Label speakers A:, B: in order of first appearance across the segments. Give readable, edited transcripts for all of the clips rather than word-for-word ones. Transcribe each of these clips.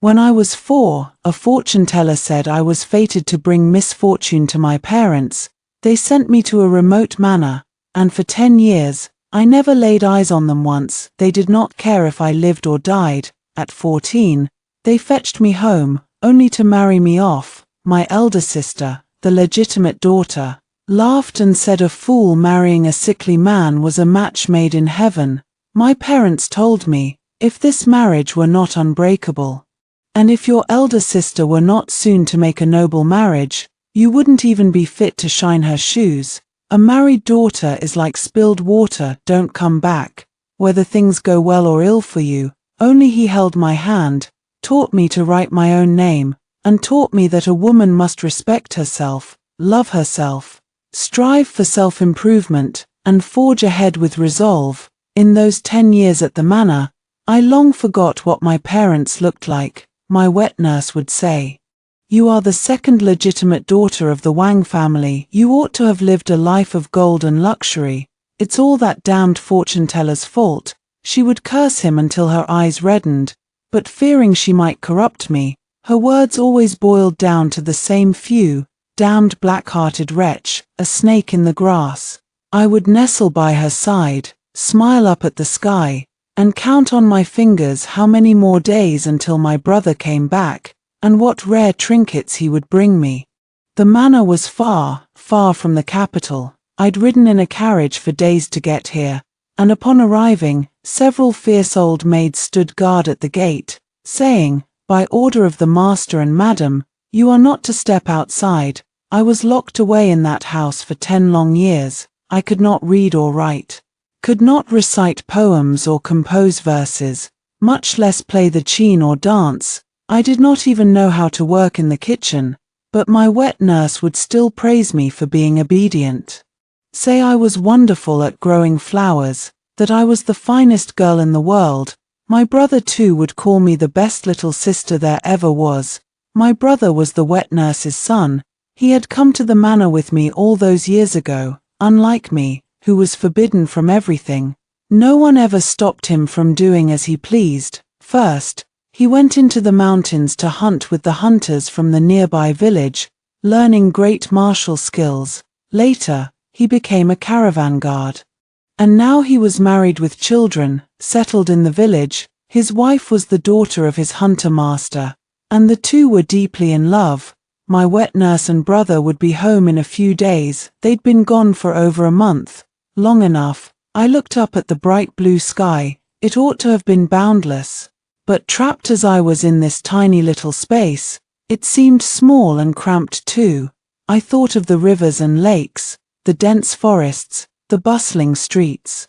A: When I was 4, a fortune teller said I was fated to bring misfortune to my parents. They sent me to a remote manor, and for 10 years, I never laid eyes on them once. They did not care if I lived or died. At 14, they fetched me home, only to marry me off. My elder sister, the legitimate daughter, laughed and said a fool marrying a sickly man was a match made in heaven. My parents told me, if this marriage were not unbreakable, and if your elder sister were not soon to make a noble marriage, you wouldn't even be fit to shine her shoes. A married daughter is like spilled water, don't come back, whether things go well or ill for you. Only he held my hand, taught me to write my own name, and taught me that a woman must respect herself, love herself, strive for self-improvement, and forge ahead with resolve. In those 10 years at the manor, I long forgot what my parents looked like. My wet nurse would say, "You are the second legitimate daughter of the Wang family. You ought to have lived a life of gold and luxury. It's all that damned fortune teller's fault." She would curse him until her eyes reddened, but fearing she might corrupt me, her words always boiled down to the same few: damned black-hearted wretch, a snake in the grass. I would nestle by her side, smile up at the sky, and count on my fingers how many more days until my brother came back, and what rare trinkets he would bring me. The manor was far, far from the capital. I'd ridden in a carriage for days to get here, and upon arriving, several fierce old maids stood guard at the gate, saying, "By order of the master and madam, you are not to step outside." I was locked away in that house for 10 long years. I could not read or write, could not recite poems or compose verses, much less play the cheen or dance. I did not even know how to work in the kitchen, but my wet nurse would still praise me for being obedient. Say I was wonderful at growing flowers, that I was the finest girl in the world. My brother too would call me the best little sister there ever was. My brother was the wet nurse's son. He had come to the manor with me all those years ago. Unlike me, who was forbidden from everything, no one ever stopped him from doing as he pleased. First, he went into the mountains to hunt with the hunters from the nearby village, learning great martial skills. Later, he became a caravan guard. And now he was married with children, settled in the village. His wife was the daughter of his hunter master, and the two were deeply in love. My wet nurse and brother would be home in a few days. They'd been gone for over a month. Long enough. I looked up at the bright blue sky. It ought to have been boundless. But trapped as I was in this tiny little space, it seemed small and cramped too. I thought of the rivers and lakes, the dense forests, the bustling streets,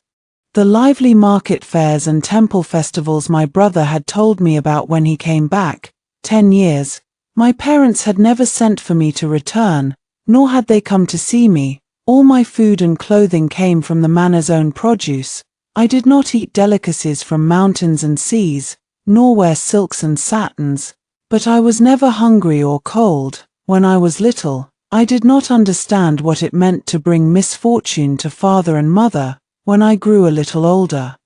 A: the lively market fairs and temple festivals my brother had told me about when he came back. 10 years. My parents had never sent for me to return, nor had they come to see me. All my food and clothing came from the manor's own produce. I did not eat delicacies from mountains and seas, nor wear silks and satins, but I was never hungry or cold. When I was little, I did not understand what it meant to bring misfortune to father and mother. When I grew a little older,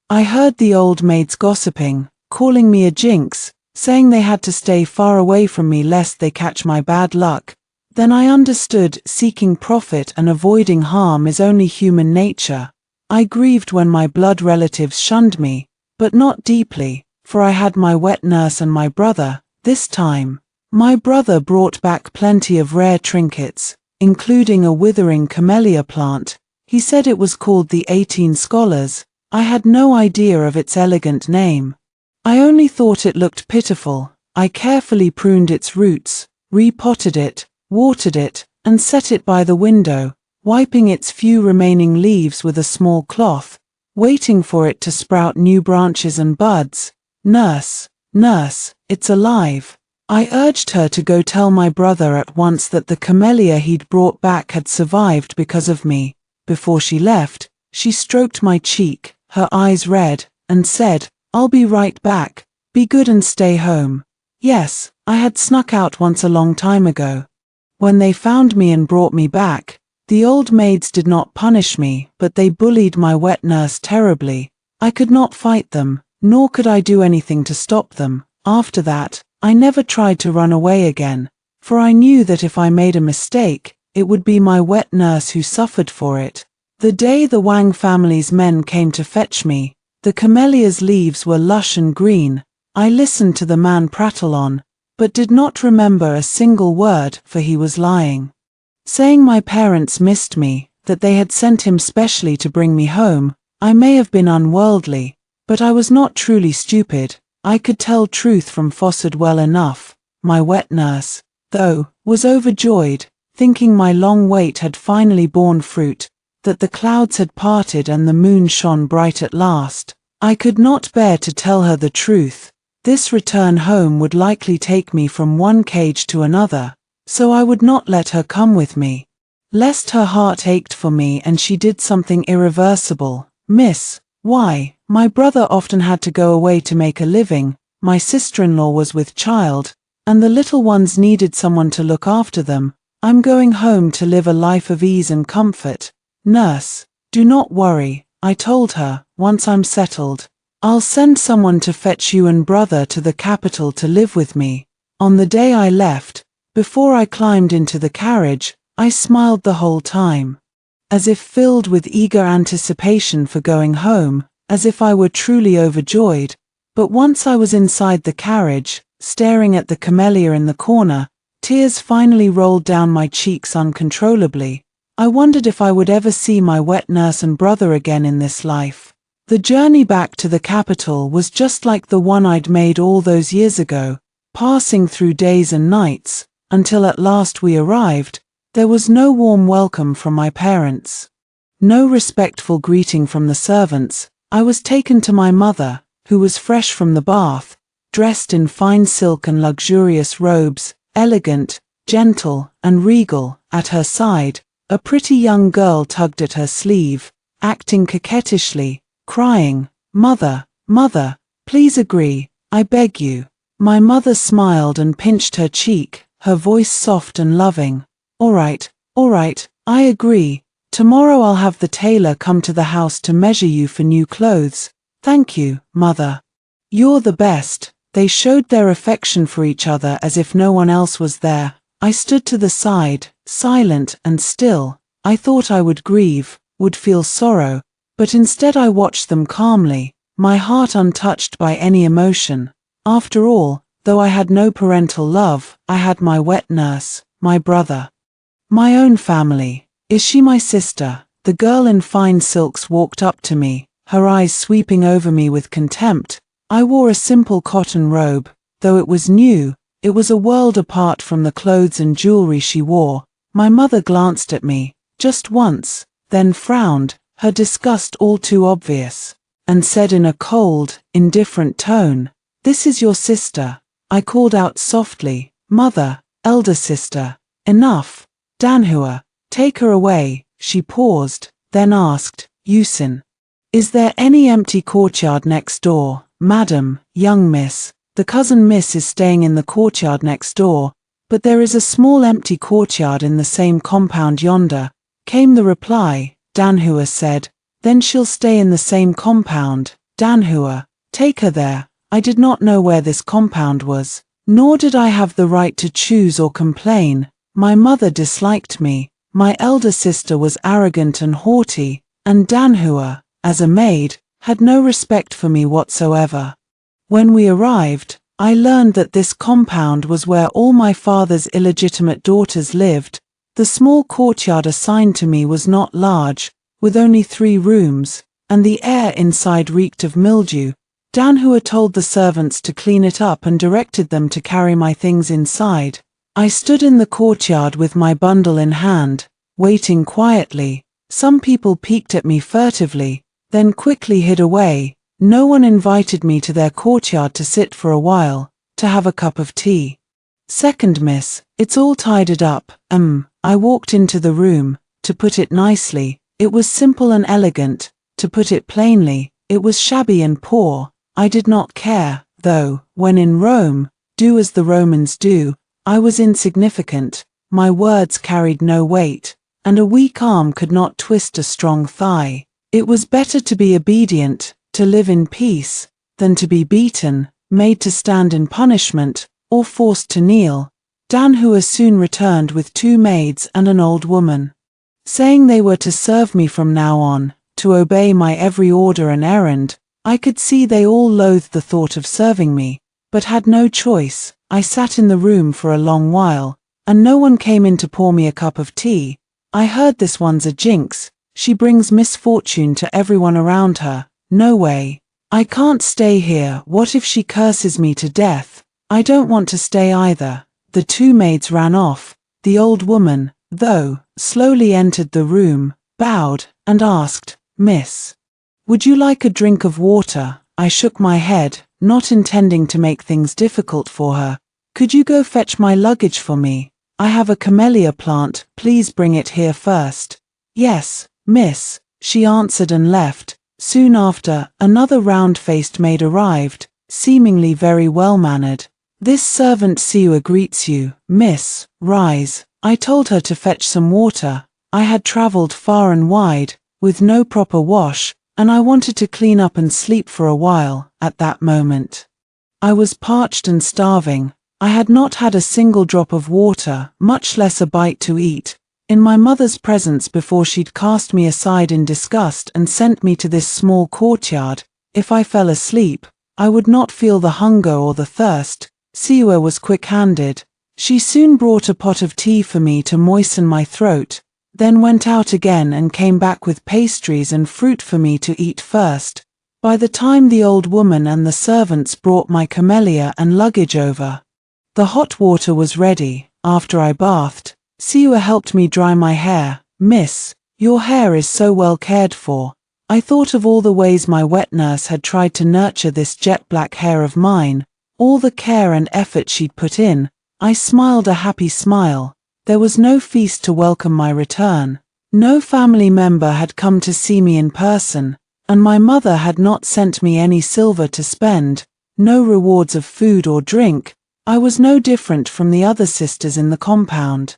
A: I heard the old maids gossiping, calling me a jinx, saying they had to stay far away from me lest they catch my bad luck. Then I understood seeking profit and avoiding harm is only human nature. I grieved when my blood relatives shunned me, but not deeply, for I had my wet nurse and my brother. This time, my brother brought back plenty of rare trinkets, including a withering camellia plant. He said it was called the 18 Scholars. I had no idea of its elegant name. I only thought it looked pitiful. I carefully pruned its roots, repotted it, watered it, and set it by the window, wiping its few remaining leaves with a small cloth, waiting for it to sprout new branches and buds. "Nurse, nurse, it's alive." I urged her to go tell my brother at once that the camellia he'd brought back had survived because of me. Before she left, she stroked my cheek, her eyes red, and said, "I'll be right back. Be good and stay home." Yes, I had snuck out once a long time ago. When they found me and brought me back, the old maids did not punish me, but they bullied my wet nurse terribly. I could not fight them, nor could I do anything to stop them. After that, I never tried to run away again, for I knew that if I made a mistake, it would be my wet nurse who suffered for it. The day the Wang family's men came to fetch me, the camellia's leaves were lush and green. I listened to the man prattle on, but did not remember a single word, for he was lying, saying my parents missed me, that they had sent him specially to bring me home. I may have been unworldly, but I was not truly stupid. I could tell truth from falsehood well enough. My wet nurse, though, was overjoyed, thinking my long wait had finally borne fruit, that the clouds had parted and the moon shone bright at last. I could not bear to tell her the truth. This return home would likely take me from one cage to another, so I would not let her come with me, lest her heart ached for me and she did something irreversible. Miss, why, my brother often had to go away to make a living, my sister-in-law was with child, and the little ones needed someone to look after them. I'm going home to live a life of ease and comfort. Nurse, do not worry, I told her, once I'm settled, I'll send someone to fetch you and brother to the capital to live with me. On the day I left, before I climbed into the carriage, I smiled the whole time, as if filled with eager anticipation for going home, as if I were truly overjoyed. But once I was inside the carriage, staring at the camellia in the corner, tears finally rolled down my cheeks uncontrollably. I wondered if I would ever see my wet nurse and brother again in this life. The journey back to the capital was just like the one I'd made all those years ago, passing through days and nights, until at last we arrived. There was no warm welcome from my parents, no respectful greeting from the servants. I was taken to my mother, who was fresh from the bath, dressed in fine silk and luxurious robes, elegant, gentle, and regal. At her side, a pretty young girl tugged at her sleeve, acting coquettishly, crying, "Mother, mother, please agree, I beg you." My mother smiled and pinched her cheek, her voice soft and loving. All right, I agree. Tomorrow I'll have the tailor come to the house to measure you for new clothes. Thank you, mother. You're the best." They showed their affection for each other as if no one else was there. I stood to the side, silent and still. I thought I would grieve, would feel sorrow, but instead I watched them calmly, my heart untouched by any emotion. After all, though I had no parental love, I had my wet nurse, my brother, my own family. "Is she my sister?" The girl in fine silks walked up to me, her eyes sweeping over me with contempt. I wore a simple cotton robe. Though it was new, it was a world apart from the clothes and jewelry she wore. My mother glanced at me, just once, then frowned, her disgust all too obvious, and said in a cold, indifferent tone, "This is your sister." I called out softly, "Mother, elder sister." "Enough. Danhua, take her away." She paused, then asked, "Yusin, is there any empty courtyard next door?" "Madam, young miss, the cousin miss is staying in the courtyard next door, but there is a small empty courtyard in the same compound yonder," came the reply. Danhua said, "Then she'll stay in the same compound." "Danhua, take her there." I did not know where this compound was, nor did I have the right to choose or complain. My mother disliked me, my elder sister was arrogant and haughty, and Danhua, as a maid, had no respect for me whatsoever. When we arrived, I learned that this compound was where all my father's illegitimate daughters lived. The small courtyard assigned to me was not large, with only 3 rooms, and the air inside reeked of mildew. Danhua told the servants to clean it up and directed them to carry my things inside. I stood in the courtyard with my bundle in hand, waiting quietly. Some people peeked at me furtively, then quickly hid away. No one invited me to their courtyard to sit for a while, to have a cup of tea. "Second miss, it's all tidied up." I walked into the room. To put it nicely, it was simple and elegant. To put it plainly, it was shabby and poor. I did not care, though. When in Rome, do as the Romans do. I was insignificant. My words carried no weight, and a weak arm could not twist a strong thigh. It was better to be obedient, to live in peace, than to be beaten. made to stand in punishment, or forced to kneel. Danhua soon returned with 2 maids and an old woman, saying they were to serve me from now on, to obey my every order and errand. I could see they all loathed the thought of serving me, but had no choice. I sat in the room for a long while, and no one came in to pour me a cup of tea. I heard this one's a jinx, she brings misfortune to everyone around her. No way. I can't stay here, what if she curses me to death? I don't want to stay either. The 2 maids ran off. The old woman, though, slowly entered the room, bowed, and asked, "Miss, would you like a drink of water?" I shook my head, not intending to make things difficult for her. "Could you go fetch my luggage for me? I have a camellia plant, please bring it here first." "Yes, miss," she answered and left. Soon after, another round-faced maid arrived, seemingly very well-mannered. "This servant Siwa greets you, miss, rise." I told her to fetch some water. I had traveled far and wide, with no proper wash, and I wanted to clean up and sleep for a while. At that moment, I was parched and starving. I had not had a single drop of water, much less a bite to eat. In my mother's presence before she'd cast me aside in disgust and sent me to this small courtyard, if I fell asleep, I would not feel the hunger or the thirst. Siwa was quick-handed. She soon brought a pot of tea for me to moisten my throat, then went out again and came back with pastries and fruit for me to eat first. By the time the old woman and the servants brought my camellia and luggage over, the hot water was ready. After I bathed, Siwa helped me dry my hair. "Miss, your hair is so well cared for." I thought of all the ways my wet nurse had tried to nurture this jet-black hair of mine, all the care and effort she'd put in. I smiled a happy smile. There was no feast to welcome my return. No family member had come to see me in person, and my mother had not sent me any silver to spend, no rewards of food or drink. I was no different from the other sisters in the compound.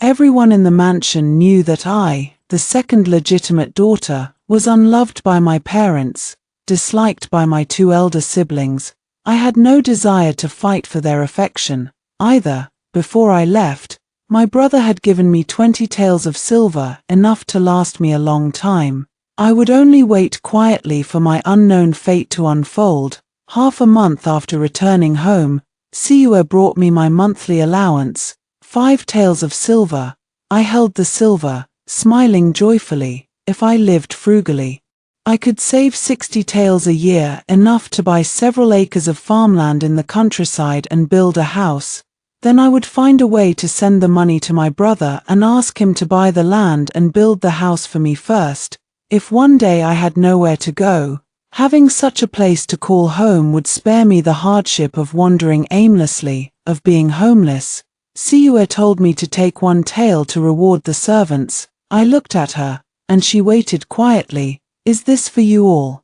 A: Everyone in the mansion knew that I, the second legitimate daughter, was unloved by my parents, disliked by my 2 elder siblings. I had no desire to fight for their affection, either. Before I left, my brother had given me 20 taels of silver, enough to last me a long time. I would only wait quietly for my unknown fate to unfold. Half a month after returning home, Siwa brought me my monthly allowance, 5 taels of silver. I held the silver, smiling joyfully. If I lived frugally, I could save 60 taels a year, enough to buy several acres of farmland in the countryside and build a house. Then I would find a way to send the money to my brother and ask him to buy the land and build the house for me first. If one day I had nowhere to go, having such a place to call home would spare me the hardship of wandering aimlessly, of being homeless. Siwa told me to take 1 tael to reward the servants. I looked at her, and she waited quietly. "Is this for you all?"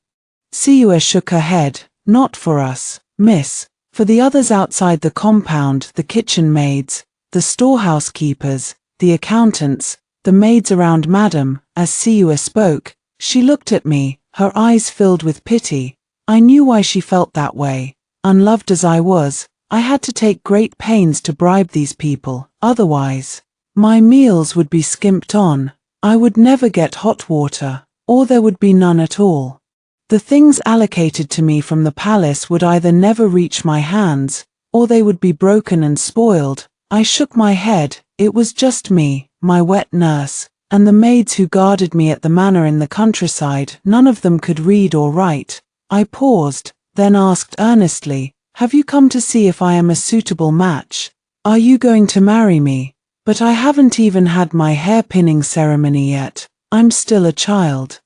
A: Siwa shook her head. "Not for us, miss. For the others outside the compound, the kitchen maids, the storehouse keepers, the accountants, the maids around madam." As Siwa spoke, she looked at me, her eyes filled with pity. I knew why she felt that way. Unloved as I was, I had to take great pains to bribe these people, otherwise my meals would be skimped on. I would never get hot water, or there would be none at all. The things allocated to me from the palace would either never reach my hands, or they would be broken and spoiled. I shook my head. It was just me, my wet nurse, and the maids who guarded me at the manor in the countryside. None of them could read or write. I paused, then asked earnestly, "Have you come to see if I am a suitable match? Are you going to marry me?" "But I haven't even had my hair-pinning ceremony yet. I'm still a child."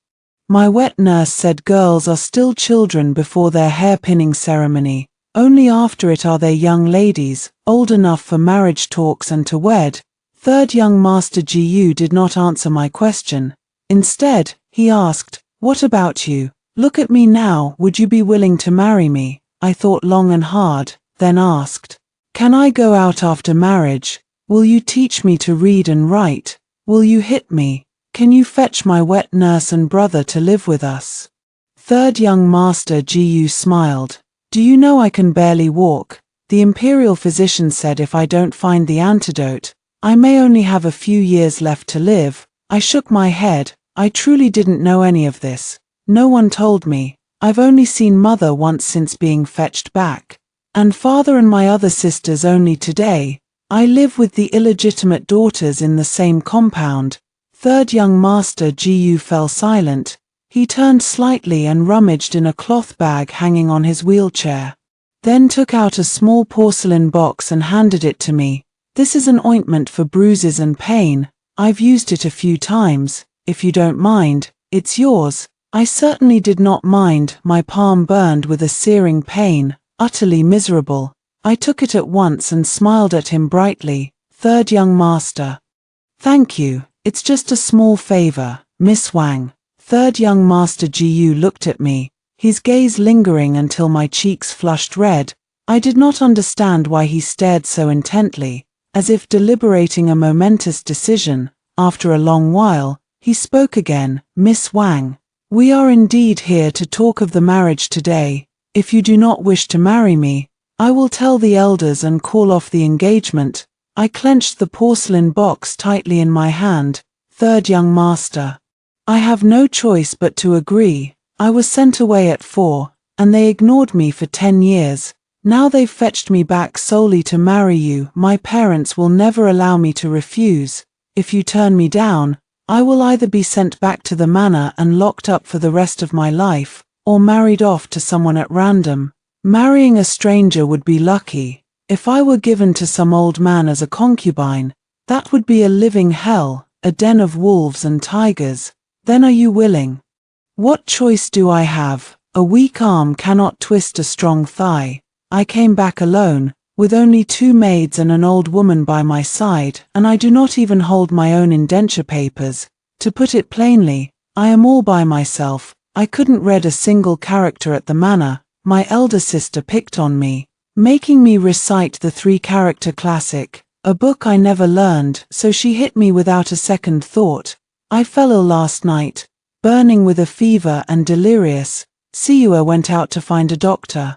A: My wet nurse said girls are still children before their hair-pinning ceremony. Only after it are they young ladies, old enough for marriage talks and to wed. Third young Master Gu did not answer my question. Instead, he asked, "What about you? Look at me now, would you be willing to marry me?" I thought long and hard, then asked, "Can I go out after marriage? Will you teach me to read and write? Will you hit me? Can you fetch my wet nurse and brother to live with us?" Third young Master Gu smiled. Do you know I can barely walk? The imperial physician said if I don't find the antidote, I may only have a few years left to live. I shook my head. I truly didn't know any of this. No one told me. I've only seen Mother once since being fetched back. And Father and my other sisters only today. I live with the illegitimate daughters in the same compound. Third young master Gu fell silent. He turned slightly and rummaged in a cloth bag hanging on his wheelchair. Then took out a small porcelain box and handed it to me. This is an ointment for bruises and pain. I've used it a few times. If you don't mind, it's yours. I certainly did not mind. My palm burned with a searing pain, utterly miserable. I took it at once and smiled at him brightly. Third young master. Thank you. It's just a small favor, Miss Wang. Third young master Gu looked at me, his gaze lingering until my cheeks flushed red. I did not understand why he stared so intently, as if deliberating a momentous decision. After a long while, he spoke again. Miss Wang, we are indeed here to talk of the marriage today. If you do not wish to marry me, I will tell the elders and call off the engagement. I clenched the porcelain box tightly in my hand. Third young master. I have no choice but to agree. I was sent away at 4, and they ignored me for 10 years. Now they've fetched me back solely to marry you. My parents will never allow me to refuse. If you turn me down, I will either be sent back to the manor and locked up for the rest of my life, or married off to someone at random. Marrying a stranger would be lucky. If I were given to some old man as a concubine, that would be a living hell, a den of wolves and tigers. Then are you willing? What choice do I have? A weak arm cannot twist a strong thigh. I came back alone, with only 2 maids and an old woman by my side, and I do not even hold my own indenture papers. To put it plainly, I am all by myself. I couldn't read a single character at the manor. My elder sister picked on me, making me recite the 3-character classic, a book I never learned, so she hit me without a second thought. I fell ill last night, burning with a fever and delirious. Siua went out to find a doctor.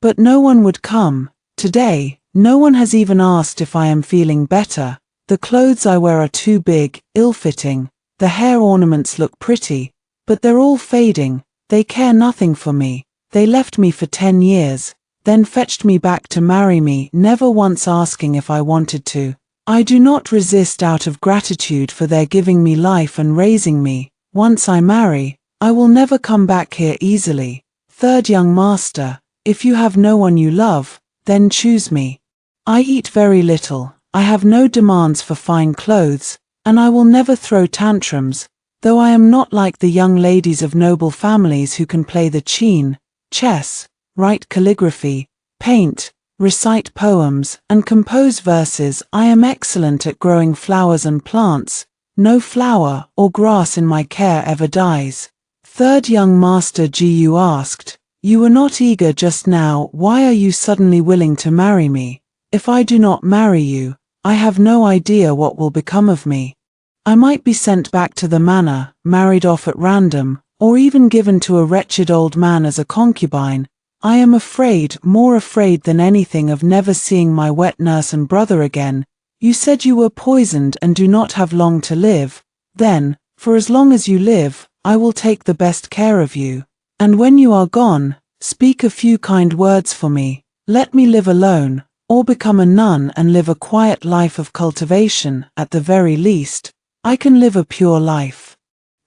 A: But no one would come. Today, no one has even asked if I am feeling better. The clothes I wear are too big, ill-fitting. The hair ornaments look pretty, but they're all fading. They care nothing for me. They left me for 10 years, then fetched me back to marry me, never once asking if I wanted to. I do not resist out of gratitude for their giving me life and raising me. Once I marry, I will never come back here easily. Third young master, if you have no one you love, then choose me. I eat very little. I have no demands for fine clothes, and I will never throw tantrums, though I am not like the young ladies of noble families who can play the qin, chess, write calligraphy, paint, recite poems, and compose verses. I am excellent at growing flowers and plants. No flower or grass in my care ever dies. Third young master Gu asked, you were not eager just now. Why are you suddenly willing to marry me? If I do not marry you, I have no idea what will become of me. I might be sent back to the manor, married off at random, or even given to a wretched old man as a concubine. I am afraid, more afraid than anything, of never seeing my wet nurse and brother again. You said you were poisoned and do not have long to live. Then, for as long as you live, I will take the best care of you. And when you are gone, speak a few kind words for me. Let me live alone, or become a nun and live a quiet life of cultivation. At the very least, I can live a pure life.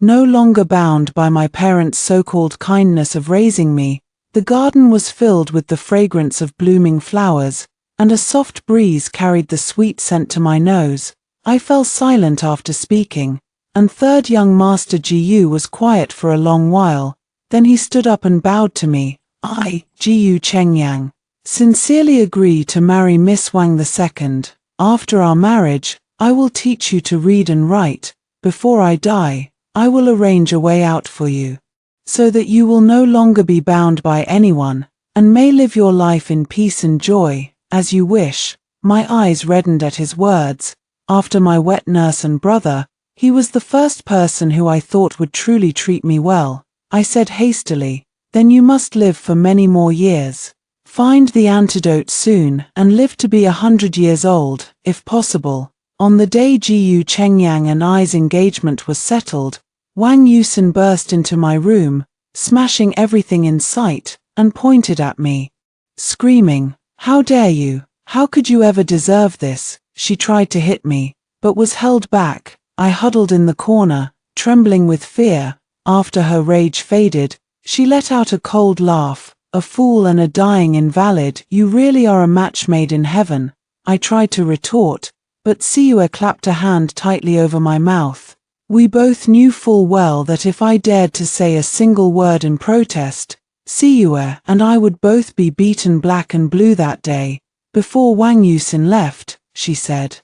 A: No longer bound by my parents' so-called kindness of raising me, the garden was filled with the fragrance of blooming flowers, and a soft breeze carried the sweet scent to my nose. I fell silent after speaking, and third young master Gu was quiet for a long while. Then he stood up and bowed to me. I, Gu Chengyang, sincerely agree to marry Miss Wang II. After our marriage, I will teach you to read and write. Before I die, I will arrange a way out for you, so that you will no longer be bound by anyone, and may live your life in peace and joy, as you wish. My eyes reddened at his words. After my wet nurse and brother, he was the first person who I thought would truly treat me well. I said hastily, then you must live for many more years. Find the antidote soon and live to be 100 years old, if possible. On the day Jiyu Chengyang and I's engagement was settled, Wang Yusin burst into my room, smashing everything in sight, and pointed at me, screaming, "How dare you? How could you ever deserve this?" She tried to hit me, but was held back. I huddled in the corner, trembling with fear. After her rage faded, she let out a cold laugh. "A fool and a dying invalid, you really are a match made in heaven." I tried to retort, but Siua clapped a hand tightly over my mouth. We both knew full well that if I dared to say a single word in protest, Siua and I would both be beaten black and blue that day. Before Wang Yusin left, she said,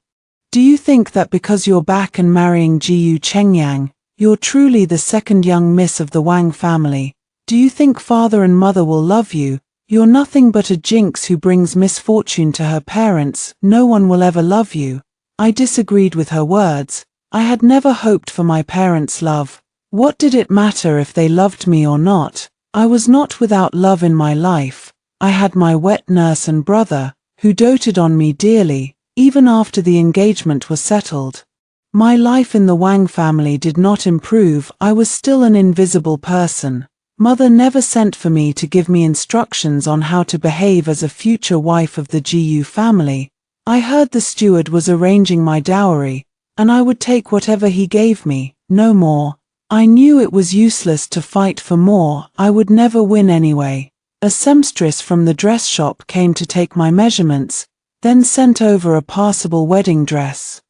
A: "Do you think that because you're back and marrying Jiyu Chengyang, you're truly the second young miss of the Wang family? Do you think father and mother will love you? You're nothing but a jinx who brings misfortune to her parents. No one will ever love you." I disagreed with her words. I had never hoped for my parents' love. What did it matter if they loved me or not? I was not without love in my life. I had my wet nurse and brother, who doted on me dearly, even after the engagement was settled. My life in the Wang family did not improve. I was still an invisible person. Mother never sent for me to give me instructions on how to behave as a future wife of the Jiyu family. I heard the steward was arranging my dowry, and I would take whatever he gave me, no more. I knew it was useless to fight for more. I would never win anyway. A seamstress from the dress shop came to take my measurements, then sent over a passable wedding dress.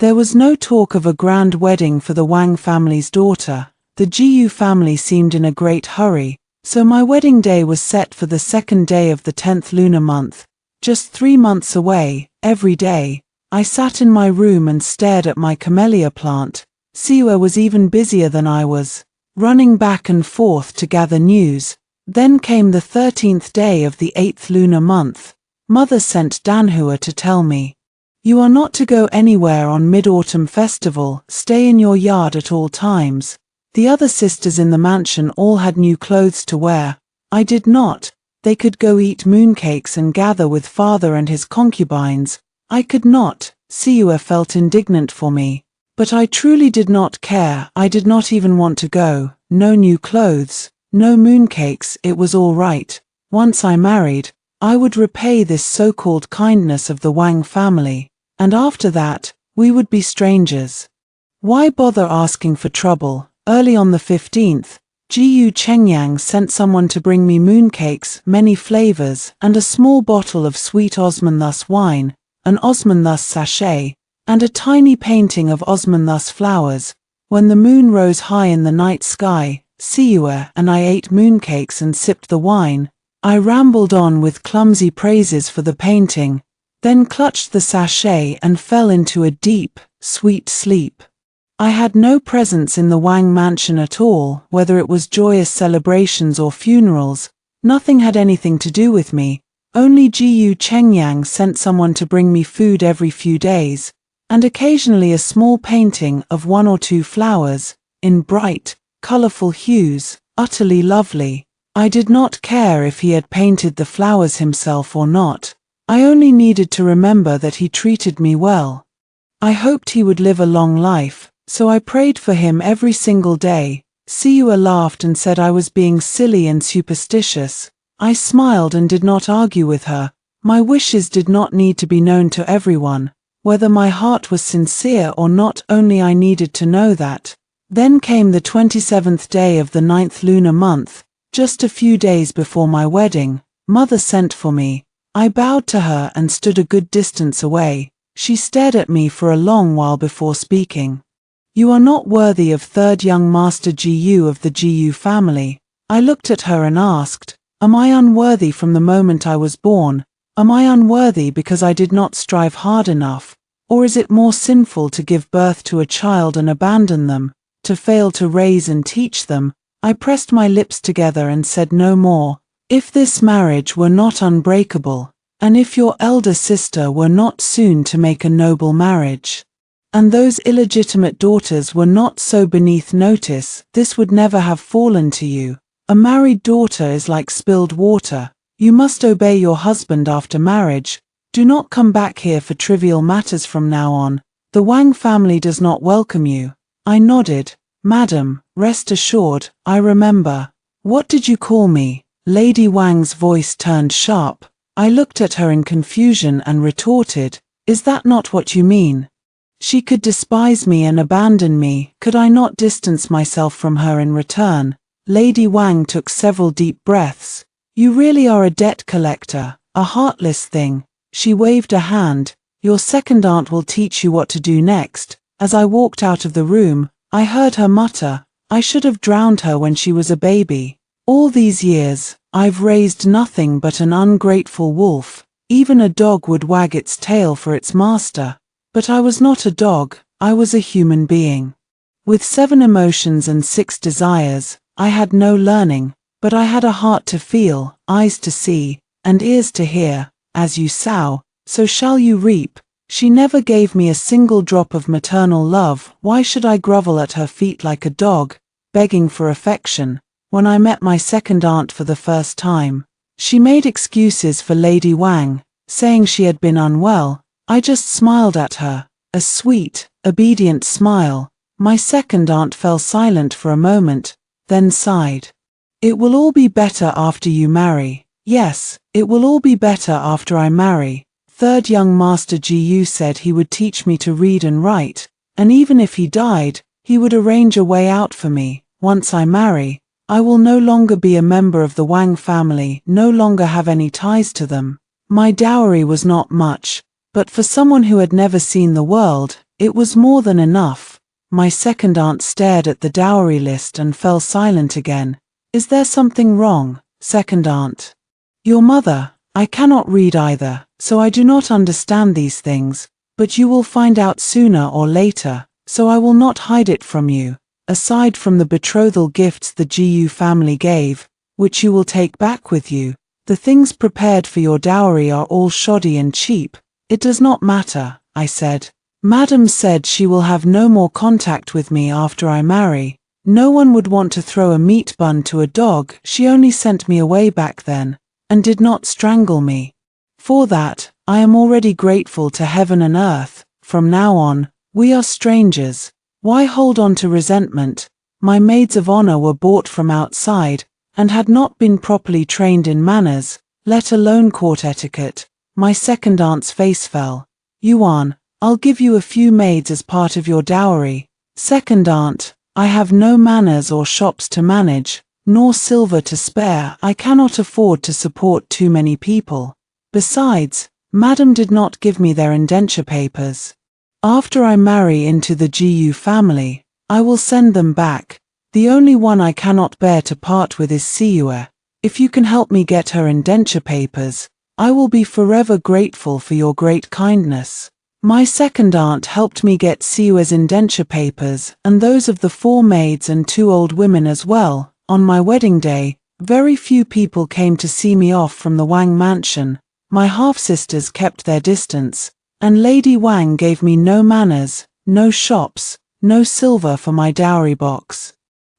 A: There was no talk of a grand wedding for the Wang family's daughter. The Jiyu family seemed in a great hurry, so my wedding day was set for the 2nd day of the 10th lunar month, just 3 months away. Every day, I sat in my room and stared at my camellia plant. Siwa was even busier than I was, running back and forth to gather news. Then came the 13th day of the 8th lunar month. Mother sent Danhua to tell me, "You are not to go anywhere on Mid-Autumn Festival. Stay in your yard at all times." The other sisters in the mansion all had new clothes to wear. I did not. They could go eat mooncakes and gather with father and his concubines. I could not. Siua felt indignant for me. But I truly did not care. I did not even want to go. No new clothes, no mooncakes, it was all right. Once I married, I would repay this so-called kindness of the Wang family, and after that, we would be strangers. Why bother asking for trouble? Early on the 15th, Jiyu Chengyang sent someone to bring me mooncakes, many flavors, and a small bottle of sweet Osmanthus wine, an Osmanthus sachet, and a tiny painting of Osmanthus flowers. When the moon rose high in the night sky, Siua and I ate mooncakes and sipped the wine. I rambled on with clumsy praises for the painting, then clutched the sachet and fell into a deep, sweet sleep. I had no presence in the Wang mansion at all, whether it was joyous celebrations or funerals. Nothing had anything to do with me. Only Jiyu Chengyang sent someone to bring me food every few days, and occasionally a small painting of 1 or 2 flowers, in bright, colorful hues, utterly lovely. I did not care if he had painted the flowers himself or not. I only needed to remember that he treated me well. I hoped he would live a long life, so I prayed for him every single day. Siua laughed and said I was being silly and superstitious. I smiled and did not argue with her. My wishes did not need to be known to everyone. Whether my heart was sincere or not, only I needed to know that. Then came the 27th day of the 9th lunar month, just a few days before my wedding. Mother sent for me. I bowed to her and stood a good distance away. She stared at me for a long while before speaking. "You are not worthy of 3rd young master Jiyu of the Jiyu family." I looked at her and asked, "Am I unworthy from the moment I was born? Am I unworthy because I did not strive hard enough? Or is it more sinful to give birth to a child and abandon them, to fail to raise and teach them?" I pressed my lips together and said no more. "If this marriage were not unbreakable, and if your elder sister were not soon to make a noble marriage, and those illegitimate daughters were not so beneath notice, this would never have fallen to you. A married daughter is like spilled water. You must obey your husband after marriage. Do not come back here for trivial matters from now on. The Wang family does not welcome you." I nodded. "Madam, rest assured, I remember." "What did you call me?" Lady Wang's voice turned sharp. I looked at her in confusion and retorted, "Is that not what you mean? She could despise me and abandon me, could I not distance myself from her in return?" Lady Wang took several deep breaths. "You really are a debt collector, a heartless thing." She waved a hand. "Your second aunt will teach you what to do next." As I walked out of the room, I heard her mutter, "I should have drowned her when she was a baby. All these years, I've raised nothing but an ungrateful wolf. Even a dog would wag its tail for its master. But I was not a dog, I was a human being. With 7 emotions and 6 desires, I had no learning, but I had a heart to feel, eyes to see, and ears to hear. As you sow, so shall you reap. She never gave me a single drop of maternal love. Why should I grovel at her feet like a dog, begging for affection? When I met my second aunt for the first time, she made excuses for Lady Wang, saying she had been unwell. I just smiled at her, a sweet, obedient smile. My second aunt fell silent for a moment, then sighed. "It will all be better after you marry." "Yes, it will all be better after I marry." Third young Master Gu said he would teach me to read and write, and even if he died, he would arrange a way out for me. Once I marry, I will no longer be a member of the Wang family, no longer have any ties to them. My dowry was not much, but for someone who had never seen the world, it was more than enough. My second aunt stared at the dowry list and fell silent again. "Is there something wrong, second aunt?" "Your mother, I cannot read either, so I do not understand these things, but you will find out sooner or later, so I will not hide it from you. Aside from the betrothal gifts the Gu family gave, which you will take back with you, the things prepared for your dowry are all shoddy and cheap." "It does not matter," I said. "Madam said she will have no more contact with me after I marry. No one would want to throw a meat bun to a dog. She only sent me away back then, and did not strangle me. For that, I am already grateful to heaven and earth. From now on, we are strangers. Why hold on to resentment? My maids of honor were bought from outside, and had not been properly trained in manners, let alone court etiquette." My second aunt's face fell. "Yuan, I'll give you a few maids as part of your dowry." "Second aunt, I have no manners or shops to manage, nor silver to spare. I cannot afford to support too many people. Besides, Madam did not give me their indenture papers. After I marry into the Gu family, I will send them back. The only one I cannot bear to part with is Siue. If you can help me get her indenture papers, I will be forever grateful for your great kindness." My second aunt helped me get Siue's indenture papers and those of the 4 maids and 2 old women as well. On my wedding day, very few people came to see me off from the Wang mansion. My half-sisters kept their distance, and Lady Wang gave me no manners, no shops, no silver for my dowry box.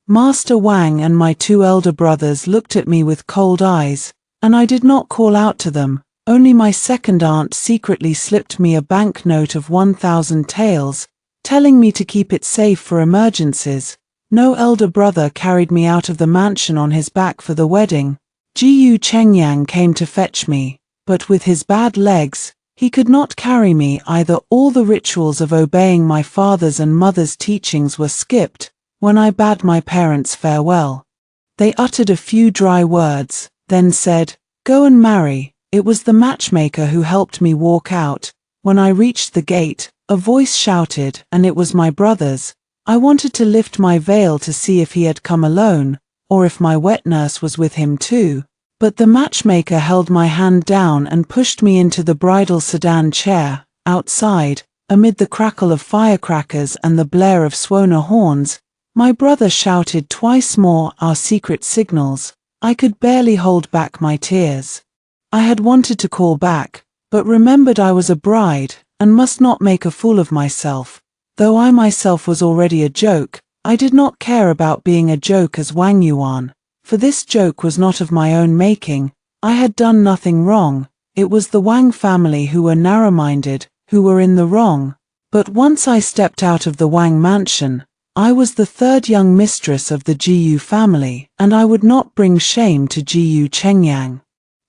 A: Master Wang and my 2 elder brothers looked at me with cold eyes, and I did not call out to them. Only my second aunt secretly slipped me a banknote of 1,000 taels, telling me to keep it safe for emergencies. No elder brother carried me out of the mansion on his back for the wedding. Jiyu Chengyang came to fetch me, but with his bad legs, he could not carry me either. All the rituals of obeying my father's and mother's teachings were skipped when I bade my parents farewell. They uttered a few dry words, then said, "Go and marry." It was the matchmaker who helped me walk out. When I reached the gate, a voice shouted, and it was my brother's. I wanted to lift my veil to see if he had come alone, or if my wet nurse was with him too. But the matchmaker held my hand down and pushed me into the bridal sedan chair. Outside, amid the crackle of firecrackers and the blare of Swoner horns, my brother shouted twice more our secret signals. I could barely hold back my tears. I had wanted to call back, but remembered I was a bride, and must not make a fool of myself. Though I myself was already a joke, I did not care about being a joke as Wang Yuan, for this joke was not of my own making, I had done nothing wrong. It was the Wang family who were narrow-minded, who were in the wrong. But once I stepped out of the Wang mansion, I was the third young mistress of the Jiyu family, and I would not bring shame to Jiyu Chengyang.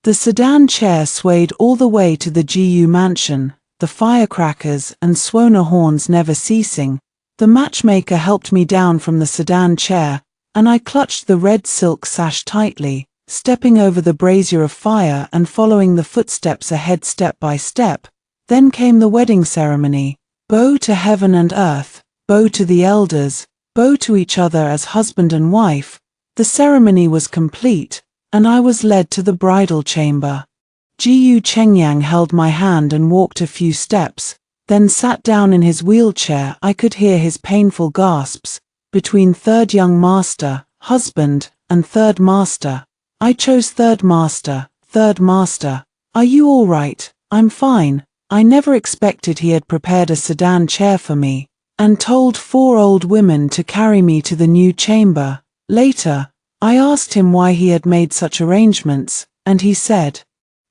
A: The sedan chair swayed all the way to the Jiyu mansion, the firecrackers and Swana horns never ceasing. The matchmaker helped me down from the sedan chair, and I clutched the red silk sash tightly, stepping over the brazier of fire and following the footsteps ahead step by step. Then came the wedding ceremony. Bow to heaven and earth, bow to the elders, bow to each other as husband and wife. The ceremony was complete, and I was led to the bridal chamber. Jiyu Chengyang held my hand and walked a few steps, then sat down in his wheelchair. I could hear his painful gasps. Between third young master, husband, and third master. I chose third master. Third master. Are you all right? I'm fine. I never expected he had prepared a sedan chair for me, and told 4 old women to carry me to the new chamber. Later, I asked him why he had made such arrangements, and he said,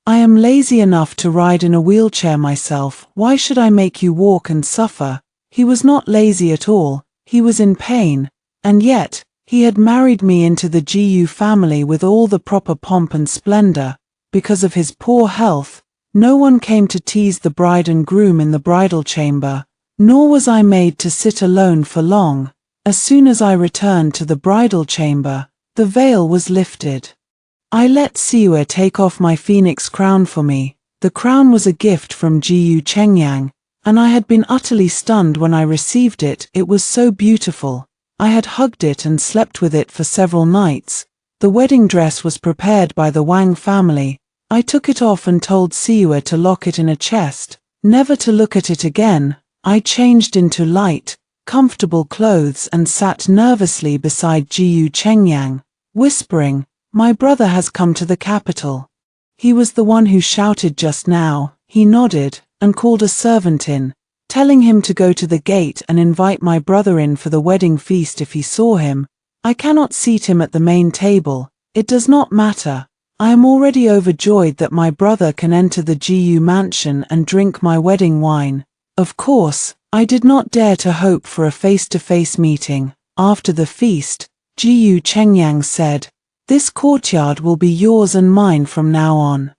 A: "I am lazy enough to ride in a wheelchair myself. Why should I make you walk and suffer?" He was not lazy at all, he was in pain, and yet, he had married me into the Jiyu family with all the proper pomp and splendor. Because of his poor health, no one came to tease the bride and groom in the bridal chamber, nor was I made to sit alone for long. As soon as I returned to the bridal chamber, the veil was lifted. I let Siwe take off my phoenix crown for me. The crown was a gift from Jiyu Chengyang, and I had been utterly stunned when I received it. It was so beautiful. I had hugged it and slept with it for several nights. The wedding dress was prepared by the Wang family. I took it off and told Siwe to lock it in a chest, never to look at it again. I changed into light, comfortable clothes and sat nervously beside Jiyu Chengyang, whispering, "My brother has come to the capital." He was the one who shouted just now. He nodded, and called a servant in, telling him to go to the gate and invite my brother in for the wedding feast if he saw him. I cannot seat him at the main table. It does not matter. I am already overjoyed that my brother can enter the Jiyu mansion and drink my wedding wine. Of course, I did not dare to hope for a face-to-face meeting. After the feast, Jiyu Chengyang said, "This courtyard will be yours and mine from now on.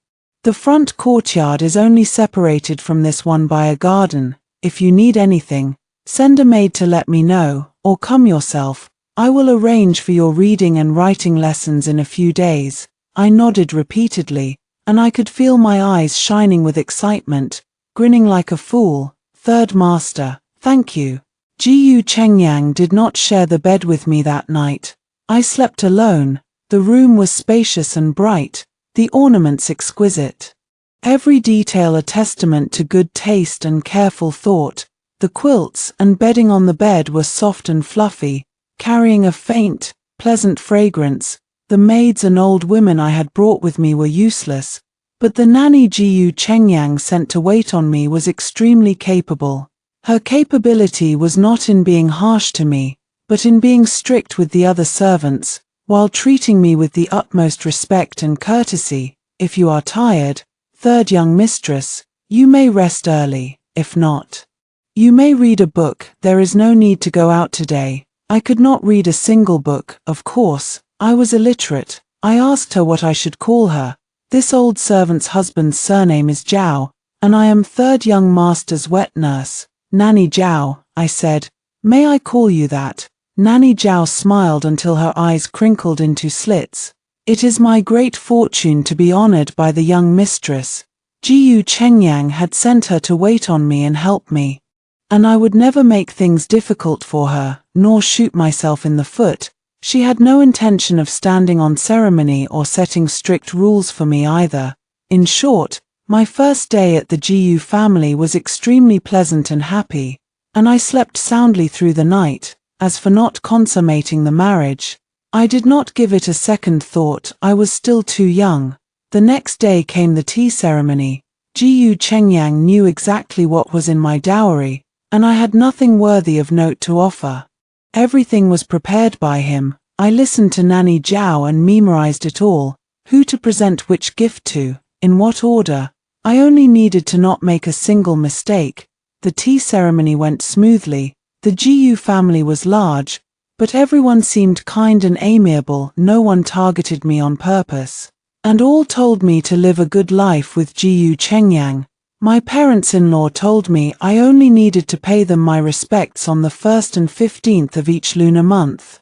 A: The front courtyard is only separated from this one by a garden. If you need anything, send a maid to let me know, or come yourself. I will arrange for your reading and writing lessons in a few days." I nodded repeatedly, and I could feel my eyes shining with excitement, grinning like a fool. "Third master, thank you." Jiyu Chengyang did not share the bed with me that night. I slept alone. The room was spacious and bright, the ornaments exquisite. Every detail a testament to good taste and careful thought. The quilts and bedding on the bed were soft and fluffy, carrying a faint, pleasant fragrance. The maids and old women I had brought with me were useless, but the nanny Jiyu Chengyang sent to wait on me was extremely capable. Her capability was not in being harsh to me, but in being strict with the other servants, while treating me with the utmost respect and courtesy. "If you are tired, third young mistress, you may rest early. If not, you may read a book. There is no need to go out today." I could not read a single book, of course. I was illiterate. I asked her what I should call her. "This old servant's husband's surname is Zhao, and I am third young master's wet nurse." "Nanny Zhao," I said. "May I call you that?" Nanny Zhao smiled until her eyes crinkled into slits. "It is my great fortune to be honored by the young mistress. Jiyu Chengyang had sent her to wait on me and help me, and I would never make things difficult for her, nor shoot myself in the foot. She had no intention of standing on ceremony or setting strict rules for me either. In short, my first day at the Jiyu family was extremely pleasant and happy, and I slept soundly through the night. As for not consummating the marriage, I did not give it a second thought. I was still too young. The next day came the tea ceremony. Jiyu Chengyang knew exactly what was in my dowry, and I had nothing worthy of note to offer. Everything was prepared by him. I listened to Nanny Zhao and memorized it all. who to present which gift to, in what order. I only needed to not make a single mistake. The tea ceremony went smoothly. The GU family was large, but everyone seemed kind and amiable. No one targeted me on purpose. And all told me to live a good life with GU Chengyang. My parents-in-law told me I only needed to pay them my respects on the 1st and 15th of each lunar month.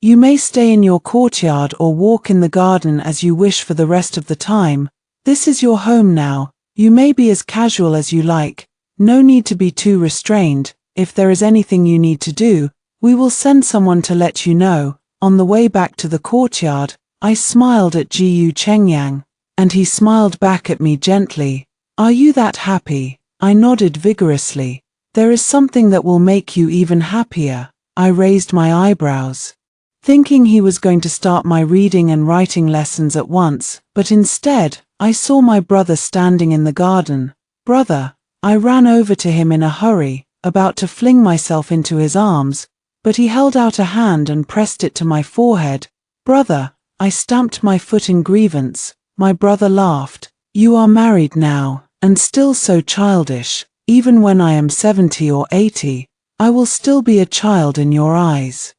A: You may stay in your courtyard or walk in the garden as you wish for the rest of the time. This is your home now. You may be as casual as you like. No need to be too restrained. If there is anything you need to do, we will send someone to let you know. On the way back to the courtyard, I smiled at GU Chengyang, and he smiled back at me gently. Are you that happy? I nodded vigorously. There is something that will make you even happier. I raised my eyebrows, thinking he was going to start my reading and writing lessons at once, but instead, I saw my brother standing in the garden. Brother, I ran over to him in a hurry, about to fling myself into his arms, but he held out a hand and pressed it to my forehead. Brother, I stamped my foot in grievance. My brother laughed. You are married now, and still so childish. Even when I am 70 or 80, I will still be a child in your eyes.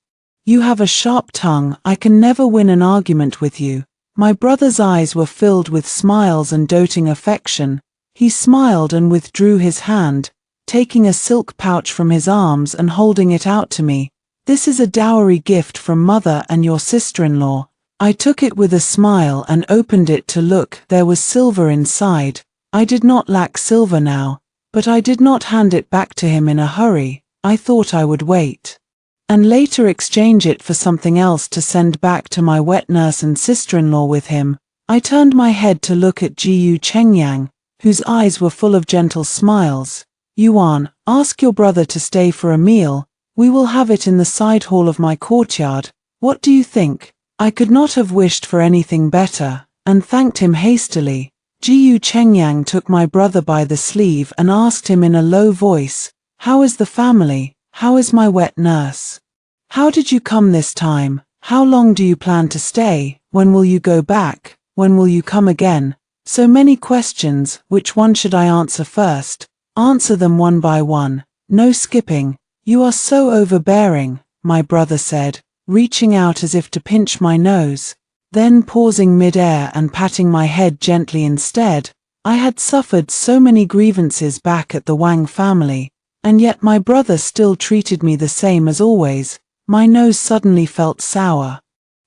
A: You have a sharp tongue. I can never win an argument with you. My brother's eyes were filled with smiles and doting affection. He smiled and withdrew his hand, taking a silk pouch from his arms and holding it out to me. This is a dowry gift from mother and your sister-in-law. I took it with a smile and opened it to look. There was silver inside. I did not lack silver now, but I did not hand it back to him in a hurry. I thought I would wait, and later exchange it for something else to send back to my wet nurse and sister-in-law with him. I turned my head to look at GU Chengyang, whose eyes were full of gentle smiles. Yuan, ask your brother to stay for a meal. We will have it in the side hall of my courtyard. What do you think? I could not have wished for anything better, and thanked him hastily. GU Chengyang took my brother by the sleeve and asked him in a low voice, how is the family? How is my wet nurse? How did you come this time? How long do you plan to stay? When will you go back? When will you come again? So many questions. Which one should I answer first? Answer them one by one. No skipping. You are so overbearing, my brother said, reaching out as if to pinch my nose, then pausing mid-air and patting my head gently instead. I had suffered so many grievances back at the Wang family, and yet my brother still treated me the same as always. My nose suddenly felt sour,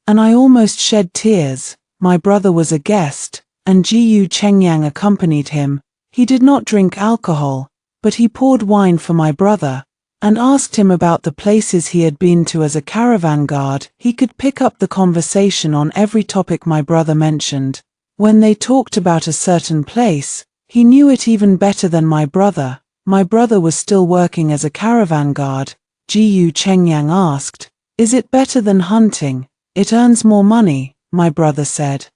A: and I almost shed tears. My brother was a guest, and GU Chengyang accompanied him. He did not drink alcohol, but he poured wine for my brother, and asked him about the places he had been to as a caravan guard. He could pick up the conversation on every topic my brother mentioned. When they talked about a certain place, he knew it even better than my brother. My brother was still working as a caravan guard. GU Chengyang asked, is it better than hunting? It earns more money, my brother said.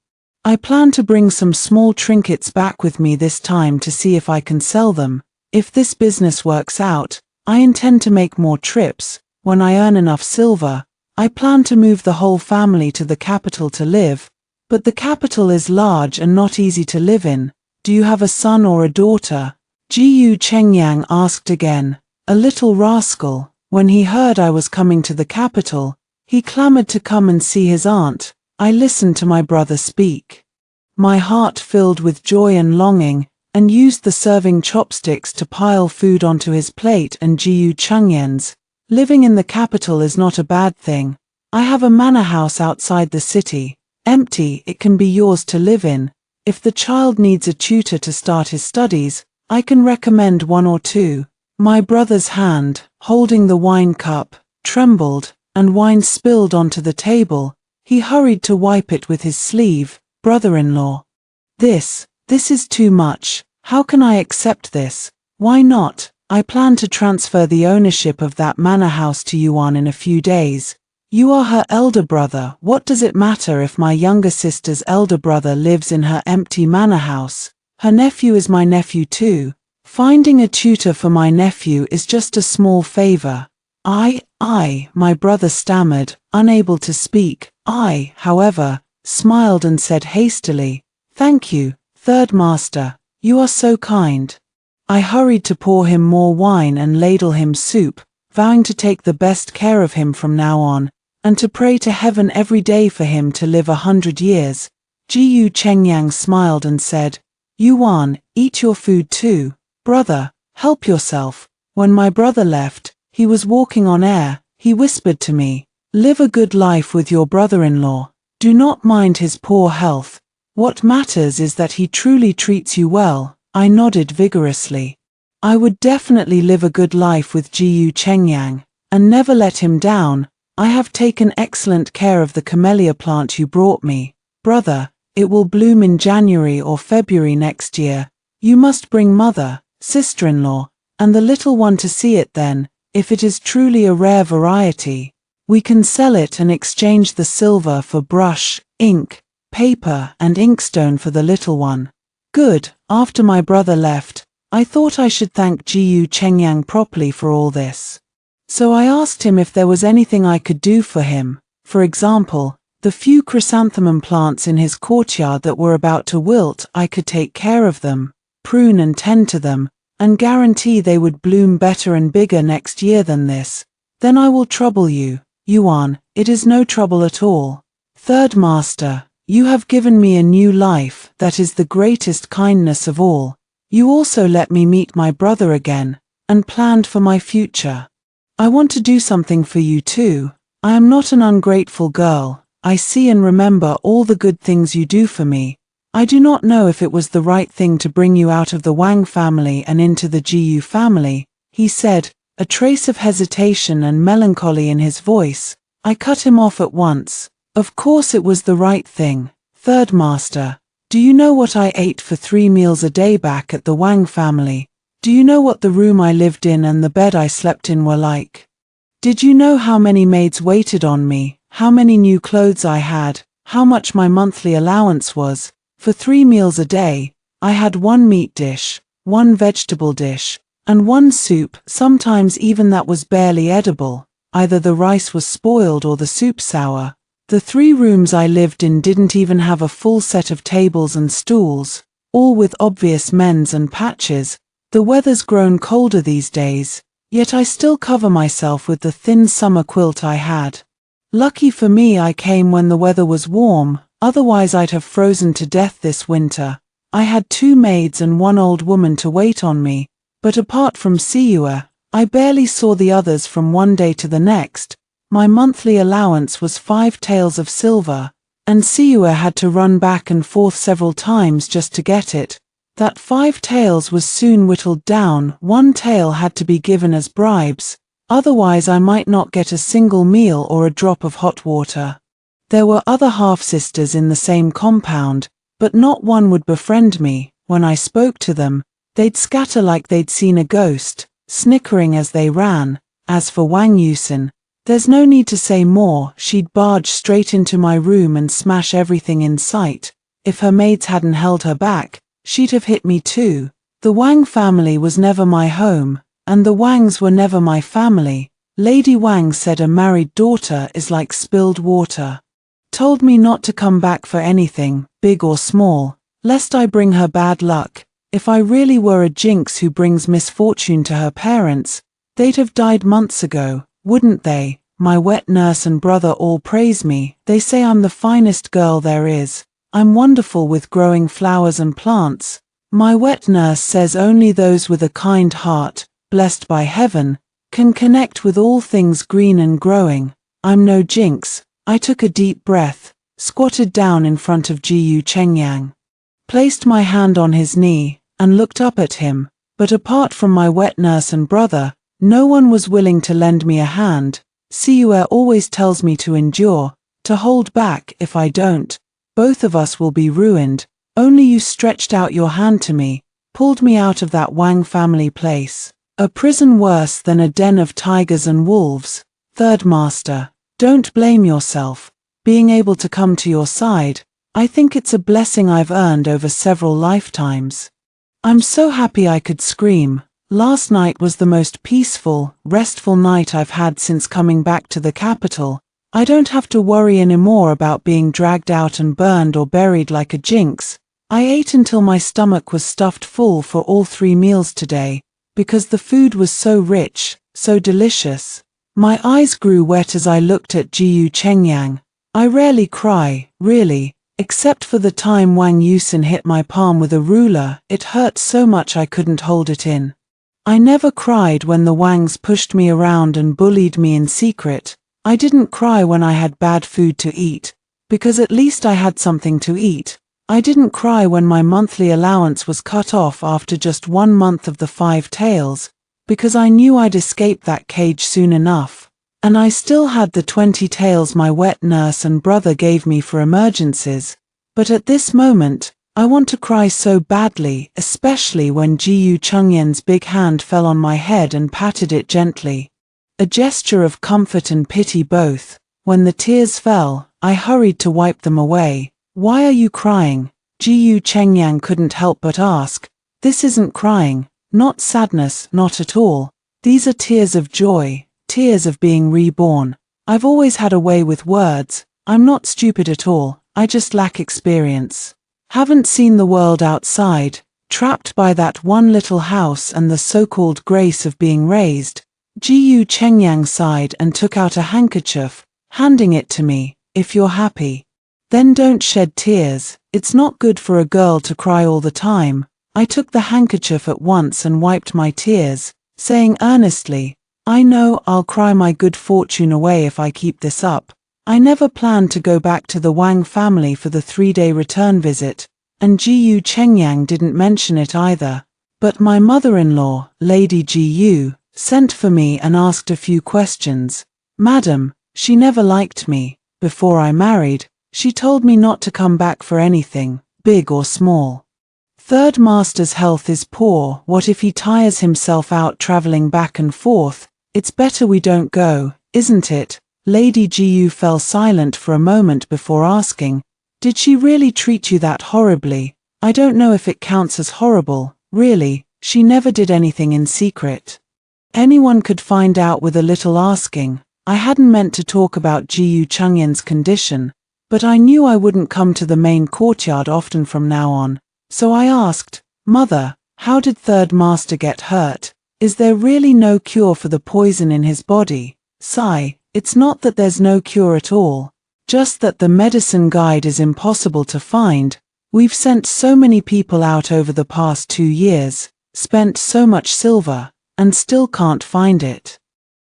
A: I plan to bring some small trinkets back with me this time to see if I can sell them. If this business works out, I intend to make more trips. When I earn enough silver, I plan to move the whole family to the capital to live. But the capital is large and not easy to live in. Do you have a son or a daughter? GU Chengyang asked again. A little rascal. When he heard I was coming to the capital, he clamored to come and see his aunt. I listened to my brother speak, my heart filled with joy and longing, and used the serving chopsticks to pile food onto his plate and GU Chengyang's. Living in the capital is not a bad thing. I have a manor house outside the city. Empty, it can be yours to live in. If the child needs a tutor to start his studies, I can recommend one or two. My brother's hand, holding the wine cup, trembled, and wine spilled onto the table. He hurried to wipe it with his sleeve. Brother-in-law. This is too much. How can I accept this? Why not? I plan to transfer the ownership of that manor house to Yuan in a few days. You are her elder brother. What does it matter if my younger sister's elder brother lives in her empty manor house? Her nephew is my nephew too. Finding a tutor for my nephew is just a small favor. My brother stammered, unable to speak. I, however, smiled and said hastily, "Thank you, third master, you are so kind." I hurried to pour him more wine and ladle him soup, vowing to take the best care of him from now on, and to pray to heaven every day for him to live 100 years. Jiyu Chengyang smiled and said, "Yuan, eat your food too, brother, help yourself." When my brother left, he was walking on air. He whispered to me, "Live a good life with your brother-in-law. Do not mind his poor health. What matters is that he truly treats you well." I nodded vigorously. I would definitely live a good life with Jiyu Chengyang, and never let him down. I have taken excellent care of the camellia plant you brought me, brother. It will bloom in January or February next year. You must bring mother, sister-in-law, and the little one to see it then. If it is truly a rare variety, we can sell it and exchange the silver for brush, ink, paper, and inkstone for the little one. Good. After my brother left, I thought I should thank Jiyu Chengyang properly for all this. So I asked him if there was anything I could do for him. For example, the few chrysanthemum plants in his courtyard that were about to wilt, I could take care of them, prune and tend to them, and guarantee they would bloom better and bigger next year than this. Then I will trouble you, Yuan. It is no trouble at all. Third master, you have given me a new life. That is the greatest kindness of all. You also let me meet my brother again, and planned for my future. I want to do something for you too. I am not an ungrateful girl. I see and remember all the good things you do for me. I do not know if it was the right thing to bring you out of the Wang family and into the Jiyu family," he said, a trace of hesitation and melancholy in his voice. I cut him off at once. "Of course it was the right thing, third master. Do you know what I ate for 3 meals a day back at the Wang family? Do you know what the room I lived in and the bed I slept in were like? Did you know how many maids waited on me, how many new clothes I had, how much my monthly allowance was? For 3 meals a day, I had 1 meat dish, 1 vegetable dish, and 1 soup. Sometimes even that was barely edible. Either the rice was spoiled or the soup sour. The 3 rooms I lived in didn't even have a full set of tables and stools, all with obvious mends and patches. The weather's grown colder these days, yet I still cover myself with the thin summer quilt I had. Lucky for me I came when the weather was warm, otherwise I'd have frozen to death this winter. I had 2 maids and 1 old woman to wait on me, but apart from Siua, I barely saw the others from one day to the next. My monthly allowance was 5 taels of silver, and Siua had to run back and forth several times just to get it. That 5 taels was soon whittled down. 1 tael had to be given as bribes, otherwise I might not get a single meal or a drop of hot water. There were other half-sisters in the same compound, but not one would befriend me. When I spoke to them, they'd scatter like they'd seen a ghost, snickering as they ran. As for Wang Yusin, there's no need to say more. She'd barge straight into my room and smash everything in sight. If her maids hadn't held her back, she'd have hit me too. The Wang family was never my home, and the Wangs were never my family. Lady Wang said a married daughter is like spilled water. Told me not to come back for anything, big or small, lest I bring her bad luck. If I really were a jinx who brings misfortune to her parents, they'd have died months ago, wouldn't they? My wet nurse and brother all praise me. They say I'm the finest girl there is. I'm wonderful with growing flowers and plants. My wet nurse says only those with a kind heart, blessed by heaven, can connect with all things green and growing. I'm no jinx. I took a deep breath, squatted down in front of Jiyu Chengyang, placed my hand on his knee, and looked up at him. But apart from my wet nurse and brother, no one was willing to lend me a hand. Siua always tells me to endure, to hold back. If I don't, both of us will be ruined. Only you stretched out your hand to me, pulled me out of that Wang family place. A prison worse than a den of tigers and wolves. Third master, don't blame yourself. Being able to come to your side, I think it's a blessing I've earned over several lifetimes. I'm so happy I could scream. Last night was the most peaceful, restful night I've had since coming back to the capital. I don't have to worry anymore about being dragged out and burned or buried like a jinx. I ate until my stomach was stuffed full for all 3 meals today, because the food was so rich, so delicious. My eyes grew wet as I looked at Jiyu Chengyang. I rarely cry, really, except for the time Wang Yusin hit my palm with a ruler. It hurt so much I couldn't hold it in. I never cried when the Wangs pushed me around and bullied me in secret. I didn't cry when I had bad food to eat, because at least I had something to eat. I didn't cry when my monthly allowance was cut off after just 1 month of the 5 tails, because I knew I'd escape that cage soon enough. And I still had the 20 tails my wet nurse and brother gave me for emergencies. But at this moment, I want to cry so badly, especially when Jiyu Chengyan's big hand fell on my head and patted it gently. A gesture of comfort and pity both. When the tears fell, I hurried to wipe them away. Why are you crying? Jiyu Chengyang couldn't help but ask. This isn't crying, not sadness, not at all. These are tears of joy, tears of being reborn. I've always had a way with words. I'm not stupid at all, I just lack experience. Haven't seen the world outside, trapped by that one little house and the so-called grace of being raised. Jiyu Chengyang sighed and took out a handkerchief, handing it to me. If you're happy, then don't shed tears. It's not good for a girl to cry all the time. I took the handkerchief at once and wiped my tears, saying earnestly, I know I'll cry my good fortune away if I keep this up. I never planned to go back to the Wang family for the 3-day return visit, and Jiyu Chengyang didn't mention it either. But my mother-in-law, Lady Jiyu, sent for me and asked a few questions. Madam, she never liked me. Before I married, she told me not to come back for anything, big or small. Third Master's health is poor. What if he tires himself out traveling back and forth? It's better we don't go, isn't it? Lady Jiyu fell silent for a moment before asking, did she really treat you that horribly? I don't know if it counts as horrible, really. She never did anything in secret. Anyone could find out with a little asking. I hadn't meant to talk about Jiyu Chengyan's condition, but I knew I wouldn't come to the main courtyard often from now on. So I asked, Mother, how did Third Master get hurt? Is there really no cure for the poison in his body? Sigh, it's not that there's no cure at all, just that the medicine guide is impossible to find. We've sent so many people out over the past 2 years, spent so much silver, and still can't find it.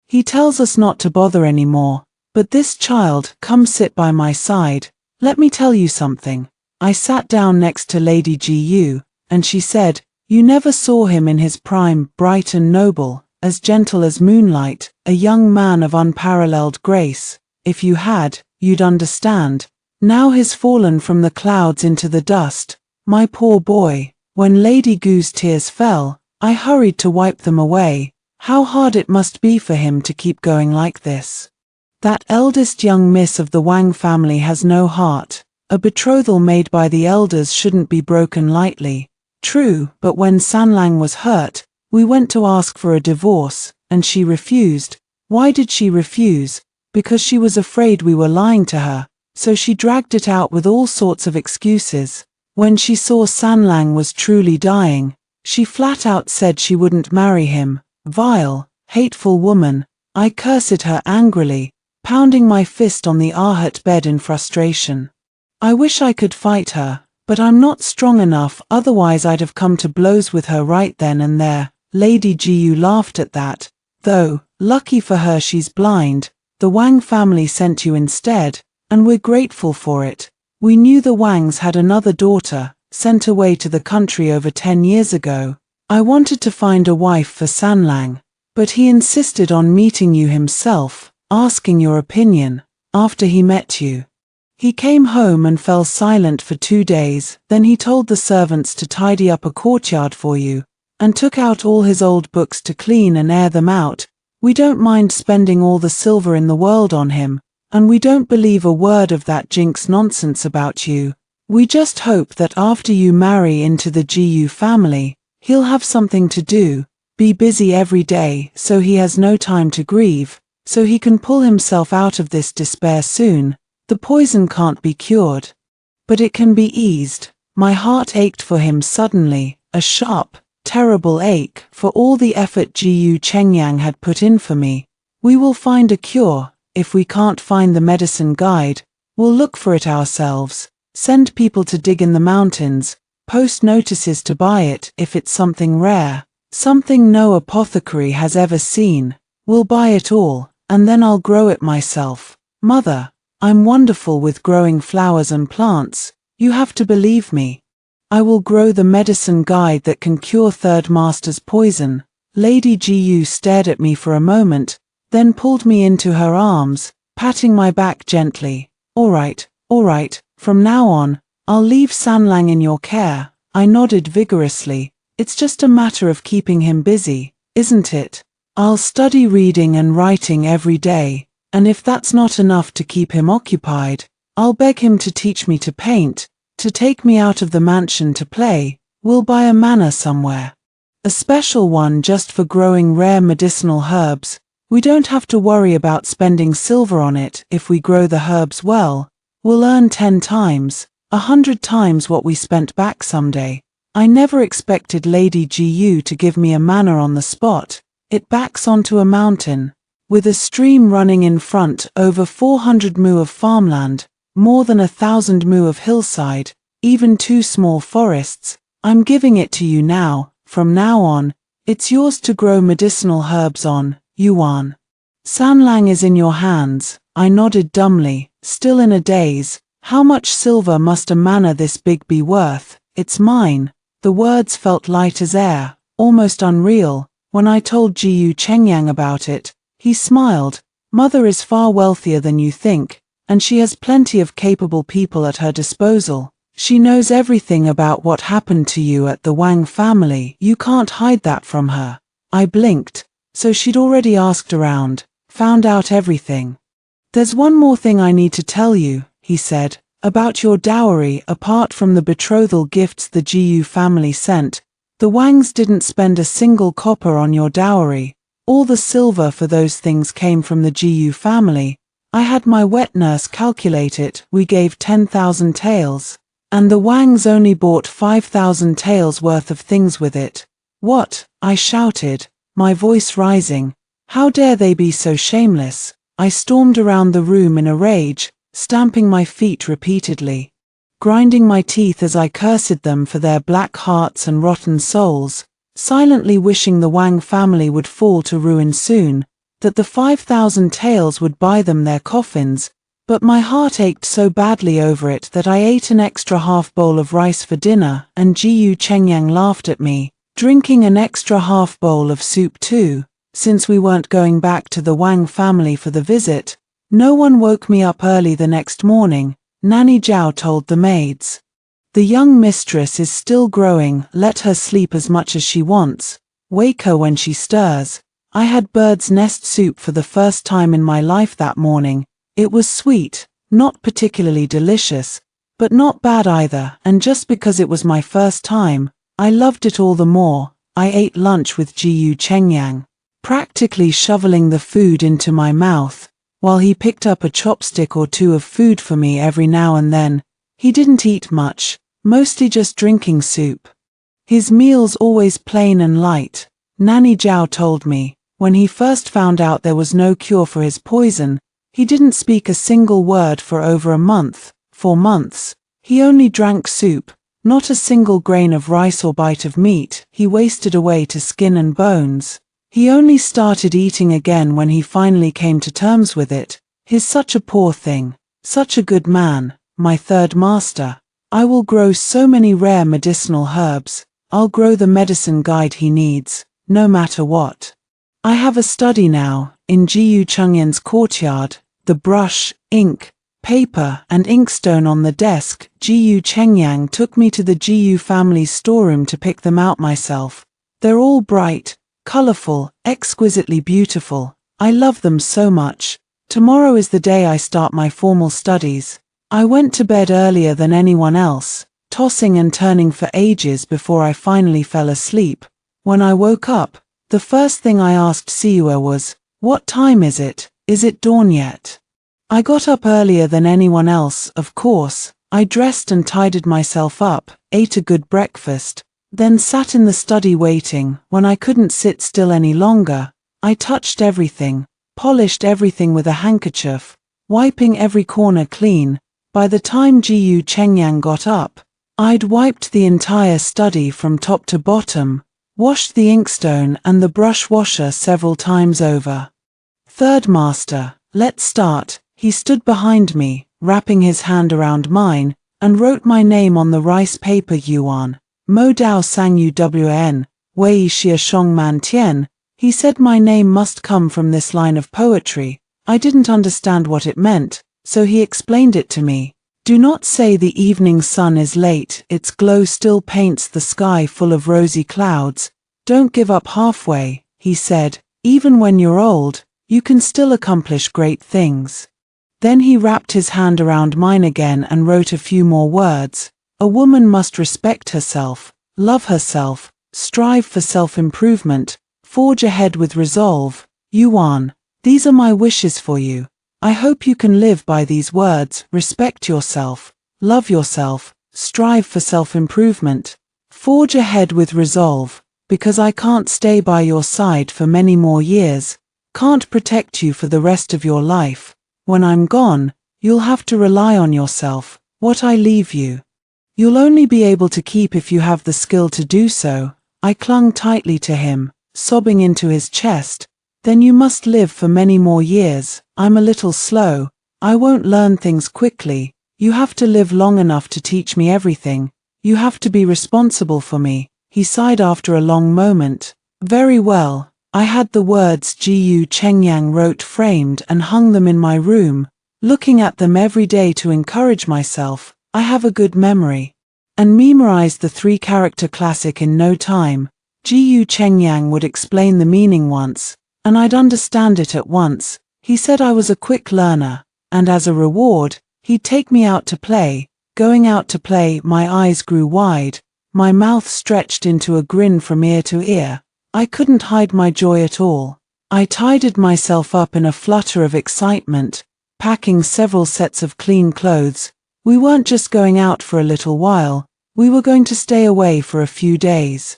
A: He tells us not to bother anymore, but this child, come sit by my side. Let me tell you something. I sat down next to Lady Jiyu, and she said, you never saw him in his prime, bright and noble, as gentle as moonlight, a young man of unparalleled grace. If you had, you'd understand. Now he's fallen from the clouds into the dust. My poor boy. When Lady Gu's tears fell, I hurried to wipe them away. How hard it must be for him to keep going like this. That eldest young miss of the Wang family has no heart. A betrothal made by the elders shouldn't be broken lightly. True, but when Sanlang was hurt, we went to ask for a divorce, and she refused. Why did she refuse? Because she was afraid we were lying to her, so she dragged it out with all sorts of excuses. When she saw Sanlang was truly dying, she flat out said she wouldn't marry him. Vile, hateful woman. I cursed her angrily, pounding my fist on the Arhat bed in frustration. I wish I could fight her, but I'm not strong enough, otherwise I'd have come to blows with her right then and there. Lady Jiyu laughed at that. Though, lucky for her she's blind. The Wang family sent you instead, and we're grateful for it. We knew the Wangs had another daughter, sent away to the country over 10 years ago. I wanted to find a wife for Sanlang, but he insisted on meeting you himself, asking your opinion, after he met you. He came home and fell silent for 2 days, then he told the servants to tidy up a courtyard for you, and took out all his old books to clean and air them out. We don't mind spending all the silver in the world on him, and we don't believe a word of that jinx nonsense about you. We just hope that after you marry into the Jiyu family, he'll have something to do, be busy every day so he has no time to grieve. so he can pull himself out of this despair soon. The poison can't be cured, but it can be eased. My heart ached for him suddenly, a sharp, terrible ache for all the effort Jiyu Chengyang had put in for me. We will find a cure. If we can't find the medicine guide, we'll look for it ourselves. Send people to dig in the mountains, post notices to buy it if it's something rare, something no apothecary has ever seen. We'll buy it all, and then I'll grow it myself. Mother, I'm wonderful with growing flowers and plants. You have to believe me. I will grow the medicine guide that can cure Third Master's poison. Lady Jiyu stared at me for a moment, then pulled me into her arms, patting my back gently. All right, from now on, I'll leave Sanlang in your care. I nodded vigorously. It's just a matter of keeping him busy, isn't it? I'll study reading and writing every day, and if that's not enough to keep him occupied, I'll beg him to teach me to paint, to take me out of the mansion to play. We'll buy a manor somewhere. A special one just for growing rare medicinal herbs. We don't have to worry about spending silver on it. If we grow the herbs well, we'll earn 10 times, 100 times what we spent back someday. I never expected Lady Jiyu to give me a manor on the spot. It backs onto a mountain, with a stream running in front, over 400 mu of farmland, more than 1,000 mu of hillside, even 2 small forests. I'm giving it to you now. From now on, it's yours to grow medicinal herbs on, Yuan. Sanlang is in your hands. I nodded dumbly, still in a daze. How much silver must a manor this big be worth? It's mine. The words felt light as air, almost unreal. When I told Jiyu Chengyang about it, he smiled. Mother is far wealthier than you think, and she has plenty of capable people at her disposal. She knows everything about what happened to you at the Wang family. You can't hide that from her. I blinked, so she'd already asked around, found out everything. There's one more thing I need to tell you, he said, about your dowry. Apart from the betrothal gifts the Jiyu family sent, the Wangs didn't spend a single copper on your dowry. All the silver for those things came from the Jiyu family. I had my wet nurse calculate it. We gave 10,000 taels, and the Wangs only bought 5,000 taels worth of things with it. What? I shouted, my voice rising. How dare they be so shameless? I stormed around the room in a rage, stamping my feet repeatedly, grinding my teeth as I cursed them for their black hearts and rotten souls, silently wishing the Wang family would fall to ruin soon, that the 5,000 taels would buy them their coffins. But my heart ached so badly over it that I ate an extra half bowl of rice for dinner, and Jiyu Chengyang laughed at me, drinking an extra half bowl of soup too. Since we weren't going back to the Wang family for the visit, no one woke me up early the next morning. Nanny Zhao told the maids. The young mistress is still growing, let her sleep as much as she wants, wake her when she stirs. I had bird's nest soup for the first time in my life that morning. It was sweet, not particularly delicious, but not bad either, and just because it was my first time, I loved it all the more. I ate lunch with Jiyu Chengyang, practically shoveling the food into my mouth, while he picked up a chopstick or two of food for me every now and then. He didn't eat much, mostly just drinking soup. His meals always plain and light. Nanny Zhao told me, when he first found out there was no cure for his poison, he didn't speak a single word for over a month. 4 months. He only drank soup, not a single grain of rice or bite of meat. He wasted away to skin and bones. He only started eating again when he finally came to terms with it. He's such a poor thing, such a good man, my third master. I will grow so many rare medicinal herbs. I'll grow the medicine guide he needs, no matter what. I have a study now, in Jiyu Chengyan's courtyard. The brush, ink, paper, and inkstone on the desk. Jiyu Chengyang took me to the Jiyu family's storeroom to pick them out myself. They're all bright, colorful, exquisitely beautiful. I love them so much. Tomorrow is the day I start my formal studies. I went to bed earlier than anyone else, tossing and turning for ages before I finally fell asleep. When I woke up, the first thing I asked Siua was, "What time is it?" Is it dawn yet? I got up earlier than anyone else, of course. I dressed and tidied myself up, ate a good breakfast, then sat in the study waiting. When I couldn't sit still any longer, I touched everything, polished everything with a handkerchief, wiping every corner clean. By the time Jiu Chengyang got up, I'd wiped the entire study from top to bottom, washed the inkstone and the brush washer several times over. Third master, let's start. He stood behind me, wrapping his hand around mine, and wrote my name on the rice paper. Yuan, Mo Dao Sang Yu Wan, Wei Xia Shong Man Tian. He said my name must come from this line of poetry. I didn't understand what it meant, so he explained it to me. Do not say the evening sun is late, its glow still paints the sky full of rosy clouds. Don't give up halfway, he said. Even when you're old, you can still accomplish great things. Then he wrapped his hand around mine again and wrote a few more words. A woman must respect herself, love herself, strive for self-improvement, forge ahead with resolve. Yuan, these are my wishes for you. I hope you can live by these words. Respect yourself, love yourself, strive for self-improvement, forge ahead with resolve, because I can't stay by your side for many more years, can't protect you for the rest of your life. When I'm gone, you'll have to rely on yourself. What I leave you, you'll only be able to keep if you have the skill to do so. I clung tightly to him, sobbing into his chest. Then you must live for many more years. I'm a little slow. I won't learn things quickly. You have to live long enough to teach me everything. You have to be responsible for me. He sighed after a long moment. Very well. I had the words Jiu Chengyang wrote framed and hung them in my room, looking at them every day to encourage myself. I have a good memory. And memorized the 3-character classic in no time. Jiu Chengyang would explain the meaning once, and I'd understand it at once. He said I was a quick learner, and as a reward, he'd take me out to play. Going out to play, my eyes grew wide, my mouth stretched into a grin from ear to ear. I couldn't hide my joy at all. I tidied myself up in a flutter of excitement, packing several sets of clean clothes. We weren't just going out for a little while, we were going to stay away for a few days.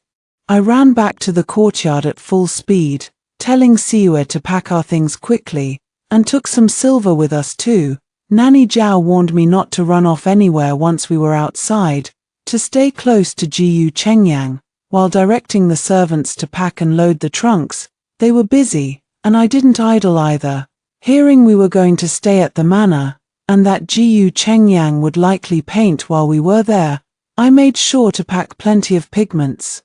A: I ran back to the courtyard at full speed, telling Siwa to pack our things quickly, and took some silver with us too. Nanny Zhao warned me not to run off anywhere once we were outside, to stay close to Jiu Chengyang. While directing the servants to pack and load the trunks, they were busy, and I didn't idle either. Hearing we were going to stay at the manor, and that Jiu Chengyang would likely paint while we were there, I made sure to pack plenty of pigments.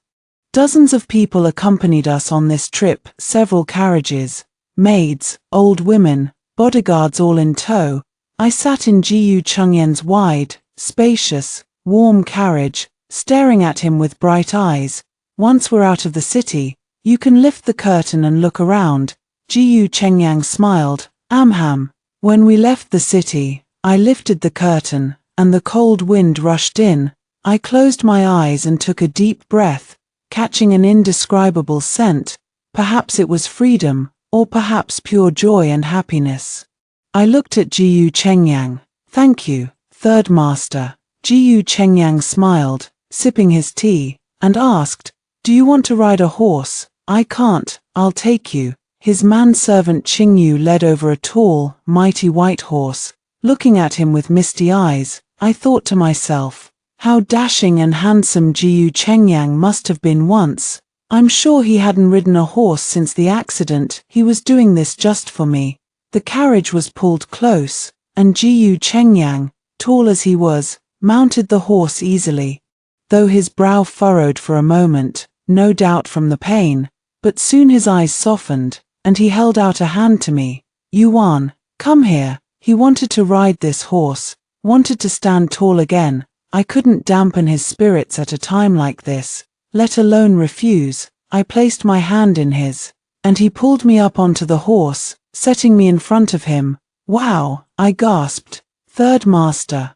A: Dozens of people accompanied us on this trip, several carriages, maids, old women, bodyguards all in tow. I sat in Jiu Chengyang's wide, spacious, warm carriage, staring at him with bright eyes. Once we're out of the city, you can lift the curtain and look around. Jiu Chengyang smiled. Amham. When we left the city, I lifted the curtain, and the cold wind rushed in. I closed my eyes and took a deep breath, catching an indescribable scent. Perhaps it was freedom, or perhaps pure joy and happiness. I looked at Jiu Chengyang. Thank you, third master. Jiu Chengyang smiled, sipping his tea, and asked, do you want to ride a horse? I can't, I'll take you. His manservant Qingyu led over a tall, mighty white horse. Looking at him with misty eyes, I thought to myself, how dashing and handsome Jiu Chengyang must have been once. I'm sure he hadn't ridden a horse since the accident. He was doing this just for me. The carriage was pulled close, and Jiu Chengyang, tall as he was, mounted the horse easily. Though his brow furrowed for a moment, no doubt from the pain, but soon his eyes softened, and he held out a hand to me. Yuan, come here. He wanted to ride this horse, wanted to stand tall again. I couldn't dampen his spirits at a time like this, let alone refuse. I placed my hand in his, and he pulled me up onto the horse, setting me in front of him. Wow, I gasped. Third master,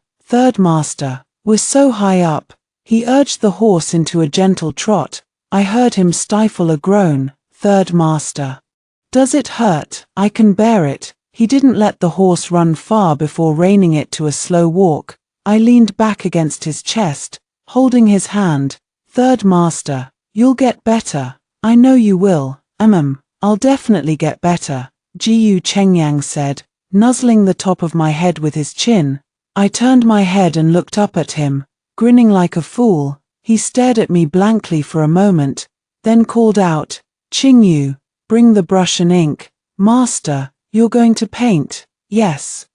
A: we're so high up. He urged the horse into a gentle trot. I heard him stifle a groan. Third master. Does it hurt? I can bear it. He didn't let the horse run far before reining it to a slow walk. I leaned back against his chest, holding his hand. Third master, you'll get better. I know you will. I'll definitely get better, Jiyu Chengyang said, nuzzling the top of my head with his chin. I turned my head and looked up at him, grinning like a fool. He stared at me blankly for a moment, then called out, Qingyu, bring the brush and ink. Master, you're going to paint? Yes.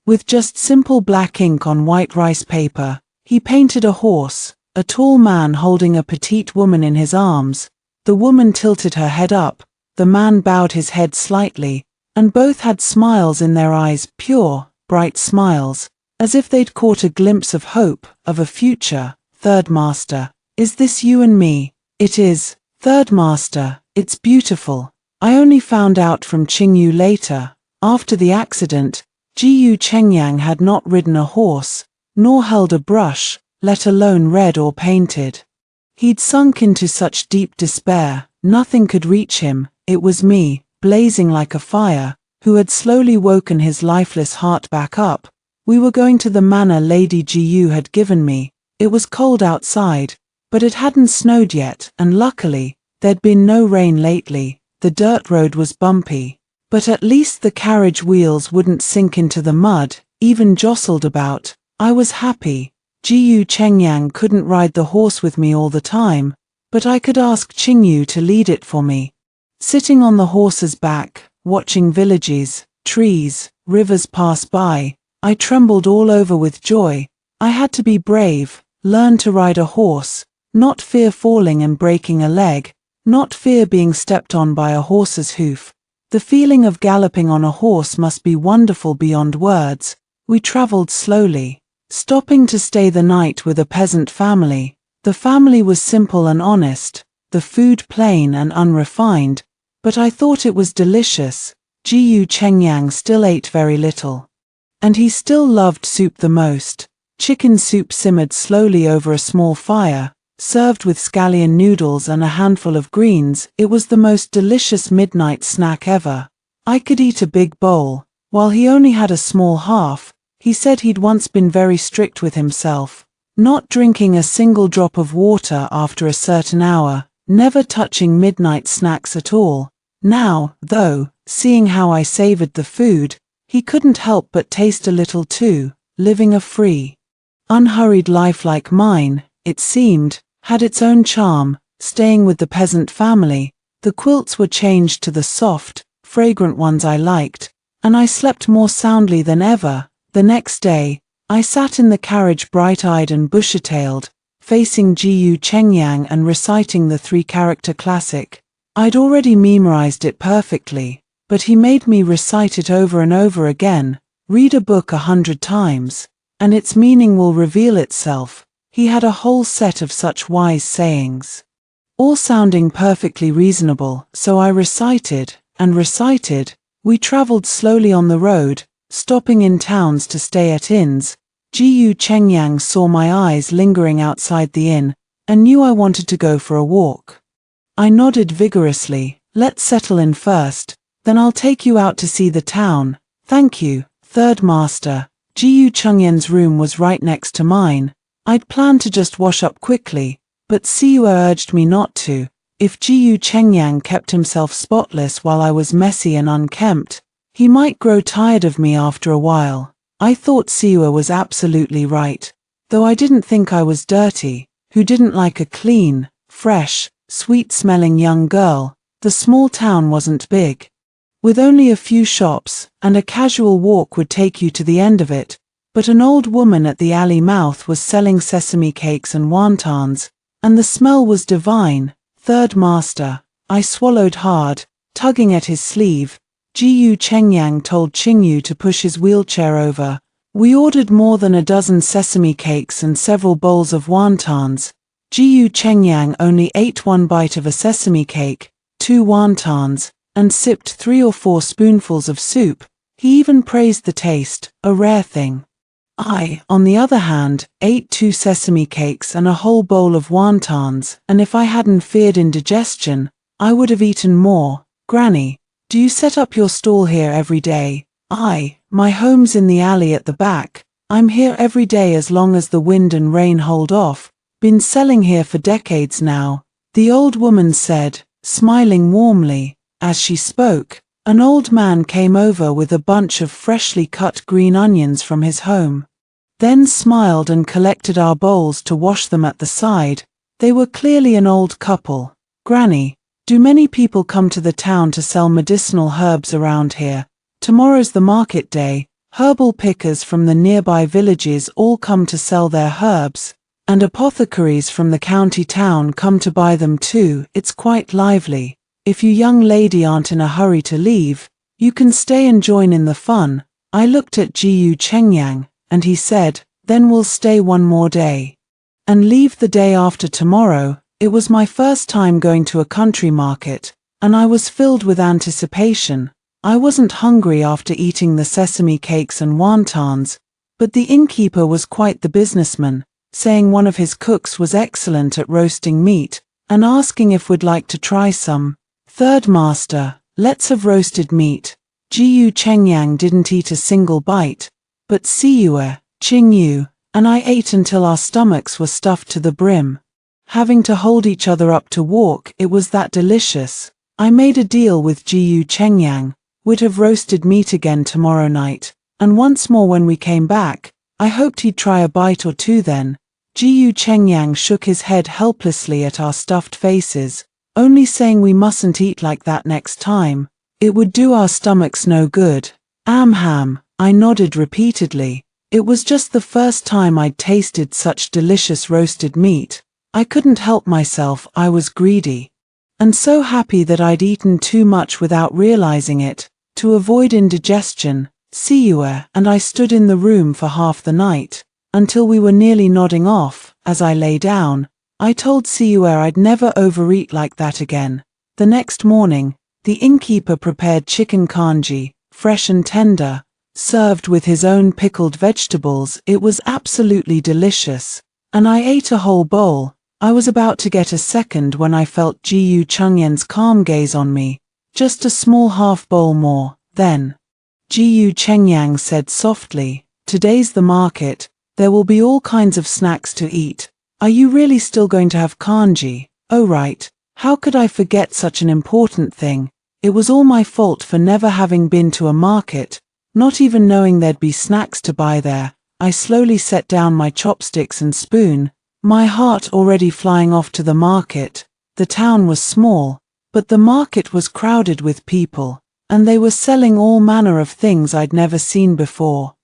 A: With just simple black ink on white rice paper, he painted a horse, a tall man holding a petite woman in his arms. The woman tilted her head up, the man bowed his head slightly, and both had smiles in their eyes, pure, bright smiles, as if they'd caught a glimpse of hope, of a future. Third master, is this you and me? It is. Third master, it's beautiful. I only found out from Qingyu later. After the accident, Jiyu Chengyang had not ridden a horse, nor held a brush, let alone read or painted. He'd sunk into such deep despair, nothing could reach him. It was me, blazing like a fire, who had slowly woken his lifeless heart back up. We were going to the manor Lady Jiyu had given me. It was cold outside, but it hadn't snowed yet, and luckily, there'd been no rain lately. The dirt road was bumpy, but at least the carriage wheels wouldn't sink into the mud, even jostled about. I was happy. Jiyu Chengyang couldn't ride the horse with me all the time, but I could ask Qingyu to lead it for me. Sitting on the horse's back, watching villages, trees, rivers pass by, I trembled all over with joy. I had to be brave, learn to ride a horse, not fear falling and breaking a leg, not fear being stepped on by a horse's hoof. The feeling of galloping on a horse must be wonderful beyond words. We traveled slowly, stopping to stay the night with a peasant family. The family was simple and honest, the food plain and unrefined, but I thought it was delicious. Jiyu Chengyang still ate very little. And he still loved soup the most. Chicken soup simmered slowly over a small fire, served with scallion noodles and a handful of greens. It was the most delicious midnight snack ever. I could eat a big bowl, while he only had a small half. He said he'd once been very strict with himself, not drinking a single drop of water after a certain hour, never touching midnight snacks at all. Now, though, seeing how I savored the food, he couldn't help but taste a little too. Living a free, unhurried life like mine, it seemed, had its own charm. Staying with the peasant family, the quilts were changed to the soft, fragrant ones I liked, and I slept more soundly than ever. The next day, I sat in the carriage bright-eyed and bushy-tailed, facing Jiyu Chengyang and reciting the three-character classic. I'd already memorized it perfectly, but he made me recite it over and over again. Read a book 100 times, and its meaning will reveal itself. He had a whole set of such wise sayings, all sounding perfectly reasonable, so I recited and recited. We traveled slowly on the road, stopping in towns to stay at inns. Jiyu Chengyang saw my eyes lingering outside the inn, and knew I wanted to go for a walk. I nodded vigorously. Let's settle in first, then I'll take you out to see the town. Thank you, third master. Jiyu Chengyan's room was right next to mine. I'd planned to just wash up quickly, but Siwa urged me not to. If Jiyu Chengyang kept himself spotless while I was messy and unkempt, he might grow tired of me after a while. I thought Siwa was absolutely right, though I didn't think I was dirty. Who didn't like a clean, fresh, sweet-smelling young girl? The small town wasn't big, with only a few shops, and a casual walk would take you to the end of it, but an old woman at the alley mouth was selling sesame cakes and wontons, and the smell was divine. Third master, I swallowed hard, tugging at his sleeve. Jiyu Chengyang told Qingyu to push his wheelchair over. We ordered more than a dozen sesame cakes and several bowls of wontons. Jiyu Chengyang only ate one bite of a sesame cake, 2 wontons, and sipped 3 or 4 spoonfuls of soup. He even praised the taste, a rare thing. I, on the other hand, ate 2 sesame cakes and a whole bowl of wontons, and if I hadn't feared indigestion, I would have eaten more. Granny, do you set up your stall here every day? My home's in the alley at the back. I'm here every day as long as the wind and rain hold off. Been selling here for decades now," the old woman said, smiling warmly. As she spoke, an old man came over with a bunch of freshly cut green onions from his home. Then smiled and collected our bowls to wash them at the side. They were clearly an old couple. "Granny, do many people come to the town to sell medicinal herbs around here? Tomorrow's the market day. Herbal pickers from the nearby villages all come to sell their herbs, and apothecaries from the county town come to buy them too. It's quite lively. If you young lady aren't in a hurry to leave, you can stay and join in the fun." I looked at Jiyu Chengyang, and he said, "Then we'll stay one more day and leave the day after tomorrow." It was my first time going to a country market, and I was filled with anticipation. I wasn't hungry after eating the sesame cakes and wontons, but the innkeeper was quite the businessman, saying one of his cooks was excellent at roasting meat, and asking if we'd like to try some. "Third master, let's have roasted meat." Jiyu Chengyang didn't eat a single bite, but Siyue, Qingyu, and I ate until our stomachs were stuffed to the brim. Having to hold each other up to walk, it was that delicious. I made a deal with Jiyu Chengyang. We'd have roasted meat again tomorrow night, and once more when we came back. I hoped he'd try a bite or two then. Jiyu Chengyang shook his head helplessly at our stuffed faces, only saying we mustn't eat like that next time. It would do our stomachs no good. Ham, I nodded repeatedly. It was just the first time I'd tasted such delicious roasted meat. I couldn't help myself, I was greedy. And so happy that I'd eaten too much without realizing it. To avoid indigestion, Siyue and I stood in the room for half the night, until we were nearly nodding off. As I lay down, I told Siyue I'd never overeat like that again. The next morning, the innkeeper prepared chicken kanji, fresh and tender, served with his own pickled vegetables. It was absolutely delicious, and I ate a whole bowl. I was about to get a second when I felt Jiyu Chengyang's calm gaze on me. "Just a small half bowl more, then." Jiyu Chengyang said softly, "Today's the market. There will be all kinds of snacks to eat. Are you really still going to have kanji?" "Oh right. How could I forget such an important thing? It was all my fault for never having been to a market, not even knowing there'd be snacks to buy there." I slowly set down my chopsticks and spoon, my heart already flying off to the market. The town was small, but the market was crowded with people, and they were selling all manner of things I'd never seen before.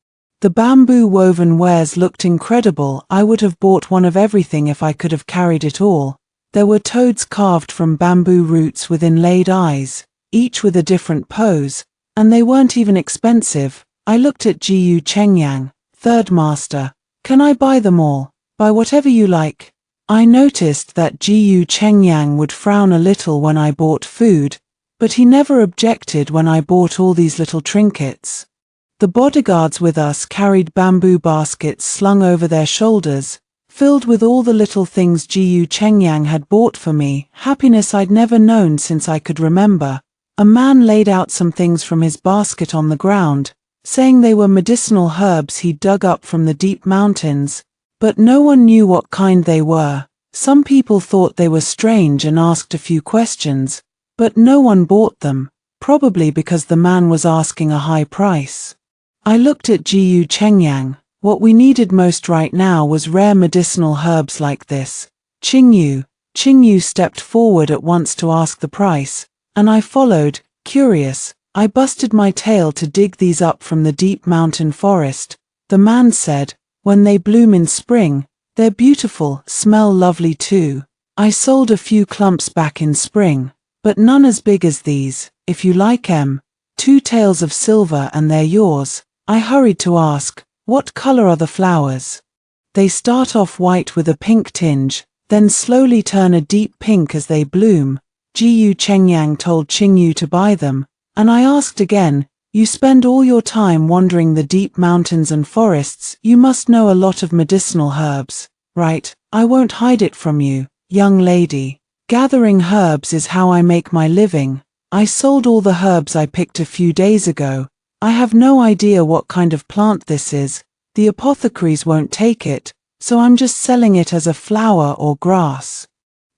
A: The bamboo woven wares looked incredible. I would have bought one of everything if I could have carried it all. There were toads carved from bamboo roots with inlaid eyes, each with a different pose, and they weren't even expensive. I looked at Jiyu Chengyang. "Third master, can I buy them all?" "Buy whatever you like." I noticed that Jiyu Chengyang would frown a little when I bought food, but he never objected when I bought all these little trinkets. The bodyguards with us carried bamboo baskets slung over their shoulders, filled with all the little things Jiyu Chengyang had bought for me, happiness I'd never known since I could remember. A man laid out some things from his basket on the ground, saying they were medicinal herbs he'd dug up from the deep mountains, but no one knew what kind they were. Some people thought they were strange and asked a few questions, but no one bought them, probably because the man was asking a high price. I looked at Jiyu Chengyang. What we needed most right now was rare medicinal herbs like this. Qingyu stepped forward at once to ask the price, and I followed, curious. I busted my tail to dig these up from the deep mountain forest. The man said, "When they bloom in spring, they're beautiful, smell lovely too. I sold a few clumps back in spring, but none as big as these. If you like 'em, 2 taels of silver and they're yours." I hurried to ask, "What color are the flowers?" "They start off white with a pink tinge, then slowly turn a deep pink as they bloom." Jiyu Chengyang told Qingyu to buy them, and I asked again, "You spend all your time wandering the deep mountains and forests, you must know a lot of medicinal herbs, right?" "I won't hide it from you, young lady. Gathering herbs is how I make my living. I sold all the herbs I picked a few days ago, I have no idea what kind of plant this is. The apothecaries won't take it, so I'm just selling it as a flower or grass.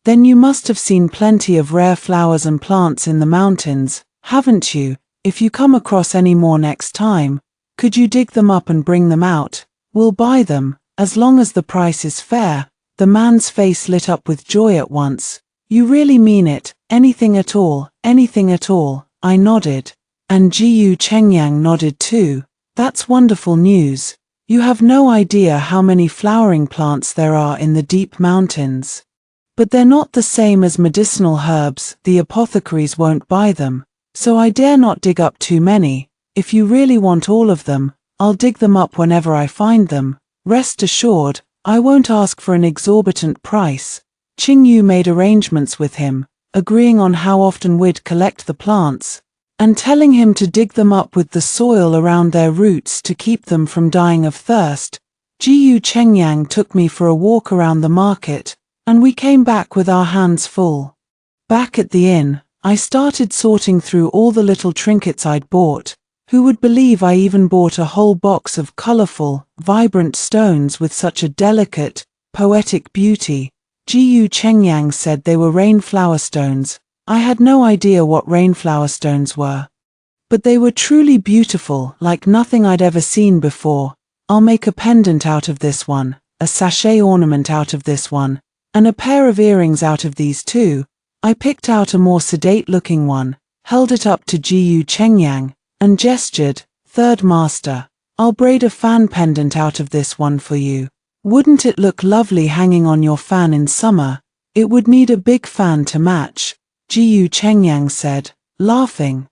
A: Then you must have seen plenty of rare flowers and plants in the mountains, haven't you? If you come across any more next time, could you dig them up and bring them out? We'll buy them, as long as the price is fair. The man's face lit up with joy at once. You really mean it? Anything at all, anything at all, I nodded. And Jiyu Chengyang nodded too. That's wonderful news. You have no idea how many flowering plants there are in the deep mountains. But they're not the same as medicinal herbs, the apothecaries won't buy them, so I dare not dig up too many. If you really want all of them, I'll dig them up whenever I find them. Rest assured, I won't ask for an exorbitant price. Qingyu made arrangements with him, agreeing on how often we'd collect the plants, and telling him to dig them up with the soil around their roots to keep them from dying of thirst. Jiyu Chengyang took me for a walk around the market, and we came back with our hands full. Back at the inn, I started sorting through all the little trinkets I'd bought. Who would believe I even bought a whole box of colorful, vibrant stones with such a delicate, poetic beauty? Jiyu Chengyang said they were rainflower stones. I had no idea what rainflower stones were. But they were truly beautiful, like nothing I'd ever seen before. I'll make a pendant out of this one, a sachet ornament out of this one, and a pair of earrings out of these too. I picked out a more sedate-looking one, held it up to Jiyu Chengyang, and gestured, "Third master, I'll braid a fan pendant out of this one for you. Wouldn't it look lovely hanging on your fan in summer? It would need a big fan to match," Jiyu Chengyang said, laughing.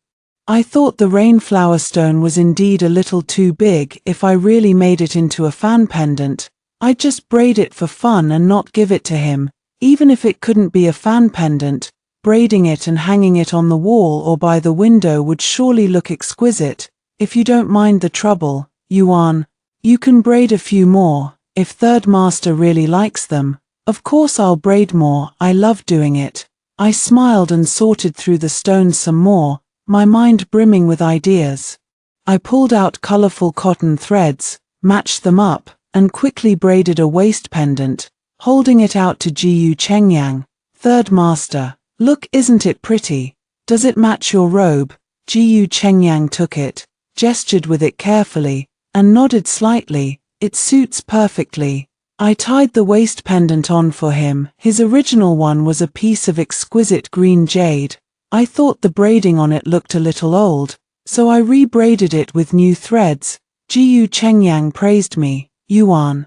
A: I thought the rainflower stone was indeed a little too big. If I really made it into a fan pendant, I'd just braid it for fun and not give it to him. Even if it couldn't be a fan pendant, braiding it and hanging it on the wall or by the window would surely look exquisite. If you don't mind the trouble, Yuan, you can braid a few more. If third master really likes them, of course I'll braid more. I love doing it. I smiled and sorted through the stones some more, my mind brimming with ideas. I pulled out colorful cotton threads, matched them up, and quickly braided a waist pendant, holding it out to Jiyu Chengyang. "Third master, look, isn't it pretty? Does it match your robe?" Jiyu Chengyang took it, gestured with it carefully, and nodded slightly. "It suits perfectly." I tied the waist pendant on for him. His original one was a piece of exquisite green jade. I thought the braiding on it looked a little old, so I re-braided it with new threads. Jiyu Chengyang praised me. "Yuan,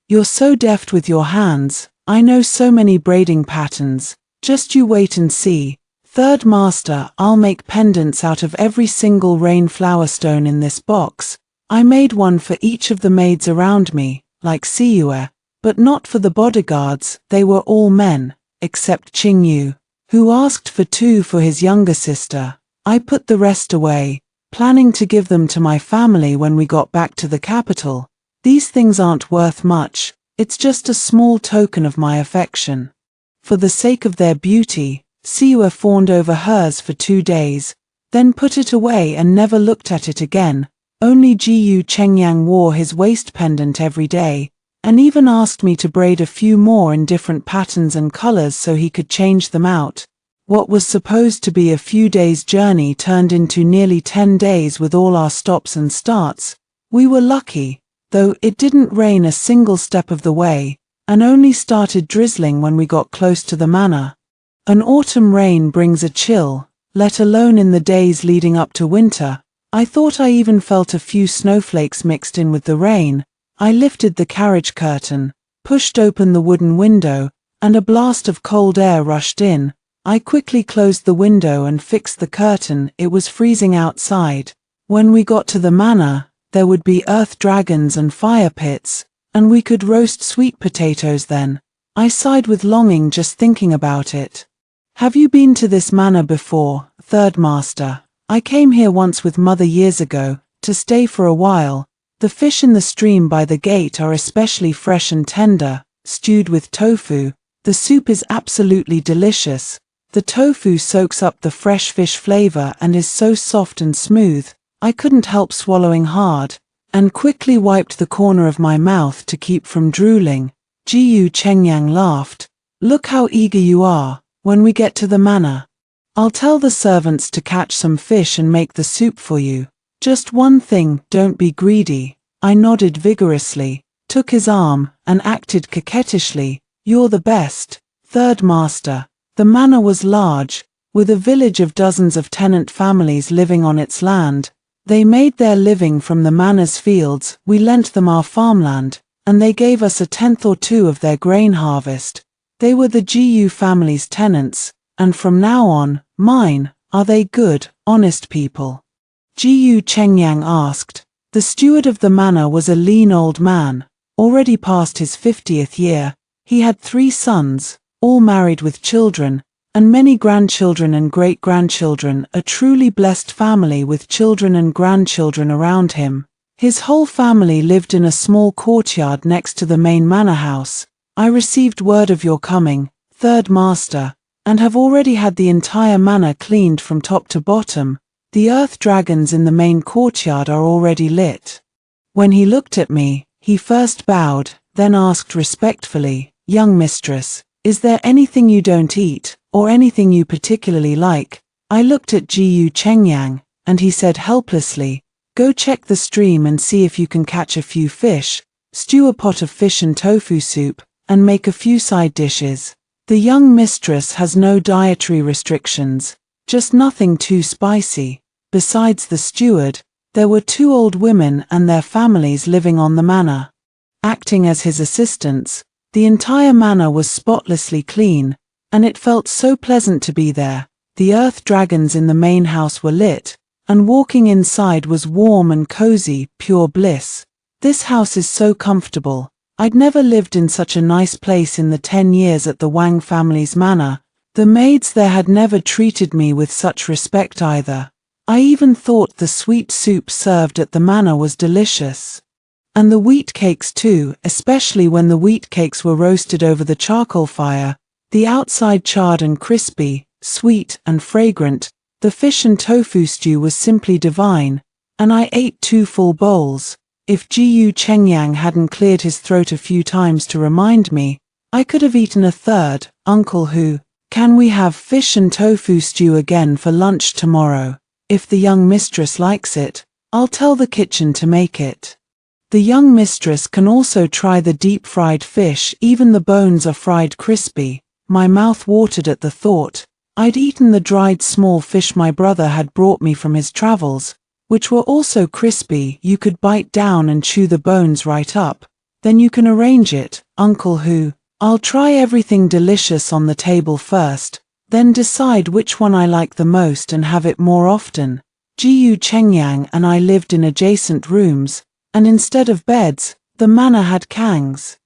A: you're so deft with your hands. I know so many braiding patterns. Just you wait and see. Third master, I'll make pendants out of every single rainflower stone in this box. I made one for each of the maids around me, like Siue, but not for the bodyguards. They were all men, except Qingyu, who asked for 2 for his younger sister. I put the rest away, planning to give them to my family when we got back to the capital. These things aren't worth much. It's just a small token of my affection. For the sake of their beauty, Siwe fawned over hers for 2 days, then put it away and never looked at it again. Only Jiyu Chengyang wore his waist pendant every day, and even asked me to braid a few more in different patterns and colors so he could change them out. What was supposed to be a few days' journey turned into nearly 10 days with all our stops and starts. We were lucky, though it didn't rain a single step of the way, and only started drizzling when we got close to the manor. An autumn rain brings a chill, let alone in the days leading up to winter. I thought I even felt a few snowflakes mixed in with the rain. I lifted the carriage curtain, pushed open the wooden window, and a blast of cold air rushed in. I quickly closed the window and fixed the curtain. It was freezing outside. When we got to the manor, there would be earth dragons and fire pits, and we could roast sweet potatoes then. I sighed with longing just thinking about it. "Have you been to this manor before, Third Master?" "I came here once with Mother years ago, to stay for a while. The fish in the stream by the gate are especially fresh and tender, stewed with tofu. The soup is absolutely delicious. The tofu soaks up the fresh fish flavor and is so soft and smooth. I couldn't help swallowing hard, and quickly wiped the corner of my mouth to keep from drooling. Jinx.My laughed. Look how eager you are. When we get to the manor, I'll tell the servants to catch some fish and make the soup for you. Just one thing, don't be greedy. I nodded vigorously, took his arm, and acted coquettishly. You're the best. Third Master. The manor was large, with a village of dozens of tenant families living on its land. They made their living from the manor's fields. We lent them our farmland, and they gave us a tenth or two of their grain harvest. They were the Gu family's tenants, and from now on, mine. Are they good, honest people? Jinx.My asked. The steward of the manor was a lean old man, already past his 50th year. He had 3 sons, all married with children, and many grandchildren and great-grandchildren, a truly blessed family with children and grandchildren around him. His whole family lived in a small courtyard next to the main manor house. I received word of your coming, Third Master, and have already had the entire manor cleaned from top to bottom. The earth dragons in the main courtyard are already lit. When he looked at me, he first bowed, then asked respectfully, Young mistress, is there anything you don't eat, or anything you particularly like? I looked at Jinx.My, and he said helplessly, Go check the stream and see if you can catch a few fish, stew a pot of fish and tofu soup, and make a few side dishes. The young mistress has no dietary restrictions, just nothing too spicy. Besides the steward, there were 2 old women and their families living on the manor. Acting as his assistants, the entire manor was spotlessly clean, and it felt so pleasant to be there. The earth dragons in the main house were lit, and walking inside was warm and cozy, pure bliss. This house is so comfortable. I'd never lived in such a nice place in the 10 years at the Wang family's manor. The maids there had never treated me with such respect either. I even thought the sweet soup served at the manor was delicious. And the wheat cakes too, especially when the wheat cakes were roasted over the charcoal fire, the outside charred and crispy, sweet and fragrant. The fish and tofu stew was simply divine, and I ate 2 full bowls. If Jinx.My hadn't cleared his throat a few times to remind me, I could have eaten a third. Uncle Hu, can we have fish and tofu stew again for lunch tomorrow? If the young mistress likes it, I'll tell the kitchen to make it. The young mistress can also try the deep-fried fish, even the bones are fried crispy. My mouth watered at the thought. I'd eaten the dried small fish my brother had brought me from his travels, which were also crispy. You could bite down and chew the bones right up. Then you can arrange it, Uncle Hu. I'll try everything delicious on the table first, then decide which one I like the most and have it more often. Jinx.My and I lived in adjacent rooms, and instead of beds, the manor had kangs.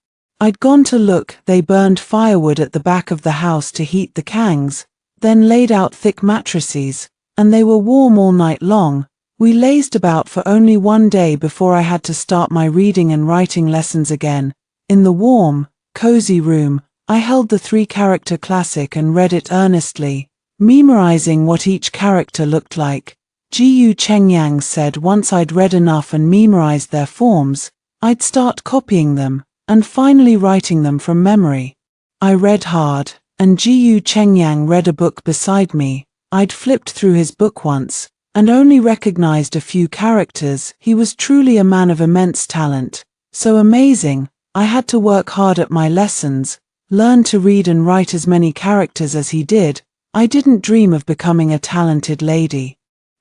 A: I'd gone to look. They burned firewood at the back of the house to heat the kangs, then laid out thick mattresses, and they were warm all night long. We lazed about for only 1 day before I had to start my reading and writing lessons again. In the warm, cozy room, I held the 3-character classic and read it earnestly, memorizing what each character looked like. Jinx.My said once I'd read enough and memorized their forms, I'd start copying them, and finally writing them from memory. I read hard, and Jinx.My read a book beside me. I'd flipped through his book once, and only recognized a few characters. He was truly a man of immense talent, so amazing. I had to work hard at my lessons, learn to read and write as many characters as he did. I didn't dream of becoming a talented lady.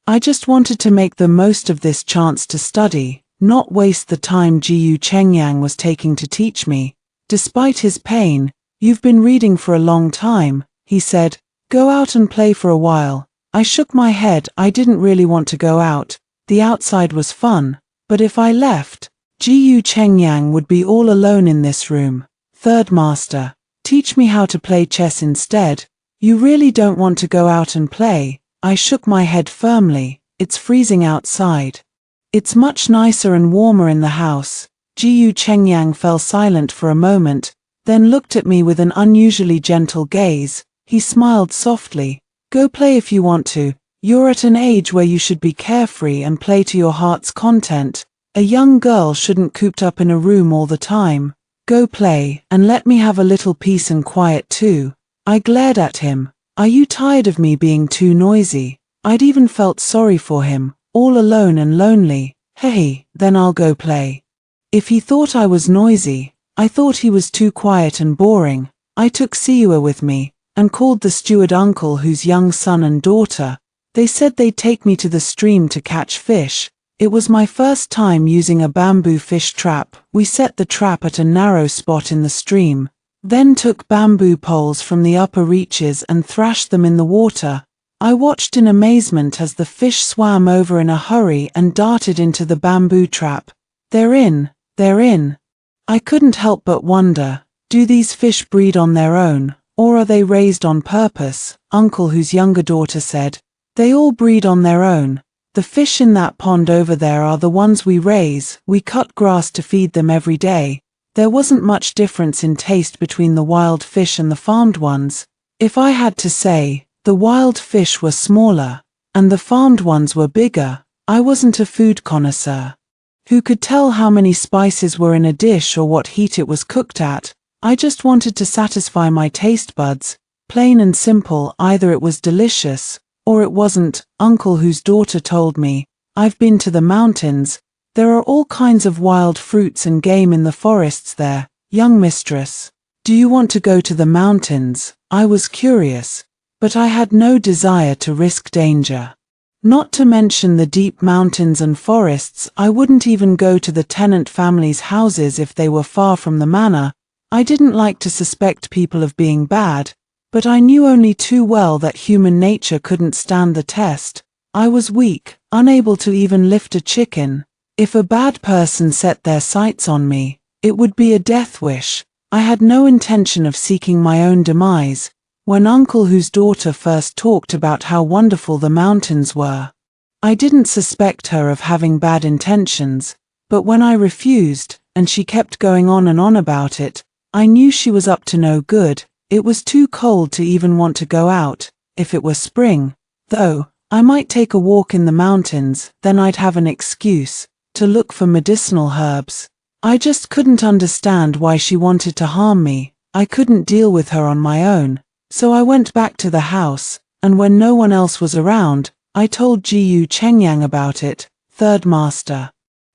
A: I just wanted to make the most of this chance to study, not waste the time Jinx.My was taking to teach me. Despite his pain, "You've been reading for a long time," he said. "Go out and play for a while." I shook my head. I didn't really want to go out. The outside was fun, but if I left, Jinx.My would be all alone in this room. "Third Master, teach me how to play chess instead. You really don't want to go out and play?" I shook my head firmly. "It's freezing outside. It's much nicer and warmer in the house." Jinx.My fell silent for a moment, then looked at me with an unusually gentle gaze. He smiled softly. "Go play if you want to. You're at an age where you should be carefree and play to your heart's content. A young girl shouldn't cooped up in a room all the time. Go play, and let me have a little peace and quiet too. I glared at him. Are you tired of me being too noisy? I'd even felt sorry for him, all alone and lonely. Hey, then I'll go play. If he thought I was noisy, I thought he was too quiet and boring. I took Siua with me, and called the steward uncle whose young son and daughter. They said they'd take me to the stream to catch fish. It was my first time using a bamboo fish trap. We set the trap at a narrow spot in the stream, then took bamboo poles from the upper reaches and thrashed them in the water. I watched in amazement as the fish swam over in a hurry and darted into the bamboo trap. They're in. I couldn't help but wonder, do these fish breed on their own, or are they raised on purpose? Uncle whose younger daughter said, they all breed on their own. The fish in that pond over there are the ones we raise. We cut grass to feed them every day. There wasn't much difference in taste between the wild fish and the farmed ones. If I had to say, the wild fish were smaller, and the farmed ones were bigger. I wasn't a food connoisseur who could tell how many spices were in a dish or what heat it was cooked at. I just wanted to satisfy my taste buds. Plain and simple, either it was delicious, or it wasn't. Uncle whose daughter told me, I've been to the mountains. There are all kinds of wild fruits and game in the forests there. Young mistress, do you want to go to the mountains? I was curious, but I had no desire to risk danger. Not to mention the deep mountains and forests. I wouldn't even go to the tenant family's houses if they were far from the manor. I didn't like to suspect people of being bad, but I knew only too well that human nature couldn't stand the test. I was weak, unable to even lift a chicken. If a bad person set their sights on me, it would be a death wish. I had no intention of seeking my own demise. When Uncle whose daughter first talked about how wonderful the mountains were, I didn't suspect her of having bad intentions, but when I refused, and she kept going on and on about it, I knew she was up to no good. It was too cold to even want to go out. If it were spring, though, I might take a walk in the mountains, then I'd have an excuse to look for medicinal herbs. I just couldn't understand why she wanted to harm me. I couldn't deal with her on my own. So I went back to the house, and when no one else was around, I told Jiyu Chengyang about it. Third Master,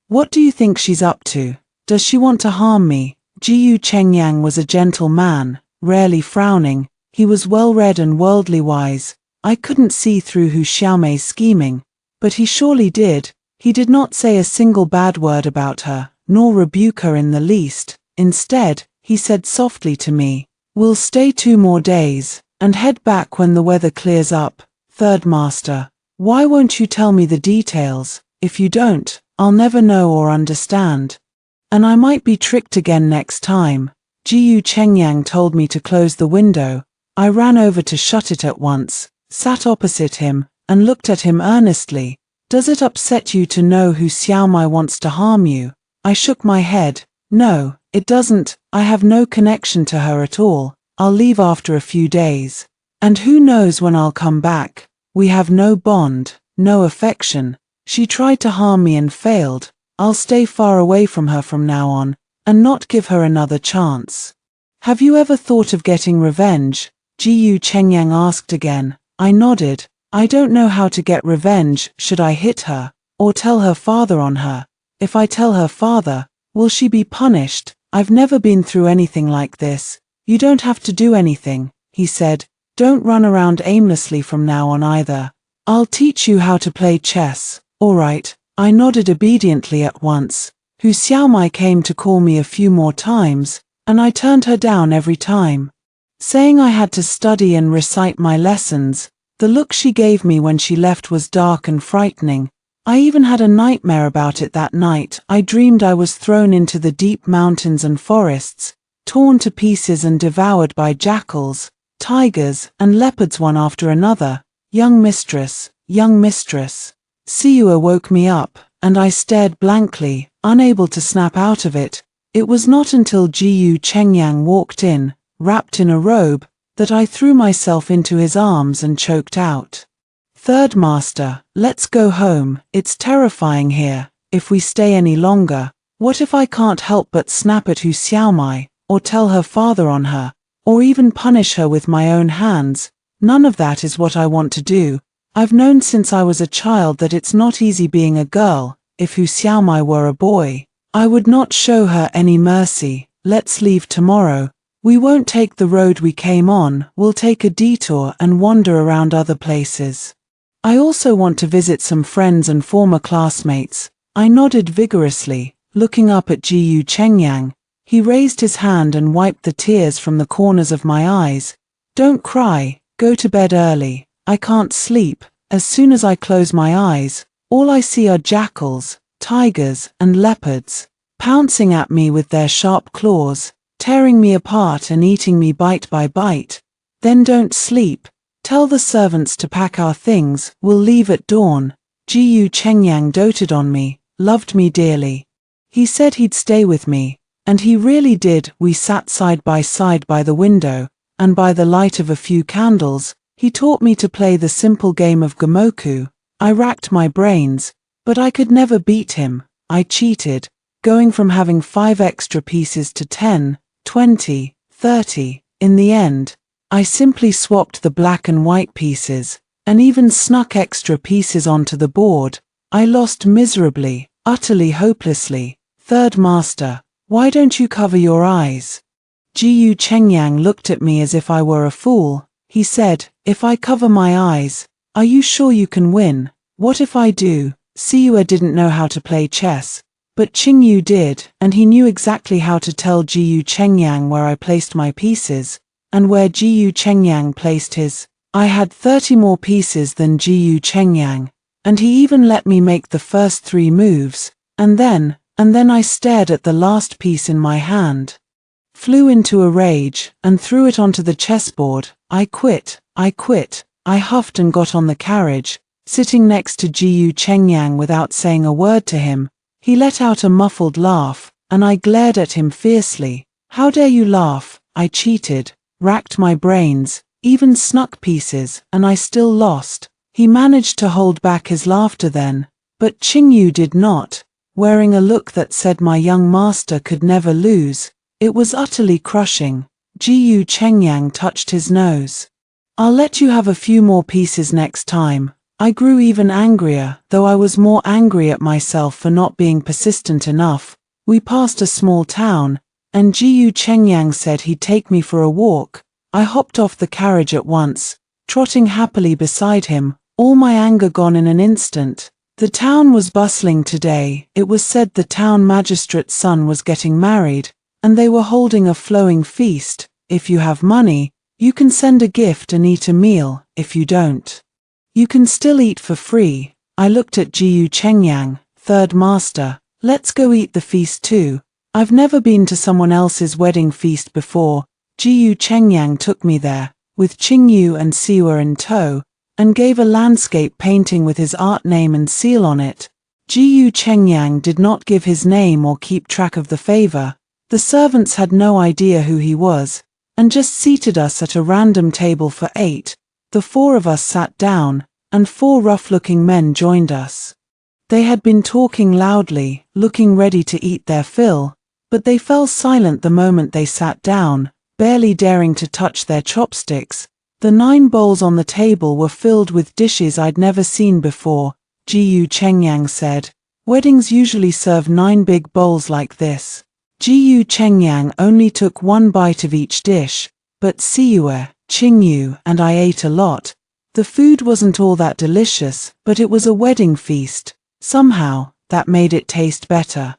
A: what do you think she's up to? Does she want to harm me? Jiyu Chengyang was a gentle man, rarely frowning. He was well-read and worldly wise. I couldn't see through Hu Xiaomei's scheming, but he surely did. He did not say a single bad word about her, nor rebuke her in the least. Instead, he said softly to me, we'll stay 2 more days, and head back when the weather clears up. Third Master, why won't you tell me the details? If you don't, I'll never know or understand. And I might be tricked again next time. Jiyu Chengyang told me to close the window. I ran over to shut it at once, sat opposite him, and looked at him earnestly. Does it upset you to know Hu Xiaomei wants to harm you? I shook my head. No, it doesn't. I have no connection to her at all. I'll leave after a few days. And who knows when I'll come back? We have no bond, no affection. She tried to harm me and failed. I'll stay far away from her from now on, and not give her another chance. Have you ever thought of getting revenge? Jiyu Chengyang asked again. I nodded. I don't know how to get revenge. Should I hit her, or tell her father on her? If I tell her father, will she be punished? I've never been through anything like this. You don't have to do anything, he said. Don't run around aimlessly from now on either. I'll teach you how to play chess. All right. I nodded obediently at once. Hu Xiaomei came to call me a few more times, and I turned her down every time, saying I had to study and recite my lessons. The look she gave me when she left was dark and frightening. I even had a nightmare about it that night. I dreamed I was thrown into the deep mountains and forests, torn to pieces and devoured by jackals, tigers, and leopards one after another. Young mistress, Siua woke me up, and I stared blankly, unable to snap out of it. It was not until Jiyu Chengyang walked in, wrapped in a robe, that I threw myself into his arms and choked out, Third master, let's go home, it's terrifying here. If we stay any longer, what if I can't help but snap at jinx.My, or tell her father on her, or even punish her with my own hands? None of that is what I want to do. I've known since I was a child that it's not easy being a girl. If jinx.My were a boy, I would not show her any mercy. Let's leave tomorrow. We won't take the road we came on, we'll take a detour and wander around other places. I also want to visit some friends and former classmates. I nodded vigorously, looking up at jinx. He raised his hand and wiped the tears from the corners of my eyes. Don't cry, go to bed early. I can't sleep. As soon as I close my eyes, all I see are jackals, tigers, and leopards, pouncing at me with their sharp claws, tearing me apart and eating me bite by bite. Then don't sleep. Tell the servants to pack our things, we'll leave at dawn. Jinx doted on me, loved me dearly. He said he'd stay with me, and he really did. We sat side by the window, and by the light of a few candles, he taught me to play the simple game of Gomoku. I racked my brains, but I could never beat him. I cheated, going from having 5 extra pieces to 10, 20, 30. In the end, I simply swapped the black and white pieces, and even snuck extra pieces onto the board. I lost miserably, utterly hopelessly. Third master, why don't you cover your eyes? Jinx looked at me as if I were a fool. He said, if I cover my eyes, are you sure you can win? What if I do? Siua didn't know how to play chess, but Qingyu did, and he knew exactly how to tell Jinx where I placed my pieces, and where Jinx placed his. I had 30 more pieces than Jinx, and he even let me make the first 3 moves, and then I stared at the last piece in my hand, flew into a rage, and threw it onto the chessboard. I quit. I huffed and got on the carriage, sitting next to Jinx without saying a word to him. He let out a muffled laugh, and I glared at him fiercely. How dare you laugh? I cheated, racked my brains, even snuck pieces, and I still lost. He managed to hold back his laughter then, but Qingyu did not, wearing a look that said my young master could never lose. It was utterly crushing. Jinx touched his nose. I'll let you have a few more pieces next time. I grew even angrier, though I was more angry at myself for not being persistent enough. We passed a small town, and Jinx said he'd take me for a walk. I hopped off the carriage at once, trotting happily beside him, all my anger gone in an instant. The town was bustling today. It was said the town magistrate's son was getting married, and they were holding a flowing feast. If you have money, you can send a gift and eat a meal. If you don't, you can still eat for free. I looked at Jinx. Third master, let's go eat the feast too. I've never been to someone else's wedding feast before. Jinx took me there, with Qingyu and Siua in tow, and gave a landscape painting with his art name and seal on it. Jinx did not give his name or keep track of the favor. The servants had no idea who he was, and just seated us at a random table for 8. The 4 of us sat down, and 4 rough-looking men joined us. They had been talking loudly, looking ready to eat their fill, but they fell silent the moment they sat down, barely daring to touch their chopsticks. The 9 bowls on the table were filled with dishes I'd never seen before. Jinx said, weddings usually serve 9 big bowls like this. Jinx only took 1 bite of each dish, but Siua, Qingyu, and I ate a lot. The food wasn't all that delicious, but it was a wedding feast. Somehow, that made it taste better.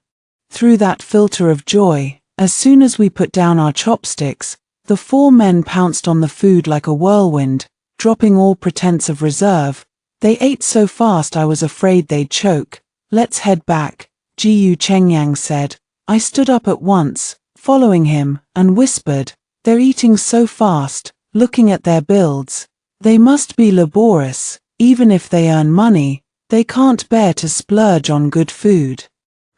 A: Through that filter of joy, as soon as we put down our chopsticks, the 4 men pounced on the food like a whirlwind, dropping all pretense of reserve. They ate so fast I was afraid they'd choke. Let's head back, Jinx said. I stood up at once, following him, and whispered, they're eating so fast, looking at their builds. They must be laborious. Even if they earn money, they can't bear to splurge on good food.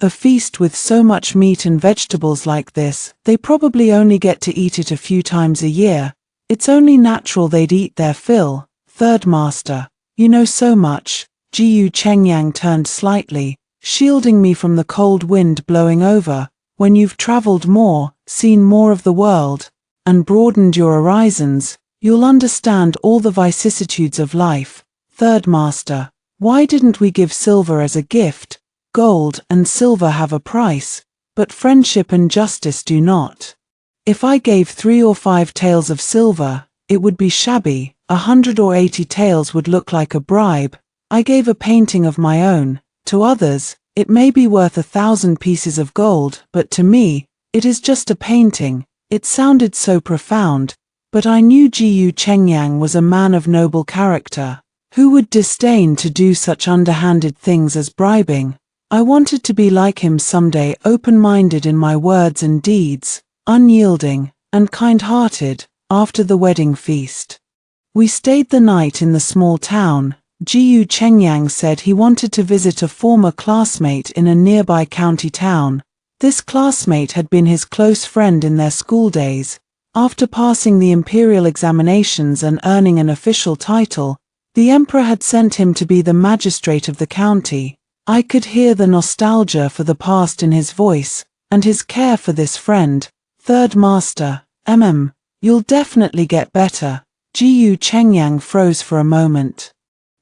A: A feast with so much meat and vegetables like this, they probably only get to eat it a few times a year. It's only natural they'd eat their fill. Third master, You know so much. Jiyu Chengyang turned slightly, shielding me from the cold wind blowing over. When you've traveled more, seen more of the world, and broadened your horizons, you'll understand all the vicissitudes of life. Third Master, why didn't we give silver as a gift? Gold and silver have a price, but friendship and justice do not. If I gave 3 or 5 taels of silver, it would be shabby. 100 or 80 taels would look like a bribe. I gave a painting of my own. To others, it may be worth 1,000 pieces of gold, but to me, it is just a painting. It sounded so profound, but I knew Jiyu Chengyang was a man of noble character. Who would disdain to do such underhanded things as bribing? I wanted to be like him someday, open-minded in my words and deeds, unyielding, and kind-hearted. After the wedding feast, we stayed the night in the small town. Jiyu Chengyang said he wanted to visit a former classmate in a nearby county town. This classmate had been his close friend in their school days. After passing the imperial examinations and earning an official title, the emperor had sent him to be the magistrate of the county. I could hear the nostalgia for the past in his voice, and his care for this friend. Third Master, you'll definitely get better. Jiyu Chengyang froze for a moment,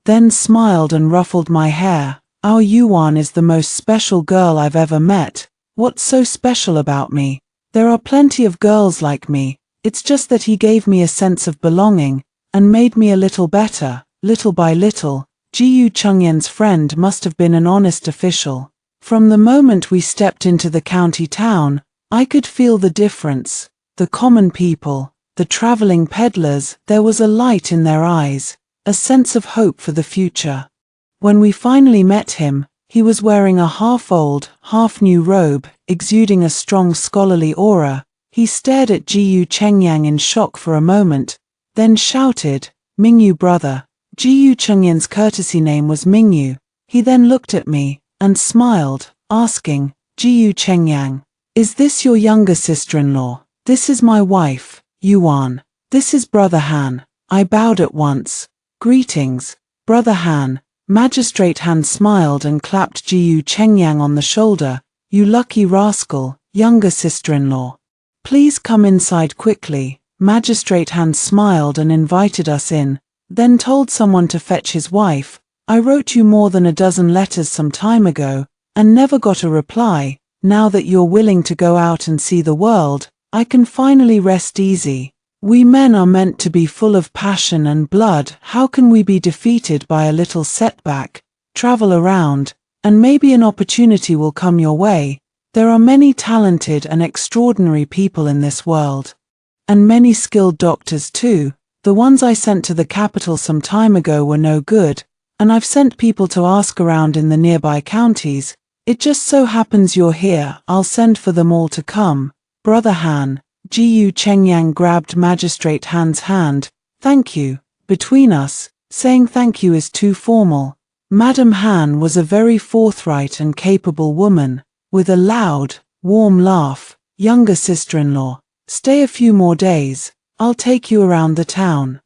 A: then smiled and ruffled my hair. Our Yuan is the most special girl I've ever met. What's so special about me? There are plenty of girls like me. It's just that he gave me a sense of belonging, and made me a little better, little by little. Jiyu Chengyan's friend must have been an honest official. From the moment we stepped into the county town, I could feel the difference. The common people, the traveling peddlers, there was a light in their eyes, a sense of hope for the future. When we finally met him, he was wearing a half-old, half-new robe, exuding a strong scholarly aura. He stared at Jiyu Chengyang in shock for a moment, then shouted, "Mingyu brother." Jiyu Chengyang's courtesy name was Mingyu. He then looked at me, and smiled, asking, "Jiyu Chengyang, is this your younger sister-in-law?" "This is my wife, Yuan. This is Brother Han." I bowed at once. "Greetings, Brother Han." Magistrate Han smiled and clapped Jiyu Chengyang on the shoulder. "You lucky rascal, younger sister-in-law. Please come inside quickly." Magistrate Han smiled and invited us in, then told someone to fetch his wife. "I wrote you more than a dozen letters some time ago, and never got a reply. Now that you're willing to go out and see the world, I can finally rest easy. We men are meant to be full of passion and blood. How can we be defeated by a little setback? Travel around, and maybe an opportunity will come your way. There are many talented and extraordinary people in this world. And many skilled doctors too. The ones I sent to the capital some time ago were no good, and I've sent people to ask around in the nearby counties. It just so happens you're here. I'll send for them all to come. Brother Han." Jiyu Chengyang grabbed Magistrate Han's hand. "Thank you." Between us, saying thank you is too formal. Madam Han was a very forthright and capable woman, with a loud, warm laugh. "Younger sister-in-law, stay a few more days. I'll take you around the town.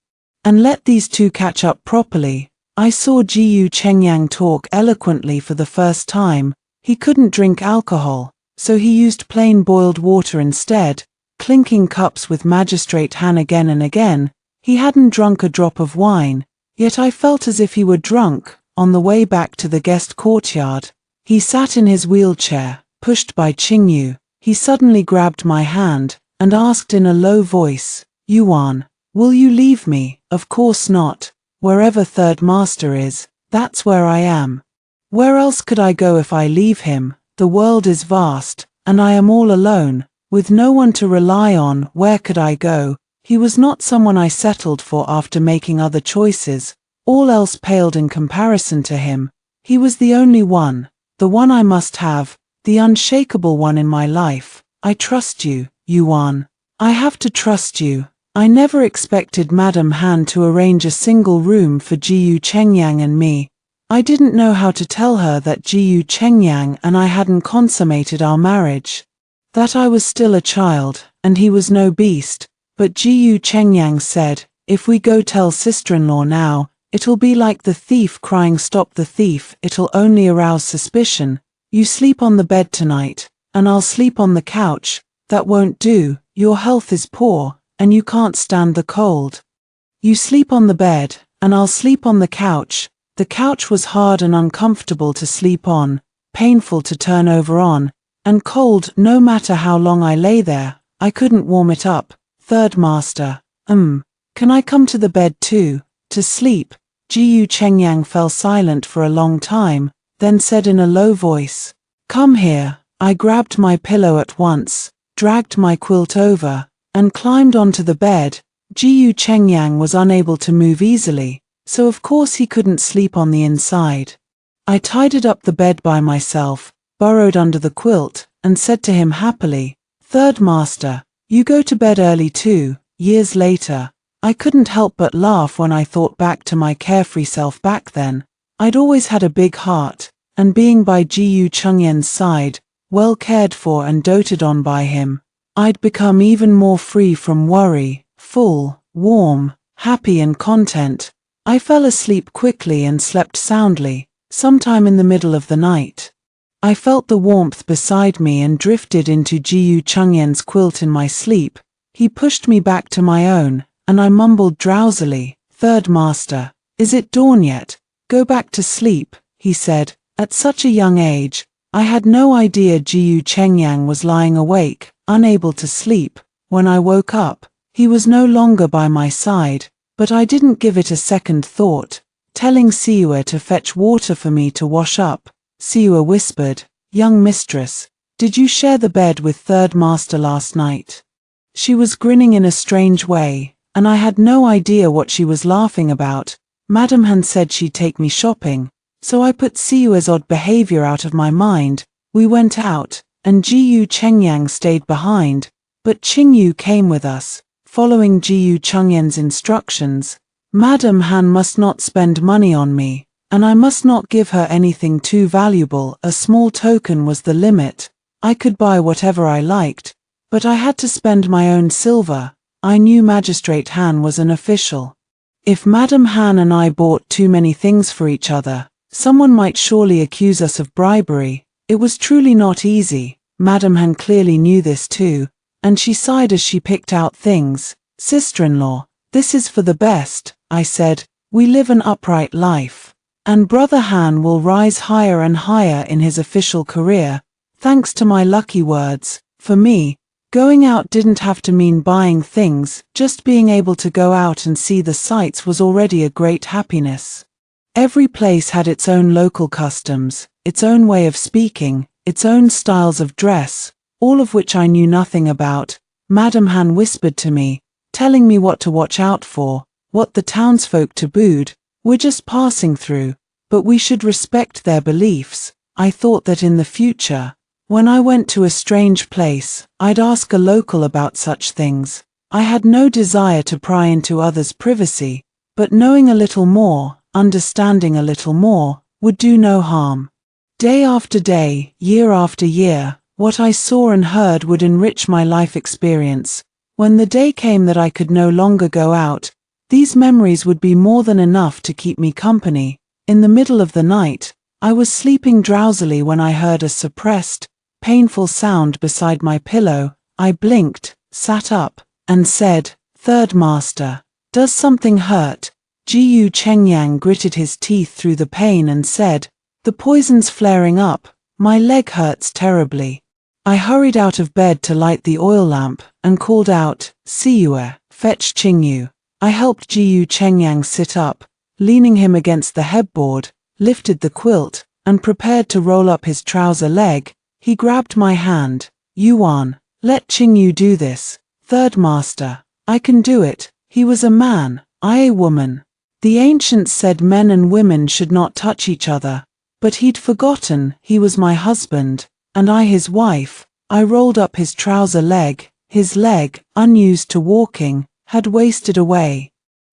A: And let these two catch up properly." I saw Jiyu Chengyang talk eloquently for the first time. He couldn't drink alcohol, so he used plain boiled water instead, clinking cups with Magistrate Han again and again. He hadn't drunk a drop of wine, yet I felt as if he were drunk. On the way back to the guest courtyard, he sat in his wheelchair, pushed by Qingyu. He suddenly grabbed my hand, and asked in a low voice, "Yuan, will you leave me?" "Of course not. Wherever Third Master is, that's where I am. Where else could I go if I leave him? The world is vast, and I am all alone. With no one to rely on, where could I go?" He was not someone I settled for after making other choices. All else paled in comparison to him. He was the only one, the one I must have, the unshakable one in my life. "I trust you, Yuan. I have to trust you." I never expected Madam Han to arrange a single room for Jiyu Chengyang and me. I didn't know how to tell her that Jiyu Chengyang and I hadn't consummated our marriage. That I was still a child, and he was no beast. But Jiyu Chengyang said, "If we go tell sister-in-law now, It'll be like the thief crying stop the thief, it'll only arouse suspicion. You sleep on the bed tonight, and I'll sleep on the couch. That won't do, your health is poor, and you can't stand the cold. You sleep on the bed, and I'll sleep on the couch. The couch was hard and uncomfortable to sleep on, painful to turn over on, and cold no matter how long I lay there. I couldn't warm it up. Third Master, can I come to the bed too, to sleep? Jiyu Chengyang fell silent for a long time, then said in a low voice, "Come here." I grabbed my pillow at once, dragged my quilt over, and climbed onto the bed. Jiyu Chengyang was unable to move easily, so of course he couldn't sleep on the inside. I tidied up the bed by myself, burrowed under the quilt, and said to him happily, "Third Master, you go to bed early too." Years later, I couldn't help but laugh when I thought back to my carefree self back then. I'd always had a big heart, and being by Jiyu Chengyan's side, well cared for and doted on by him, I'd become even more free from worry, full, warm, happy and content. I fell asleep quickly and slept soundly, sometime in the middle of the night. I felt the warmth beside me and drifted into Jiyu Chengyan's quilt in my sleep. He pushed me back to my own, and I mumbled drowsily, "Third Master, is it dawn yet? Go back to sleep," he said. At such a young age, I had no idea Jiyu Chengyang was lying awake, unable to sleep. When I woke up, he was no longer by my side, but I didn't give it a second thought. Telling Siwa to fetch water for me to wash up, Siwa whispered, "Young mistress, did you share the bed with Third Master last night?" She was grinning in a strange way, and I had no idea what she was laughing about. Madam Han said she'd take me shopping, so I put Siwa's odd behavior out of my mind. We went out, and Jiyu Chengyang stayed behind, but Qingyu came with us, following Jiyu Chengyan's instructions. Madam Han must not spend money on me, and I must not give her anything too valuable. A small token was the limit. I could buy whatever I liked, but I had to spend my own silver. I knew Magistrate Han was an official. If Madam Han and I bought too many things for each other, someone might surely accuse us of bribery. It was truly not easy. Madam Han clearly knew this too, and she sighed as she picked out things. "Sister-in-law, this is for the best," I said. "We live an upright life, and Brother Han will rise higher and higher in his official career, thanks to my lucky words." For me, going out didn't have to mean buying things, just being able to go out and see the sights was already a great happiness. Every place had its own local customs, its own way of speaking, its own styles of dress, all of which I knew nothing about. Madam Han whispered to me, telling me what to watch out for, what the townsfolk tabooed. "We're just passing through, but we should respect their beliefs." I thought that in the future, when I went to a strange place, I'd ask a local about such things. I had no desire to pry into others' privacy, but knowing a little more, understanding a little more, would do no harm. Day after day, year after year, what I saw and heard would enrich my life experience. When the day came that I could no longer go out, these memories would be more than enough to keep me company. In the middle of the night, I was sleeping drowsily when I heard a suppressed, painful sound beside my pillow. I blinked, sat up, and said, "Third Master, does something hurt?" Jiyu Chengyang gritted his teeth through the pain and said, "The poison's flaring up, my leg hurts terribly." I hurried out of bed to light the oil lamp, and called out, "Siwa, fetch Qingyu." I helped Jiyu Chengyang sit up, leaning him against the headboard, lifted the quilt, and prepared to roll up his trouser leg. He grabbed my hand. "Yuan, let Qingyu do this." "Third Master, I can do it. He was a man, I a woman." The ancients said men and women should not touch each other, but he'd forgotten he was my husband, and I his wife. I rolled up his trouser leg. His leg, unused to walking, had wasted away.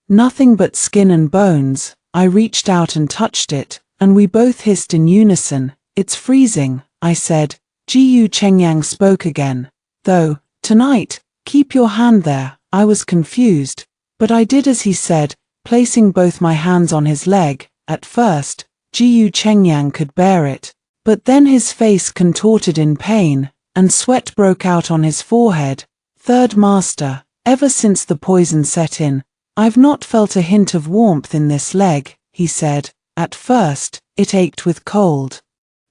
A: Nothing but skin and bones. I reached out and touched it, and we both hissed in unison. "It's freezing," I said. Jiyu Chengyang spoke again. "Though, tonight, keep your hand there." I was confused, but I did as he said, placing both my hands on his leg. At first, Jiyu Chengyang could bear it, but then his face contorted in pain, and sweat broke out on his forehead. Third master, ever since the poison set in, I've not felt a hint of warmth in this leg, he said. At first, it ached with cold.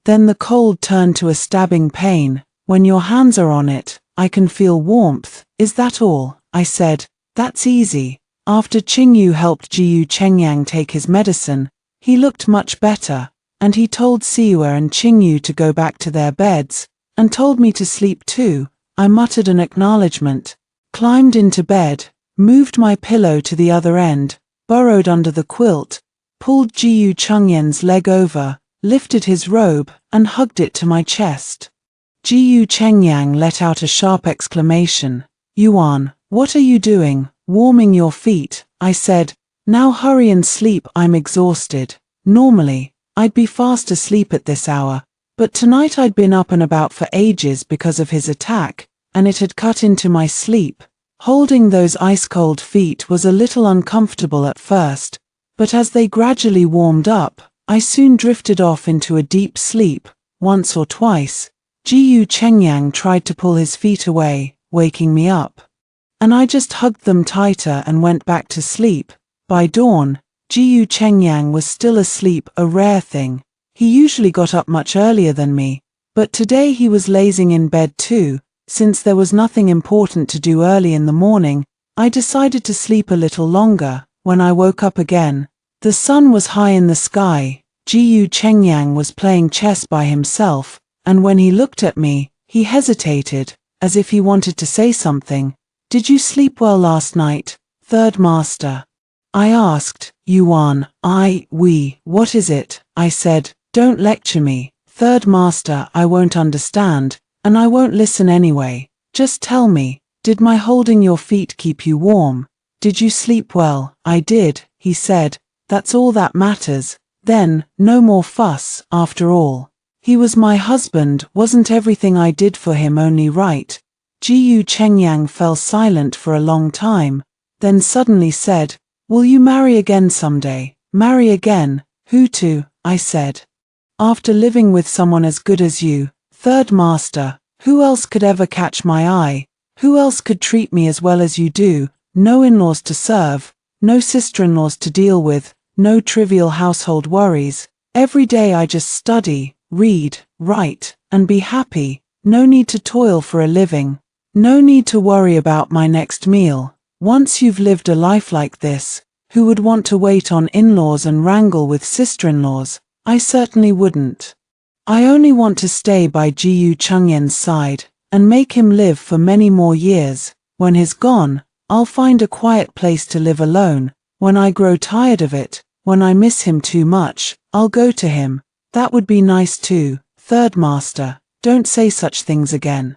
A: Then the cold turned to a stabbing pain. When your hands are on it, I can feel warmth. Is that all? I said. That's easy. After Qingyu helped Jiyu Chengyang take his medicine, he looked much better, and he told Siwa and Qingyu to go back to their beds, and told me to sleep too. I muttered an acknowledgement, climbed into bed, moved my pillow to the other end, burrowed under the quilt, pulled Jiyu Chengyan's leg over, lifted his robe, and hugged it to my chest. Jiyu Chengyang let out a sharp exclamation. Yuan, what are you doing? Warming your feet, I said. Now hurry and sleep, I'm exhausted. Normally, I'd be fast asleep at this hour, but tonight I'd been up and about for ages because of his attack, and it had cut into my sleep. Holding those ice-cold feet was a little uncomfortable at first, but as they gradually warmed up, I soon drifted off into a deep sleep. Once or twice, Jiyu Chengyang tried to pull his feet away, waking me up, and I just hugged them tighter and went back to sleep. By dawn, Jiyu Chengyang was still asleep, a rare thing. He usually got up much earlier than me, but today he was lazing in bed too. Since there was nothing important to do early in the morning, I decided to sleep a little longer. When I woke up again, the sun was high in the sky. Jiyu Chengyang was playing chess by himself, and when he looked at me, he hesitated, as if he wanted to say something. Did you sleep well last night, third master? I asked. Yuan, what is it? I said. Don't lecture me, third master, I won't understand, and I won't listen anyway. Just tell me, did my holding your feet keep you warm? Did you sleep well? I did, he said. That's all that matters. Then, no more fuss, after all. He was my husband, wasn't everything I did for him only right? Jiyu Chengyang fell silent for a long time, then suddenly said, will you marry again someday? Marry again? Who to? I said. After living with someone as good as you, third master, who else could ever catch my eye? Who else could treat me as well as you do? No in-laws to serve, no sister-in-laws to deal with, no trivial household worries. Every day I just study, read, write, and be happy. No need to toil for a living. No need to worry about my next meal. Once you've lived a life like this, who would want to wait on in-laws and wrangle with sister-in-laws? I certainly wouldn't. I only want to stay by Jiyu Chengyan's side, and make him live for many more years. When he's gone, I'll find a quiet place to live alone. When I grow tired of it, when I miss him too much, I'll go to him. That would be nice too, third master, don't say such things again.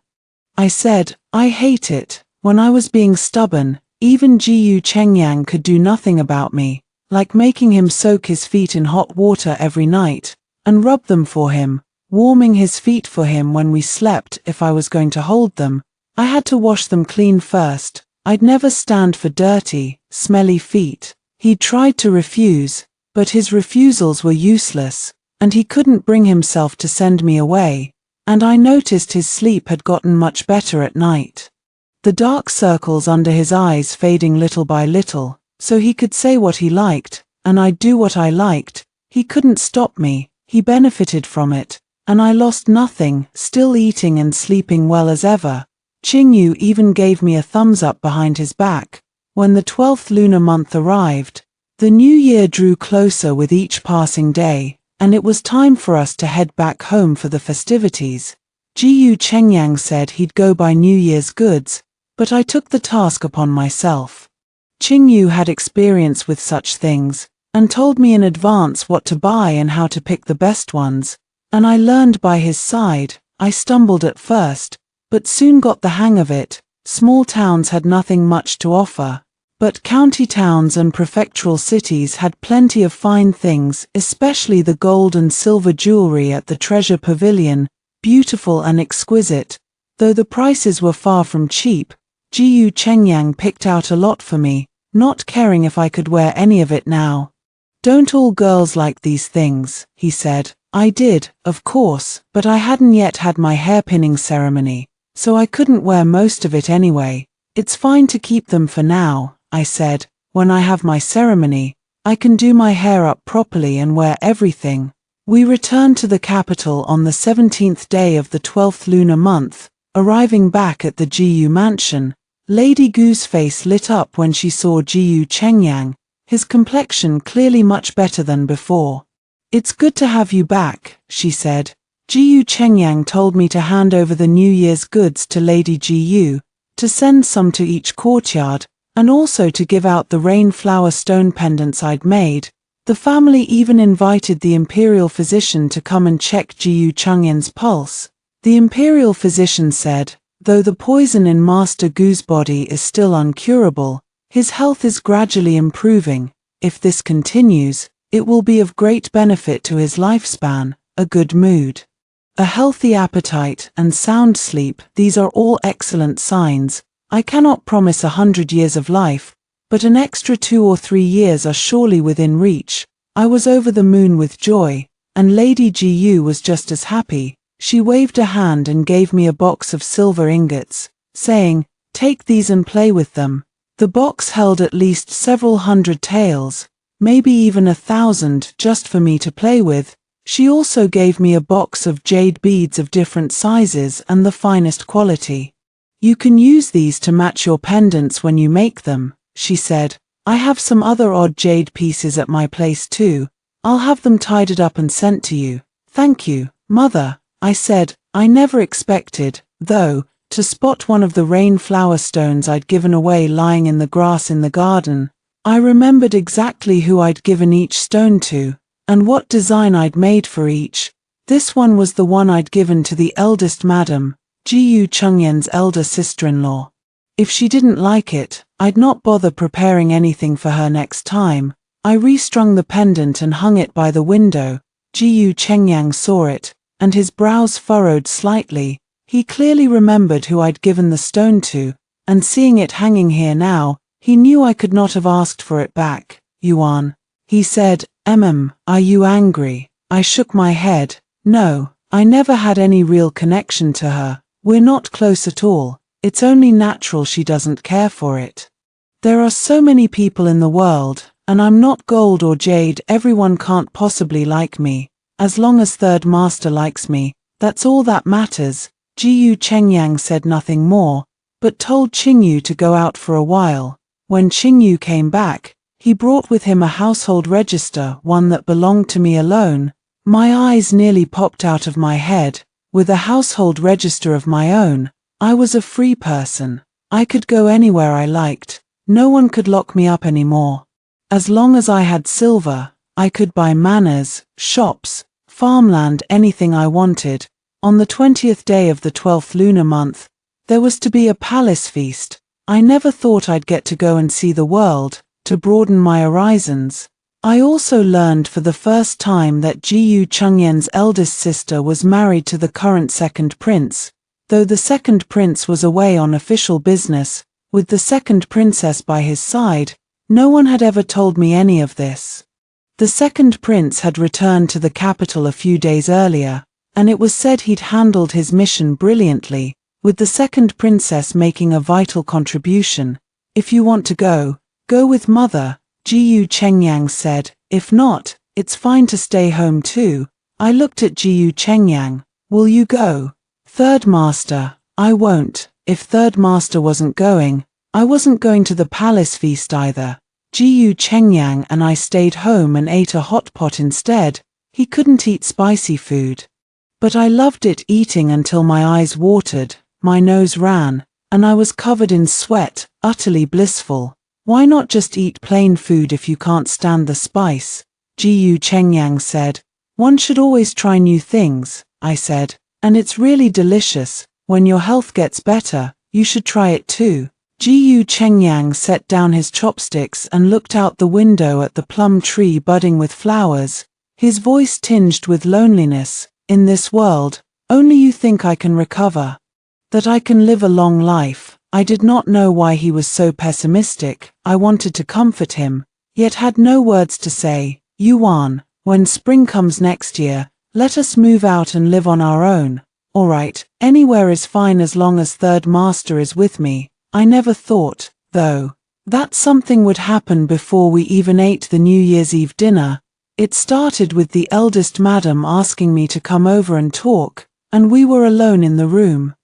A: I said. I hate it. When I was being stubborn, even Jiyu Chengyang could do nothing about me, like making him soak his feet in hot water every night, and rub them for him, warming his feet for him when we slept. If I was going to hold them, I had to wash them clean first. I'd never stand for dirty, smelly feet. He tried to refuse, but his refusals were useless, and he couldn't bring himself to send me away, and I noticed his sleep had gotten much better at night. The dark circles under his eyes fading little by little, so he could say what he liked, and I'd do what I liked. He couldn't stop me, he benefited from it, and I lost nothing, still eating and sleeping well as ever. Qingyu even gave me a thumbs up behind his back. When the 12th lunar month arrived, the new year drew closer with each passing day, and it was time for us to head back home for the festivities. Jiyu Chengyang said he'd go buy New Year's goods, but I took the task upon myself. Qingyu had experience with such things, and told me in advance what to buy and how to pick the best ones, and I learned by his side. I stumbled at first, but soon got the hang of it. Small towns had nothing much to offer, but county towns and prefectural cities had plenty of fine things, especially the gold and silver jewelry at the treasure pavilion, beautiful and exquisite. Though the prices were far from cheap, Jiyu Chengyang picked out a lot for me, not caring if I could wear any of it now. Don't all girls like these things, he said. I did, of course, but I hadn't yet had my hairpinning ceremony, so I couldn't wear most of it anyway. It's fine to keep them for now, I said. When I have my ceremony, I can do my hair up properly and wear everything. We returned to the capital on the 17th day of the 12th lunar month, arriving back at the Jiyu mansion. Lady Gu's face lit up when she saw Jiyu Chengyang, his complexion clearly much better than before. It's good to have you back, she said. Jiyu Chengyang told me to hand over the New Year's goods to Lady Jiyu, to send some to each courtyard, and also to give out the rain flower stone pendants I'd made. The family even invited the imperial physician to come and check Jiyu Chengyan's pulse. The imperial physician said, though the poison in Master Gu's body is still uncurable, his health is gradually improving. If this continues, it will be of great benefit to his lifespan. A good mood, a healthy appetite, and sound sleep, these are all excellent signs. I cannot promise 100 years of life, but an extra 2 or 3 years are surely within reach. I was over the moon with joy, and Lady Jiyu was just as happy. She waved a hand and gave me a box of silver ingots, saying, "Take these and play with them." The box held at least several hundred taels, maybe even 1,000, just for me to play with. She also gave me a box of jade beads of different sizes and the finest quality. "You can use these to match your pendants when you make them," she said. "I have some other odd jade pieces at my place too. I'll have them tidied up and sent to you." "Thank you, Mother," I said. I never expected, though, to spot one of the rain flower stones I'd given away lying in the grass in the garden. I remembered exactly who I'd given each stone to, and what design I'd made for each. This one was the one I'd given to the eldest madam, Jiyu Chengyan's elder sister-in-law. If she didn't like it, I'd not bother preparing anything for her next time. I restrung the pendant and hung it by the window. Jiyu Chengyang saw it, and his brows furrowed slightly. He clearly remembered who I'd given the stone to, and seeing it hanging here now, he knew I could not have asked for it back. "Yuan," he said, "Are you angry?" I shook my head. "No, I never had any real connection to her. We're not close at all. It's only natural she doesn't care for it. There are so many people in the world, and I'm not gold or jade. Everyone can't possibly like me. As long as Third Master likes me, that's all that matters." Jiyu Chengyang said nothing more, but told Qingyu to go out for a while. When Qingyu came back, he brought with him a household register, one that belonged to me alone. My eyes nearly popped out of my head. With a household register of my own, I was a free person. I could go anywhere I liked. No one could lock me up anymore. As long as I had silver, I could buy manors, shops, farmland, anything I wanted. On the 20th day of the 12th lunar month, there was to be a palace feast. I never thought I'd get to go and see the world, to broaden my horizons. I also learned for the first time that Jiyu Chengyan's eldest sister was married to the current second prince, though the second prince was away on official business, with the second princess by his side. No one had ever told me any of this. The second prince had returned to the capital a few days earlier, and it was said he'd handled his mission brilliantly, with the second princess making a vital contribution. "If you want to go, go with Mother," Jiyu Chengyang said. "If not, it's fine to stay home too." I looked at Jiyu Chengyang. "Will you go?" "Third Master, I won't." If Third Master wasn't going, I wasn't going to the palace feast either. Jiyu Chengyang and I stayed home and ate a hot pot instead. He couldn't eat spicy food. But I loved it, eating until my eyes watered, my nose ran, and I was covered in sweat, utterly blissful. "Why not just eat plain food if you can't stand the spice?" Jiyu Chengyang said. "One should always try new things," I said, "and it's really delicious. When your health gets better, you should try it too." Jiyu Chengyang set down his chopsticks and looked out the window at the plum tree budding with flowers, his voice tinged with loneliness. "In this world, only you think I can recover, that I can live a long life." I did not know why he was so pessimistic. I wanted to comfort him, yet had no words to say. Yuan, when spring comes next year, let us move out and live on our own. Alright, anywhere is fine as long as third master is with me. I never thought, though, that something would happen before we even ate the New Year's Eve dinner. It started with the eldest madam asking me to come over and talk, and we were alone in the room.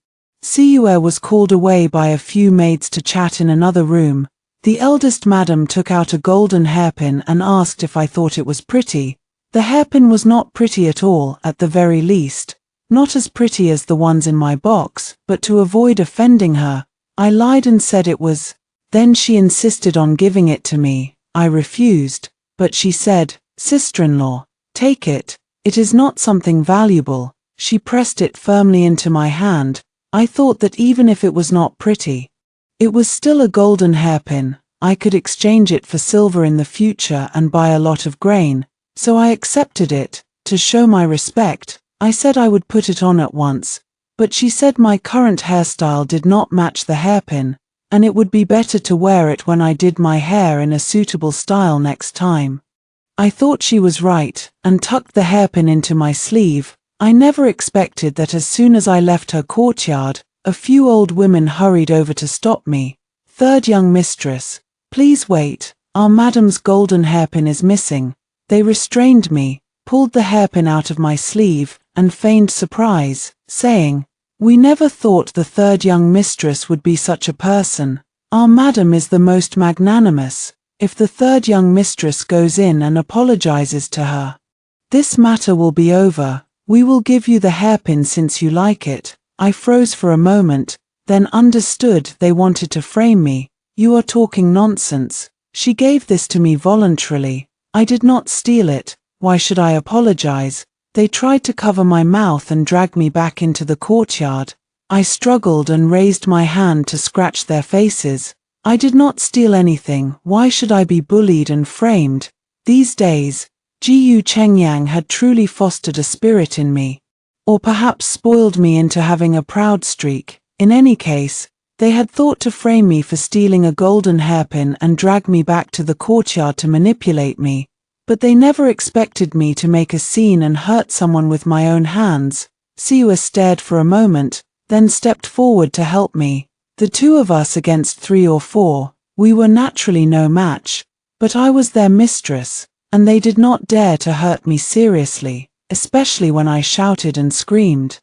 A: Siyue was called away by a few maids to chat in another room. The eldest madam took out a golden hairpin and asked if I thought it was pretty. The hairpin was not pretty at all, at the very least. Not as pretty as the ones in my box, but to avoid offending her, I lied and said it was. Then she insisted on giving it to me. I refused, but she said, "Sister-in-law, take it. It is not something valuable." She pressed it firmly into my hand. I thought that even if it was not pretty, it was still a golden hairpin. I could exchange it for silver in the future and buy a lot of grain, so I accepted it. To show my respect, I said I would put it on at once, but she said my current hairstyle did not match the hairpin, and it would be better to wear it when I did my hair in a suitable style next time. I thought she was right, and tucked the hairpin into my sleeve. I never expected that as soon as I left her courtyard, a few old women hurried over to stop me. "Third young mistress, please wait, our madam's golden hairpin is missing." They restrained me, pulled the hairpin out of my sleeve, and feigned surprise, saying, "We never thought the third young mistress would be such a person. Our madam is the most magnanimous. If the third young mistress goes in and apologizes to her, this matter will be over. We will give you the hairpin since you like it." I froze for a moment, then understood they wanted to frame me. "You are talking nonsense. She gave this to me voluntarily. I did not steal it. Why should I apologize?" They tried to cover my mouth and drag me back into the courtyard. I struggled and raised my hand to scratch their faces. I did not steal anything. Why should I be bullied and framed? These days, Jiyu Chengyang had truly fostered a spirit in me, or perhaps spoiled me into having a proud streak. In any case, they had thought to frame me for stealing a golden hairpin and drag me back to the courtyard to manipulate me, but they never expected me to make a scene and hurt someone with my own hands. Siwa stared for a moment, then stepped forward to help me. The two of us against 3 or 4, we were naturally no match, but I was their mistress, and they did not dare to hurt me seriously, especially when I shouted and screamed.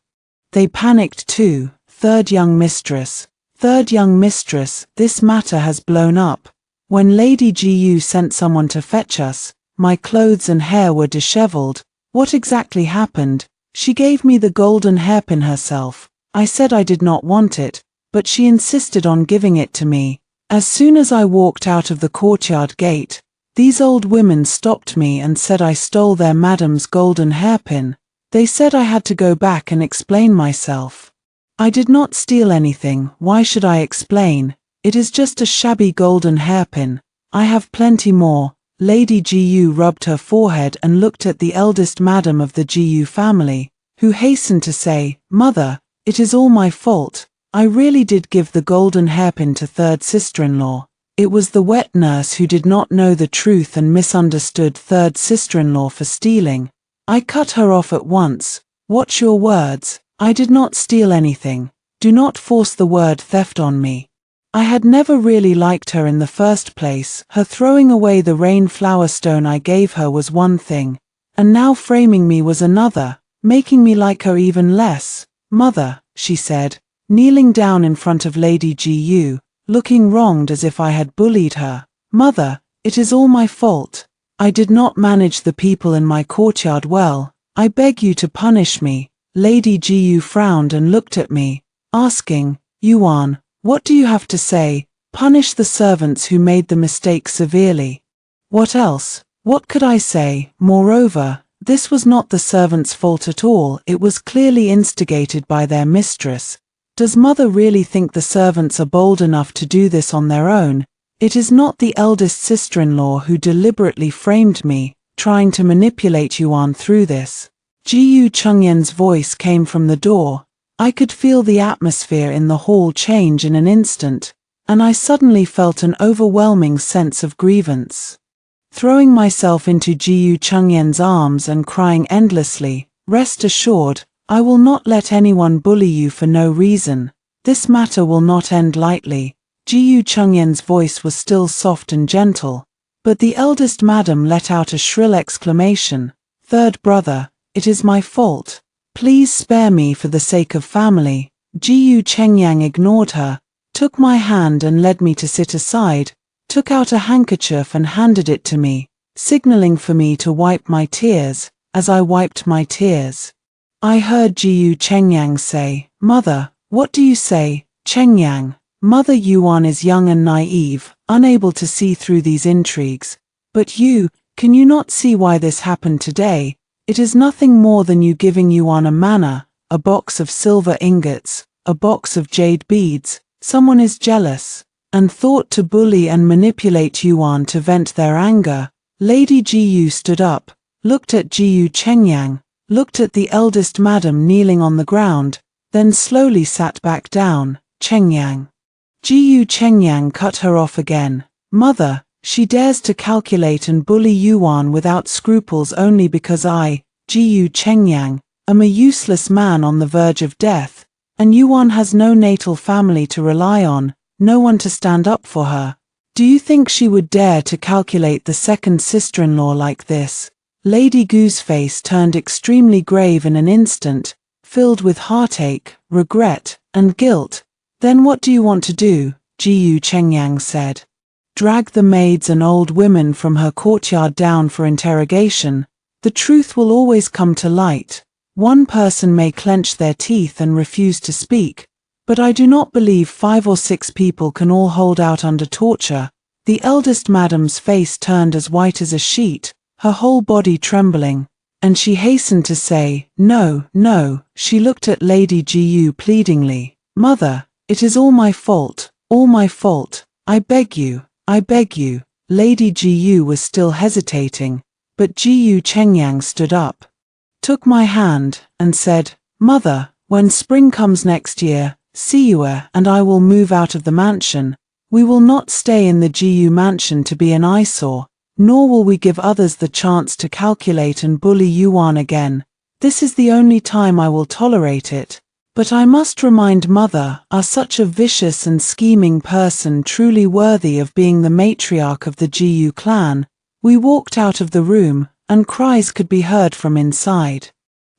A: They panicked too. "Third young mistress, third young mistress, this matter has blown up. When Lady Jiyu sent someone to fetch us, my clothes and hair were disheveled. What exactly happened? She gave me the golden hairpin herself. I said I did not want it, but she insisted on giving it to me. As soon as I walked out of the courtyard gate, these old women stopped me and said I stole their madam's golden hairpin. They said I had to go back and explain myself. I did not steal anything. Why should I explain? It is just a shabby golden hairpin. I have plenty more." Lady Jiyu rubbed her forehead and looked at the eldest madam of the Jiyu family, who hastened to say, "Mother, it is all my fault. I really did give the golden hairpin to third sister-in-law. It was the wet nurse who did not know the truth and misunderstood third sister-in-law for stealing. I cut her off at once. Watch your words. I did not steal anything. Do not force the word theft on me." I had never really liked her in the first place. Her throwing away the rain flower stone I gave her was one thing, and now framing me was another, making me like her even less. "Mother," she said, kneeling down in front of Lady Jiyu, looking wronged as if I had bullied her. "Mother, it is all my fault. I did not manage the people in my courtyard well. I beg you to punish me." Lady Jiyu frowned and looked at me, asking, "Yuan, what do you have to say? Punish the servants who made the mistake severely." What else? What could I say? Moreover, this was not the servants' fault at all. It was clearly instigated by their mistress. Does mother really think the servants are bold enough to do this on their own? It is not the eldest sister-in-law who deliberately framed me, trying to manipulate Yuan through this. Jiyu Chengyan's voice came from the door. I could feel the atmosphere in the hall change in an instant, and I suddenly felt an overwhelming sense of grievance. Throwing myself into Jiyu Chengyan's arms and crying endlessly, "Rest assured, I will not let anyone bully you for no reason. This matter will not end lightly." Jiyu Chengyan's voice was still soft and gentle, but the eldest madam let out a shrill exclamation. "Third brother, it is my fault. Please spare me for the sake of family." Jiyu Chengyang ignored her, took my hand and led me to sit aside, took out a handkerchief and handed it to me, signaling for me to wipe my tears. As I wiped my tears, I heard Jiyu Chengyang say, "Mother, what do you say, Chengyang?" Mother Yuan is young and naive, unable to see through these intrigues. "But can you not see why this happened today? It is nothing more than you giving Yuan a manna, a box of silver ingots, a box of jade beads. Someone is jealous, and thought to bully and manipulate Yuan to vent their anger." Lady Jiyu stood up, looked at Jiyu Chengyang, looked at the eldest madam kneeling on the ground, then slowly sat back down. "Chengyang." Jiyu Chengyang cut her off again. "Mother, she dares to calculate and bully Yuan without scruples only because I, Jiyu Chengyang, am a useless man on the verge of death, and Yuan has no natal family to rely on, no one to stand up for her. Do you think she would dare to calculate the second sister-in-law like this?" Lady Gu's face turned extremely grave in an instant, filled with heartache, regret, and guilt. "Then what do you want to do?" Jiyu Chengyang said. "Drag the maids and old women from her courtyard down for interrogation. The truth will always come to light. One person may clench their teeth and refuse to speak, but I do not believe 5 or 6 people can all hold out under torture." The eldest madam's face turned as white as a sheet, her whole body trembling, and she hastened to say, "No, no." She looked at Lady Jiyu pleadingly. "Mother, it is all my fault, all my fault. I beg you, I beg you." Lady Jiyu was still hesitating, but Jiyu Chengyang stood up, took my hand, and said, "Mother, when spring comes next year, Siua and I will move out of the mansion. We will not stay in the Jiyu mansion to be an eyesore, nor will we give others the chance to calculate and bully Yuan again. This is the only time I will tolerate it. But I must remind Mother, are such a vicious and scheming person truly worthy of being the matriarch of the Jiyu clan?" We walked out of the room, and cries could be heard from inside.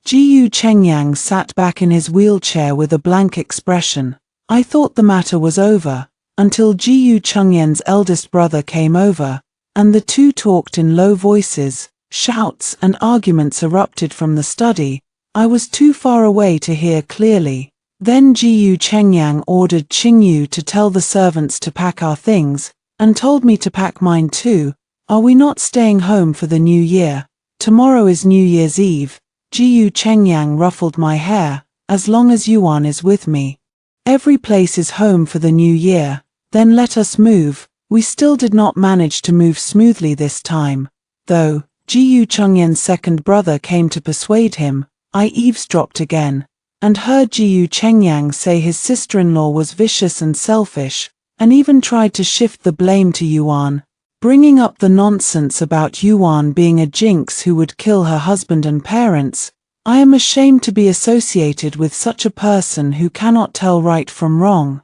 A: Jiyu Chengyang sat back in his wheelchair with a blank expression. I thought the matter was over, until Jiyu Chengyan's eldest brother came over, and the two talked in low voices. Shouts and arguments erupted from the study. I was too far away to hear clearly. Then Jiyu Chengyang ordered Qingyu to tell the servants to pack our things, and told me to pack mine too. "Are we not staying home for the new year? Tomorrow is New Year's Eve." Jiyu Chengyang ruffled my hair. "As long as Yuan is with me, every place is home for the new year. Then let us move." We still did not manage to move smoothly this time, though. Jiyu Chengyan's second brother came to persuade him. I eavesdropped again, and heard Jiyu Chengyang say his sister-in-law was vicious and selfish, and even tried to shift the blame to Yuan, bringing up the nonsense about Yuan being a jinx who would kill her husband and parents. I am ashamed to be associated with such a person who cannot tell right from wrong.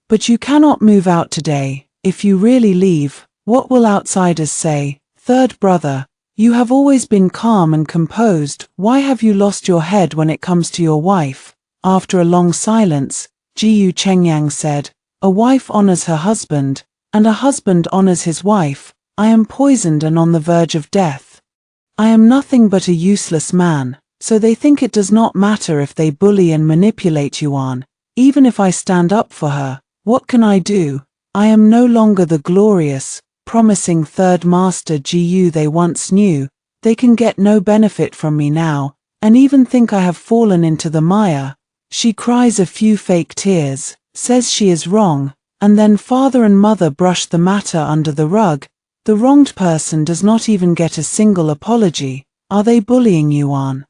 A: "But you cannot move out today. If you really leave, what will outsiders say?" "Third brother, you have always been calm and composed. Why have you lost your head when it comes to your wife?" After a long silence, Jiyu Chengyang said, "A wife honors her husband, and a husband honors his wife. I am poisoned and on the verge of death. I am nothing but a useless man, so they think it does not matter if they bully and manipulate Yuan. Even if I stand up for her, what can I do? I am no longer the glorious, promising third master Jiyu they once knew. They can get no benefit from me now, and even think I have fallen into the mire." She cries a few fake tears, says she is wrong, and then father and mother brush the matter under the rug. The wronged person does not even get a single apology. Are they bullying Yuan?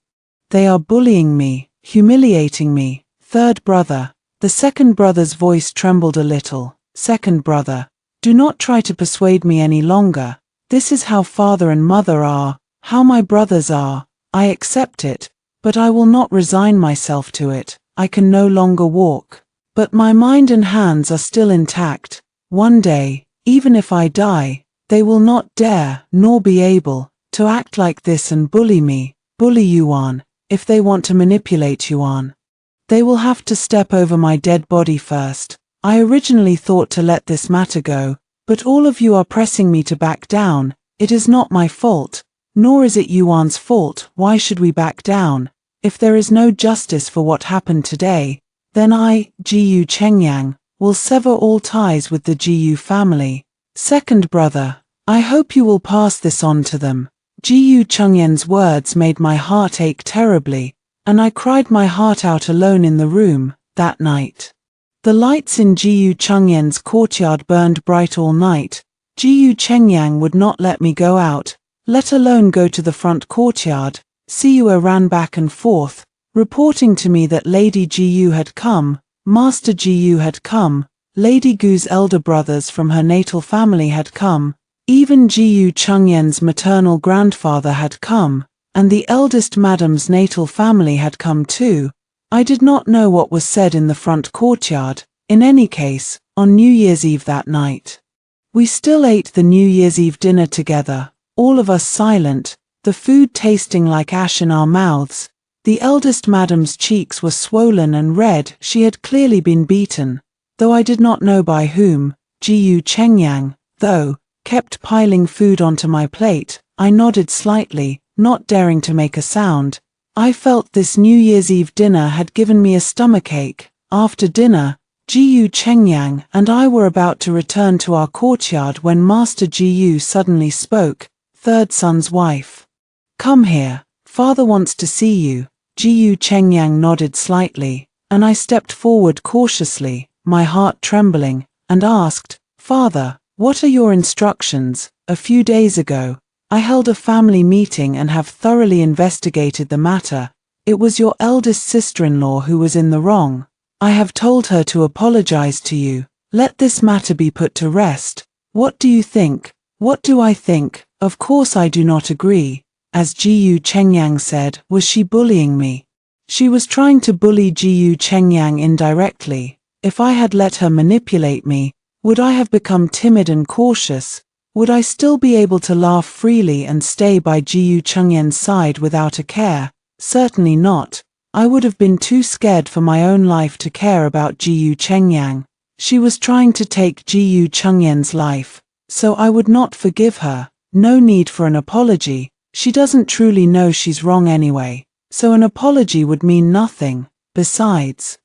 A: "They are bullying me, humiliating me, third brother." The second brother's voice trembled a little. Second brother, do not try to persuade me any longer. This is how father and mother are, how my brothers are. I accept it, but I will not resign myself to it. I can no longer walk, but my mind and hands are still intact. One day, even if I die, they will not dare, nor be able, to act like this and bully me, bully Yuan, if they want to manipulate Yuan. They will have to step over my dead body first. I originally thought to let this matter go, but all of you are pressing me to back down. It is not my fault, nor is it Yuan's fault. Why should we back down? If there is no justice for what happened today, then I, Jiyu Chengyang, will sever all ties with the Jiyu family. Second brother, I hope you will pass this on to them. Jiyu Chengyan's words made my heart ache terribly, and I cried my heart out alone in the room that night. The lights in Jiyu Chengyan's courtyard burned bright all night. Jiyu Chengyang would not let me go out, let alone go to the front courtyard. Siyu ran back and forth, reporting to me that Lady Jiyu had come, Master Jiyu had come, Lady Gu's elder brothers from her natal family had come, even Jiyu Chengyan's maternal grandfather had come, and the eldest madam's natal family had come too. I did not know what was said in the front courtyard. In any case, on New Year's Eve that night, we still ate the New Year's Eve dinner together, all of us silent, the food tasting like ash in our mouths. The eldest madam's cheeks were swollen and red. She had clearly been beaten, though I did not know by whom. Jiyu Chengyang, though, kept piling food onto my plate. I nodded slightly, not daring to make a sound. I felt this New Year's Eve dinner had given me a stomachache. After dinner, Jiyu Chengyang and I were about to return to our courtyard when Master Jiyu suddenly spoke. Third son's wife. Come here, father wants to see you. Jiyu Chengyang nodded slightly, and I stepped forward cautiously, my heart trembling, and asked, Father, what are your instructions? A few days ago, I held a family meeting and have thoroughly investigated the matter. It was your eldest sister-in-law who was in the wrong. I have told her to apologize to you. Let this matter be put to rest. What do you think? What do I think? Of course I do not agree. As Jiyu Chengyang said, was she bullying me? She was trying to bully Jiyu Chengyang indirectly. If I had let her manipulate me, would I have become timid and cautious? Would I still be able to laugh freely and stay by Jiyu Chengyan's side without a care? Certainly not. I would have been too scared for my own life to care about Jiyu Chengyang. She was trying to take Jiyu Chengyan's life, so I would not forgive her. No need for an apology. She doesn't truly know she's wrong anyway, so an apology would mean nothing. Besides,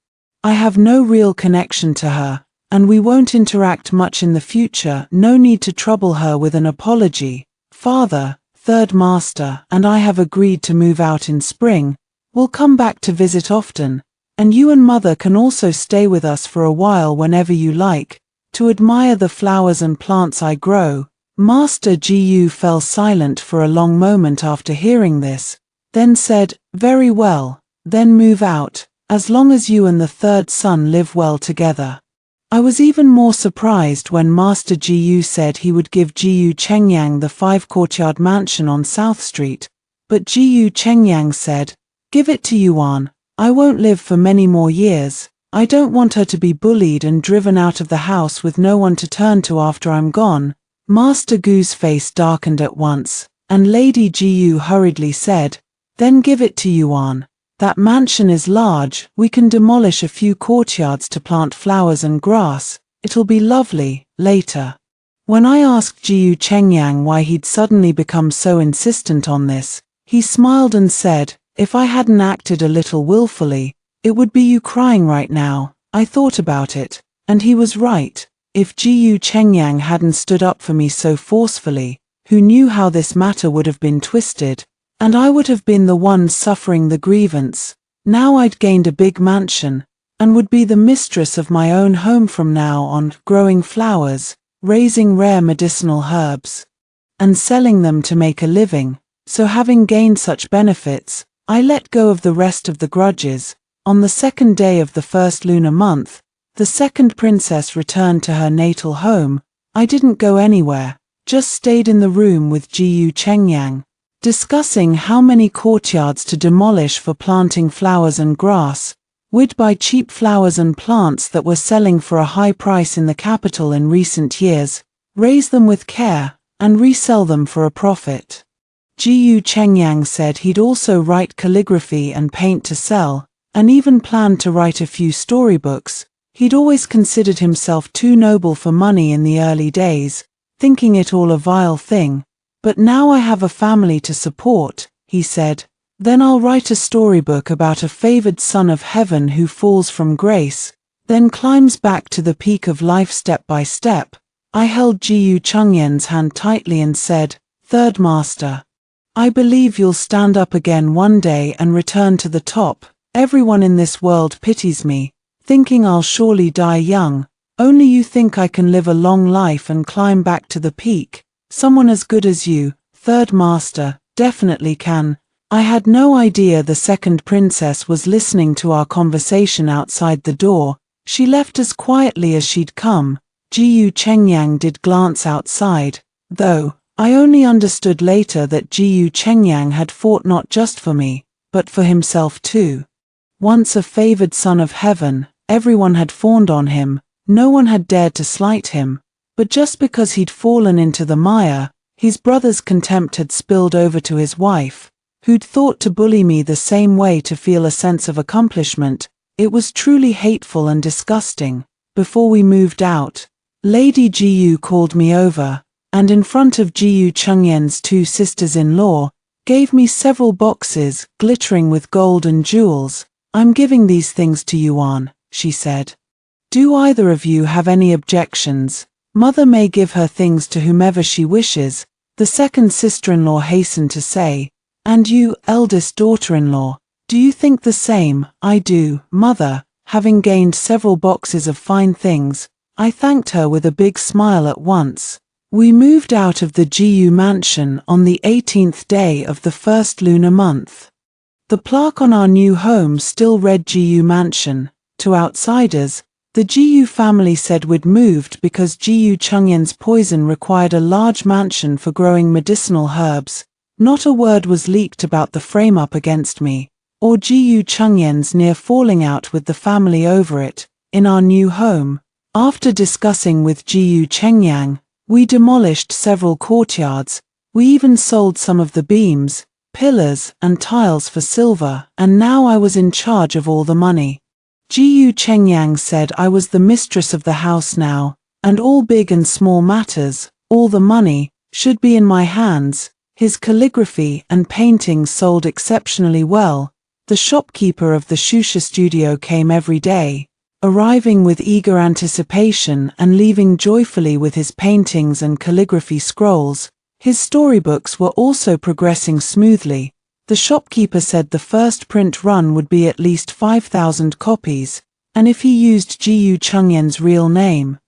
A: I have no real connection to her, and we won't interact much in the future. No need to trouble her with an apology. Father, third master, and I have agreed to move out in spring. We'll come back to visit often, and you and mother can also stay with us for a while whenever you like, to admire the flowers and plants I grow. Master Jiyu fell silent for a long moment after hearing this, then said, Very well, then move out, as long as you and the third son live well together. I was even more surprised when Master Jiyu said he would give Jiyu Chengyang the 5-courtyard mansion on South Street, but Jiyu Chengyang said, Give it to Yuan. I won't live for many more years. I don't want her to be bullied and driven out of the house with no one to turn to after I'm gone. Master Gu's face darkened at once, and Lady Jiyu hurriedly said, Then give it to Yuan. That mansion is large. We can demolish a few courtyards to plant flowers and grass. It'll be lovely, later. When I asked Jiyu Chengyang why he'd suddenly become so insistent on this, he smiled and said, If I hadn't acted a little willfully, it would be you crying right now. I thought about it, and he was right. If Jiyu Chengyang hadn't stood up for me so forcefully, who knew how this matter would have been twisted, and I would have been the one suffering the grievance. Now I'd gained a big mansion, and would be the mistress of my own home from now on, growing flowers, raising rare medicinal herbs, and selling them to make a living. So having gained such benefits, I let go of the rest of the grudges. On the second day of the first lunar month, The second princess returned to her natal home. I didn't go anywhere, just stayed in the room with Jiyu Chengyang, discussing how many courtyards to demolish for planting flowers and grass. We'd buy cheap flowers and plants that were selling for a high price in the capital in recent years, raise them with care, and resell them for a profit. Jiyu Chengyang said he'd also write calligraphy and paint to sell, and even planned to write a few storybooks. He'd always considered himself too noble for money in the early days, thinking it all a vile thing. But now I have a family to support, he said. Then I'll write a storybook about a favored son of heaven who falls from grace, then climbs back to the peak of life step by step. I held Jiyu Chengyan's hand tightly and said, "Third master, I believe you'll stand up again one day and return to the top. Everyone in this world pities me, thinking I'll surely die young. Only you think I can live a long life and climb back to the peak. Someone as good as you, third master, definitely can." I had no idea the second princess was listening to our conversation outside the door. She left as quietly as she'd come. Jiyu Chengyang did glance outside, though. I only understood later that Jiyu Chengyang had fought not just for me, but for himself too. Once a favored son of heaven, everyone had fawned on him, no one had dared to slight him. But just because he'd fallen into the mire, his brother's contempt had spilled over to his wife, who'd thought to bully me the same way to feel a sense of accomplishment. It was truly hateful and disgusting. Before we moved out, Lady Jiyu called me over, and in front of Jiyu Chengyan's two sisters-in-law, gave me several boxes, glittering with gold and jewels. "I'm giving these things to you, Yuan," she said. "Do either of you have any objections? Mother may give her things to whomever she wishes," the second sister-in-law hastened to say. "And you, eldest daughter-in-law, do you think the same?" "I do, mother." Having gained several boxes of fine things, I thanked her with a big smile at once. We moved out of the Jiyu mansion on the 18th day of the first lunar month. The plaque on our new home still read Jiyu Mansion. To outsiders, the Jiyu family said we'd moved because Jiyu Chengyan's poison required a large mansion for growing medicinal herbs. Not a word was leaked about the frame-up against me, or Jiyu Chengyan's near falling out with the family over it. In our new home, after discussing with Jiyu Chengyang, we demolished several courtyards. We even sold some of the beams, pillars, and tiles for silver, and now I was in charge of all the money. Jiyu Chengyang said I was the mistress of the house now, and all big and small matters, all the money, should be in my hands. His calligraphy and paintings sold exceptionally well. The shopkeeper of the Shusha studio came every day, arriving with eager anticipation and leaving joyfully with his paintings and calligraphy scrolls. His storybooks were also progressing smoothly. The shopkeeper said the first print run would be at least 5,000 copies, and if he used Jiyu Chengyan's real name,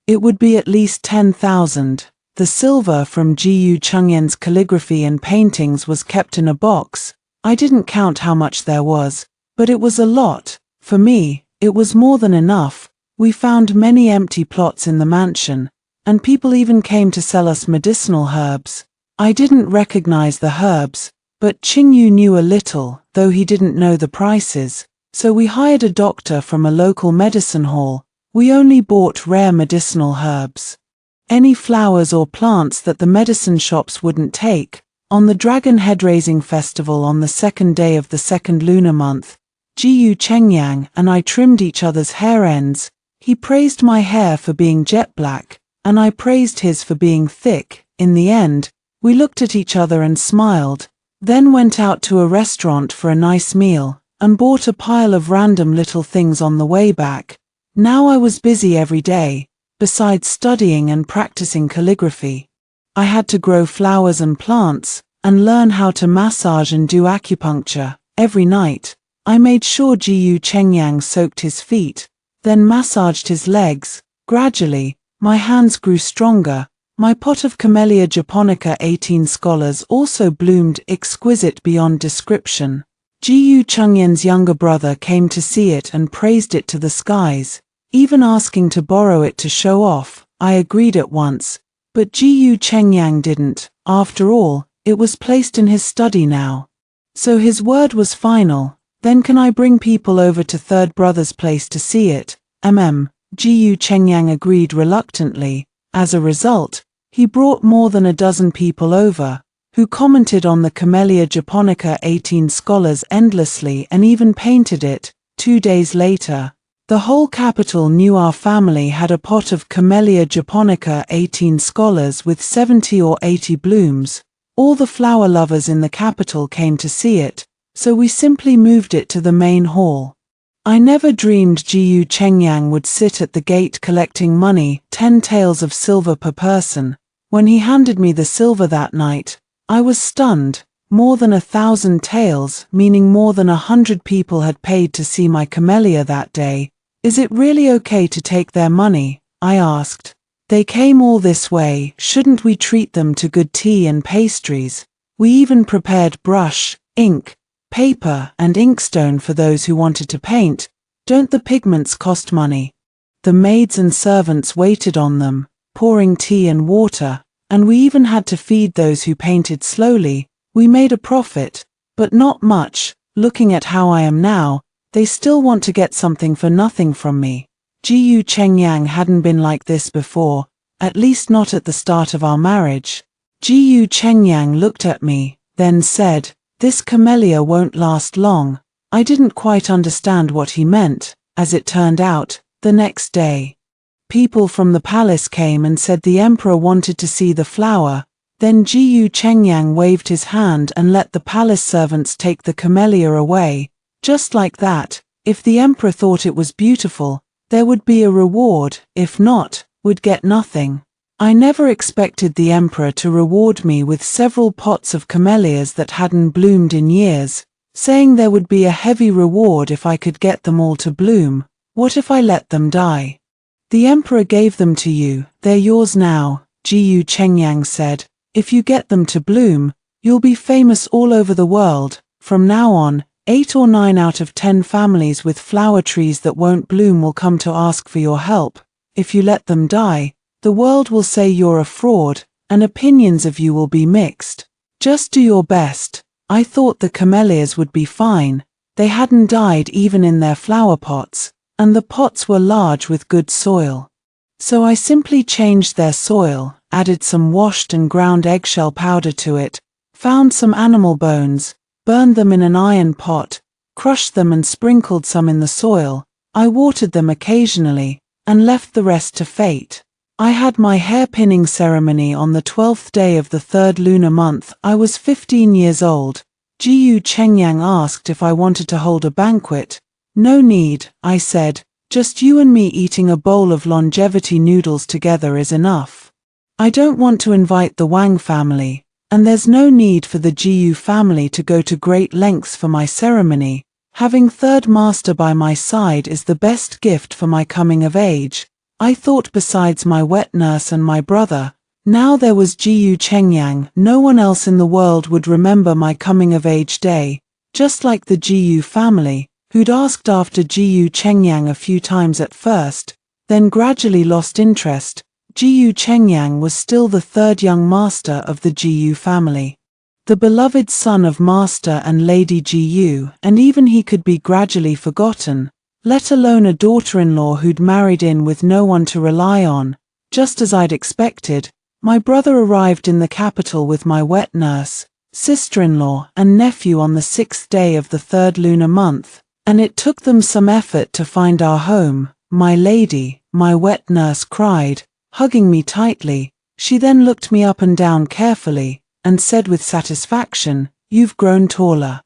A: it would be at least 10,000. The silver from Jiyu Chengyan's calligraphy and paintings was kept in a box. I didn't count how much there was, but it was a lot. For me, it was more than enough. We found many empty plots in the mansion, and people even came to sell us medicinal herbs. I didn't recognize the herbs, but Qingyu knew a little, though he didn't know the prices. So we hired a doctor from a local medicine hall. We only bought rare medicinal herbs. Any flowers or plants that the medicine shops wouldn't take. On the Dragon Head Raising Festival on the second day of the second lunar month, Jiyu Chengyang and I trimmed each other's hair ends. He praised my hair for being jet black, and I praised his for being thick. In the end, we looked at each other and smiled, then went out to a restaurant for a nice meal, and bought a pile of random little things on the way back. Now I was busy every day. Besides studying and practicing calligraphy, I had to grow flowers and plants, and learn how to massage and do acupuncture. Every night, I made sure Jiyu Chengyang soaked his feet, then massaged his legs. Gradually, my hands grew stronger. My pot of Camellia japonica 18 scholars also bloomed exquisite beyond description. Jiyu Chengyan's younger brother came to see it and praised it to the skies. even asking to borrow it to show off. I agreed at once, but Gu didn't. After all, it was placed in his study now. So his word was final. Then can I bring people over to third brother's place to see it? Gu agreed reluctantly. As a result, he brought more than a dozen people over, who commented on the Camellia japonica 18 scholars endlessly and even painted it. 2 days later, the whole capital knew our family had a pot of Camellia japonica 18 scholars with 70 or 80 blooms. All the flower lovers in the capital came to see it, so we simply moved it to the main hall. I never dreamed Gu Chengyang would sit at the gate collecting money, 10 taels of silver per person. When he handed me the silver that night, I was stunned. More than 1,000 taels, meaning more than 100 people had paid to see my camellia that day. Is it really okay to take their money? I asked. They came all this way, shouldn't we treat them to good tea and pastries? We even prepared brush, ink, paper, and inkstone for those who wanted to paint. Don't the pigments cost money? The maids and servants waited on them, pouring tea and water, and we even had to feed those who painted slowly. We made a profit, but not much. Looking at how I am now, they still want to get something for nothing from me. Gu Chengyang hadn't been like this before, at least not at the start of our marriage. Gu Chengyang looked at me, then said, "This camellia won't last long." I didn't quite understand what he meant. As it turned out, the next day, people from the palace came and said the emperor wanted to see the flower. Then Gu Chengyang waved his hand and let the palace servants take the camellia away. Just like that, if the emperor thought it was beautiful, there would be a reward, if not, would get nothing. I never expected the emperor to reward me with several pots of camellias that hadn't bloomed in years, saying there would be a heavy reward if I could get them all to bloom. What if I let them die? The emperor gave them to you, they're yours now, Gu Chengyang said. If you get them to bloom, you'll be famous all over the world. From now on, 8 or 9 out of 10 families with flower trees that won't bloom will come to ask for your help. If you let them die, the world will say you're a fraud, and opinions of you will be mixed. Just do your best. I thought the camellias would be fine. They hadn't died even in their flower pots, and the pots were large with good soil. So I simply changed their soil, added some washed and ground eggshell powder to it, found some animal bones, burned them in an iron pot, crushed them and sprinkled some in the soil. I watered them occasionally, and left the rest to fate. I had my hair-pinning ceremony on the 12th day of the 3rd lunar month. I was 15 years old. Gu Chengyang asked if I wanted to hold a banquet. No need, I said. Just you and me eating a bowl of longevity noodles together is enough. I don't want to invite the Wang family, and there's no need for the Gu family to go to great lengths for my ceremony. Having third master by my side is the best gift for my coming of age. I thought besides my wet nurse and my brother, now there was Gu Chengyang. No one else in the world would remember my coming of age day, just like the Gu family, who'd asked after Gu Chengyang a few times at first, then gradually lost interest. Gu Chengyang was still the third young master of the Gu family, the beloved son of Master and Lady Gu, and even he could be gradually forgotten, let alone a daughter-in-law who'd married in with no one to rely on. Just as I'd expected, my brother arrived in the capital with my wet nurse, sister-in-law, and nephew on the 6th day of the 3rd lunar month, and it took them some effort to find our home. My lady, my wet nurse cried, hugging me tightly. She then looked me up and down carefully, and said with satisfaction, "You've grown taller.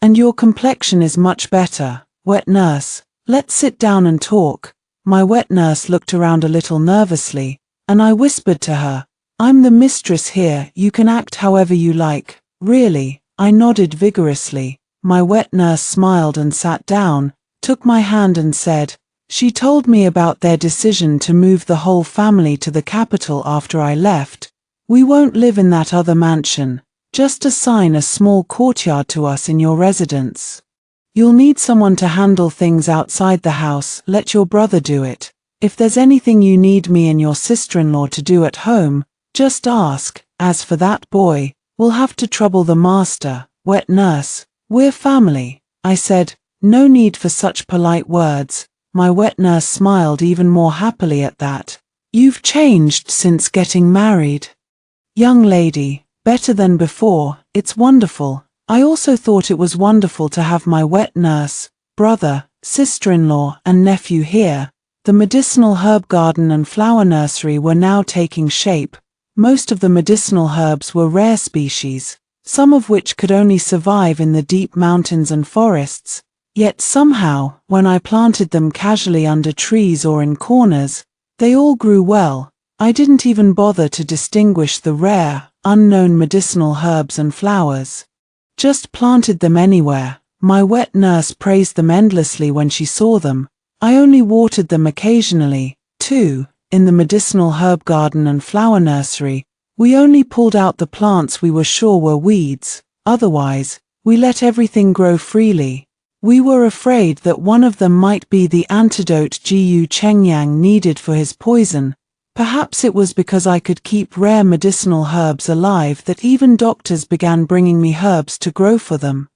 A: And your complexion is much better, wet nurse. Let's sit down and talk." My wet nurse looked around a little nervously, and I whispered to her, "I'm the mistress here, you can act however you like." "Really?" I nodded vigorously. My wet nurse smiled and sat down, took my hand and said, "She told me about their decision to move the whole family to the capital after I left. We won't live in that other mansion, just assign a small courtyard to us in your residence." You'll need someone to handle things outside the house, let your brother do it. If there's anything you need me and your sister-in-law to do at home, just ask. As for that boy, we'll have to trouble the master, wet nurse. We're family. I said, no need for such polite words. My wet nurse smiled even more happily at that. You've changed since getting married. Young lady, better than before, it's wonderful. I also thought it was wonderful to have my wet nurse, brother, sister-in-law and nephew here. The medicinal herb garden and flower nursery were now taking shape. Most of the medicinal herbs were rare species, some of which could only survive in the deep mountains and forests. Yet somehow, when I planted them casually under trees or in corners, they all grew well. I didn't even bother to distinguish the rare, unknown medicinal herbs and flowers. Just planted them anywhere. My wet nurse praised them endlessly when she saw them. I only watered them occasionally, too. In the medicinal herb garden and flower nursery, we only pulled out the plants we were sure were weeds. Otherwise, we let everything grow freely. We were afraid that one of them might be the antidote jinx.My needed for his poison. Perhaps it was because I could keep rare medicinal herbs alive that even doctors began bringing me herbs to grow for them.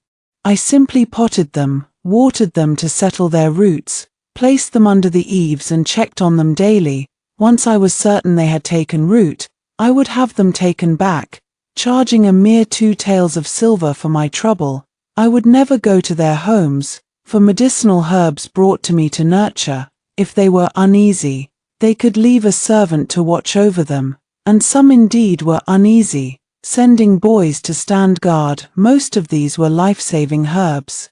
A: I simply potted them, watered them to settle their roots, placed them under the eaves and checked on them daily. Once I was certain they had taken root, I would have them taken back, charging a mere 2 taels of silver for my trouble. I would never go to their homes, for medicinal herbs brought to me to nurture. If they were uneasy, they could leave a servant to watch over them, and some indeed were uneasy, sending boys to stand guard. Most of these were life-saving herbs,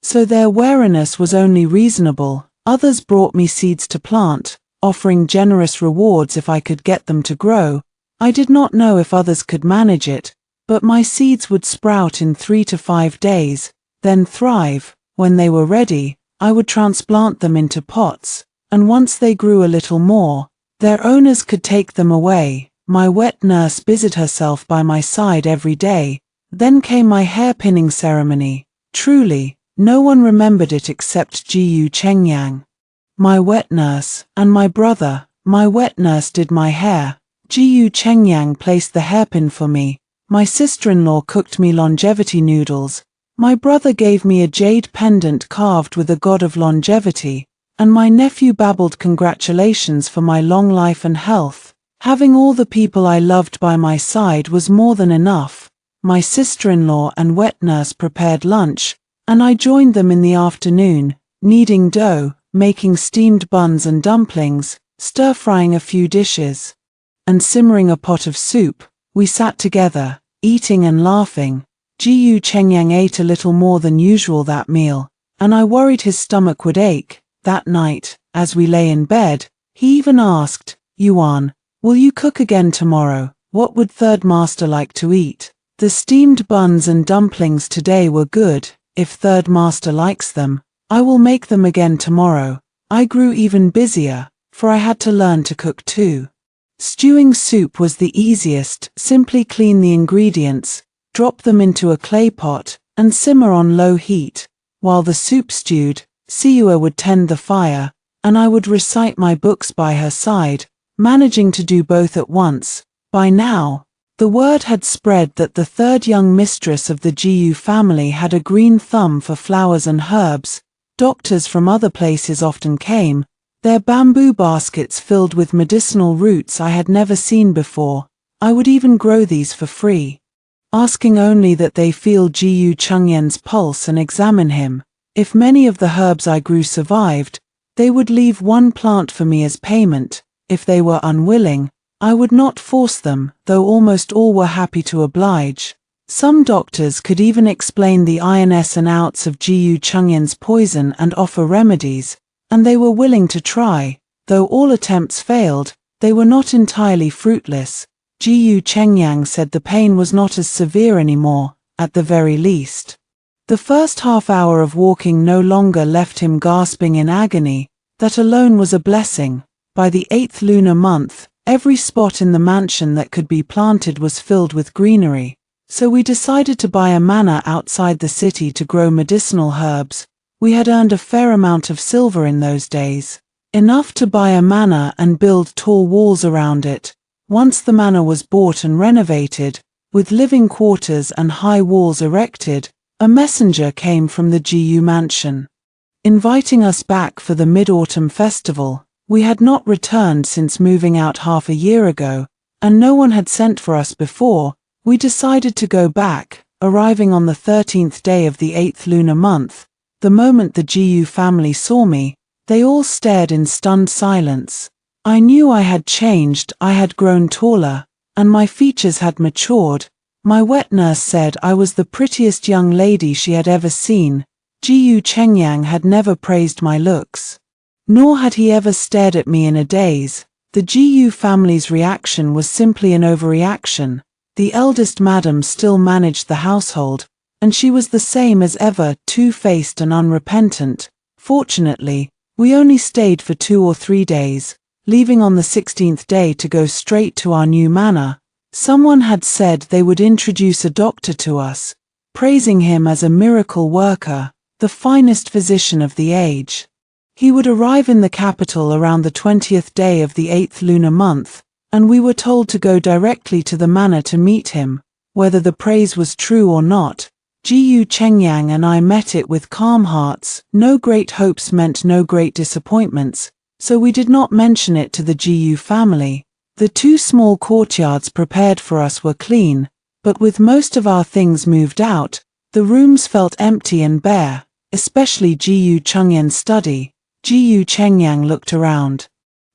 A: so their wariness was only reasonable. Others brought me seeds to plant, offering generous rewards if I could get them to grow. I did not know if others could manage it, but my seeds would sprout in 3 to 5 days, then thrive. When they were ready, I would transplant them into pots, and once they grew a little more, their owners could take them away. My wet nurse busied herself by my side every day. Then came my hair-pinning ceremony. Truly, no one remembered it except jinx.My, my wet nurse, and my brother. My wet nurse did my hair. jinx.My placed the hairpin for me. My sister-in-law cooked me longevity noodles. My brother gave me a jade pendant carved with a god of longevity, and my nephew babbled congratulations for my long life and health. Having all the people I loved by my side was more than enough. My sister-in-law and wet nurse prepared lunch, and I joined them in the afternoon, kneading dough, making steamed buns and dumplings, stir-frying a few dishes, and simmering a pot of soup. We sat together, eating and laughing. jinx.My ate a little more than usual that meal, and I worried his stomach would ache. That night, as we lay in bed, he even asked, Yuan, will you cook again tomorrow? What would Third Master like to eat? The steamed buns and dumplings today were good. If Third Master likes them, I will make them again tomorrow. I grew even busier, for I had to learn to cook too. Stewing soup was the easiest. Simply clean the ingredients, drop them into a clay pot, and simmer on low heat. While the soup stewed, Siua would tend the fire, and I would recite my books by her side, managing to do both at once. By now, the word had spread that the third young mistress of the Jiu family had a green thumb for flowers and herbs. Doctors from other places often came, their bamboo baskets filled with medicinal roots I had never seen before. I would even grow these for free, asking only that they feel jinx.My's pulse and examine him. If many of the herbs I grew survived, they would leave one plant for me as payment. If they were unwilling, I would not force them, though almost all were happy to oblige. Some doctors could even explain the ins and outs of jinx.My's poison and offer remedies, and they were willing to try. Though all attempts failed, they were not entirely fruitless. jinx.My said the pain was not as severe anymore, at the very least. The first half hour of walking no longer left him gasping in agony. That alone was a blessing. By the 8th lunar month, every spot in the mansion that could be planted was filled with greenery, so we decided to buy a manor outside the city to grow medicinal herbs. We had earned a fair amount of silver in those days, enough to buy a manor and build tall walls around it. Once the manor was bought and renovated, with living quarters and high walls erected, a messenger came from the GU mansion, inviting us back for the Mid-Autumn Festival. We had not returned since moving out half a year ago, and no one had sent for us before. We decided to go back, arriving on the 13th day of the 8th lunar month. The moment the GU family saw me, they all stared in stunned silence. I knew I had changed. I had grown taller, and my features had matured. My wet nurse said I was the prettiest young lady she had ever seen. GU Chengyang had never praised my looks, nor had he ever stared at me in a daze. The GU family's reaction was simply an overreaction. The eldest madam still managed the household, and she was the same as ever, two-faced and unrepentant. Fortunately, we only stayed for 2 or 3 days, leaving on the 16th day to go straight to our new manor. Someone had said they would introduce a doctor to us, praising him as a miracle worker, the finest physician of the age. He would arrive in the capital around the 20th day of the 8th lunar month, and we were told to go directly to the manor to meet him. Whether the praise was true or not, GU Chengyang and I met it with calm hearts. No great hopes meant no great disappointments, so we did not mention it to the GU family. The 2 small courtyards prepared for us were clean, but with most of our things moved out, the rooms felt empty and bare, especially GU Chengyan's study. GU Chengyang looked around,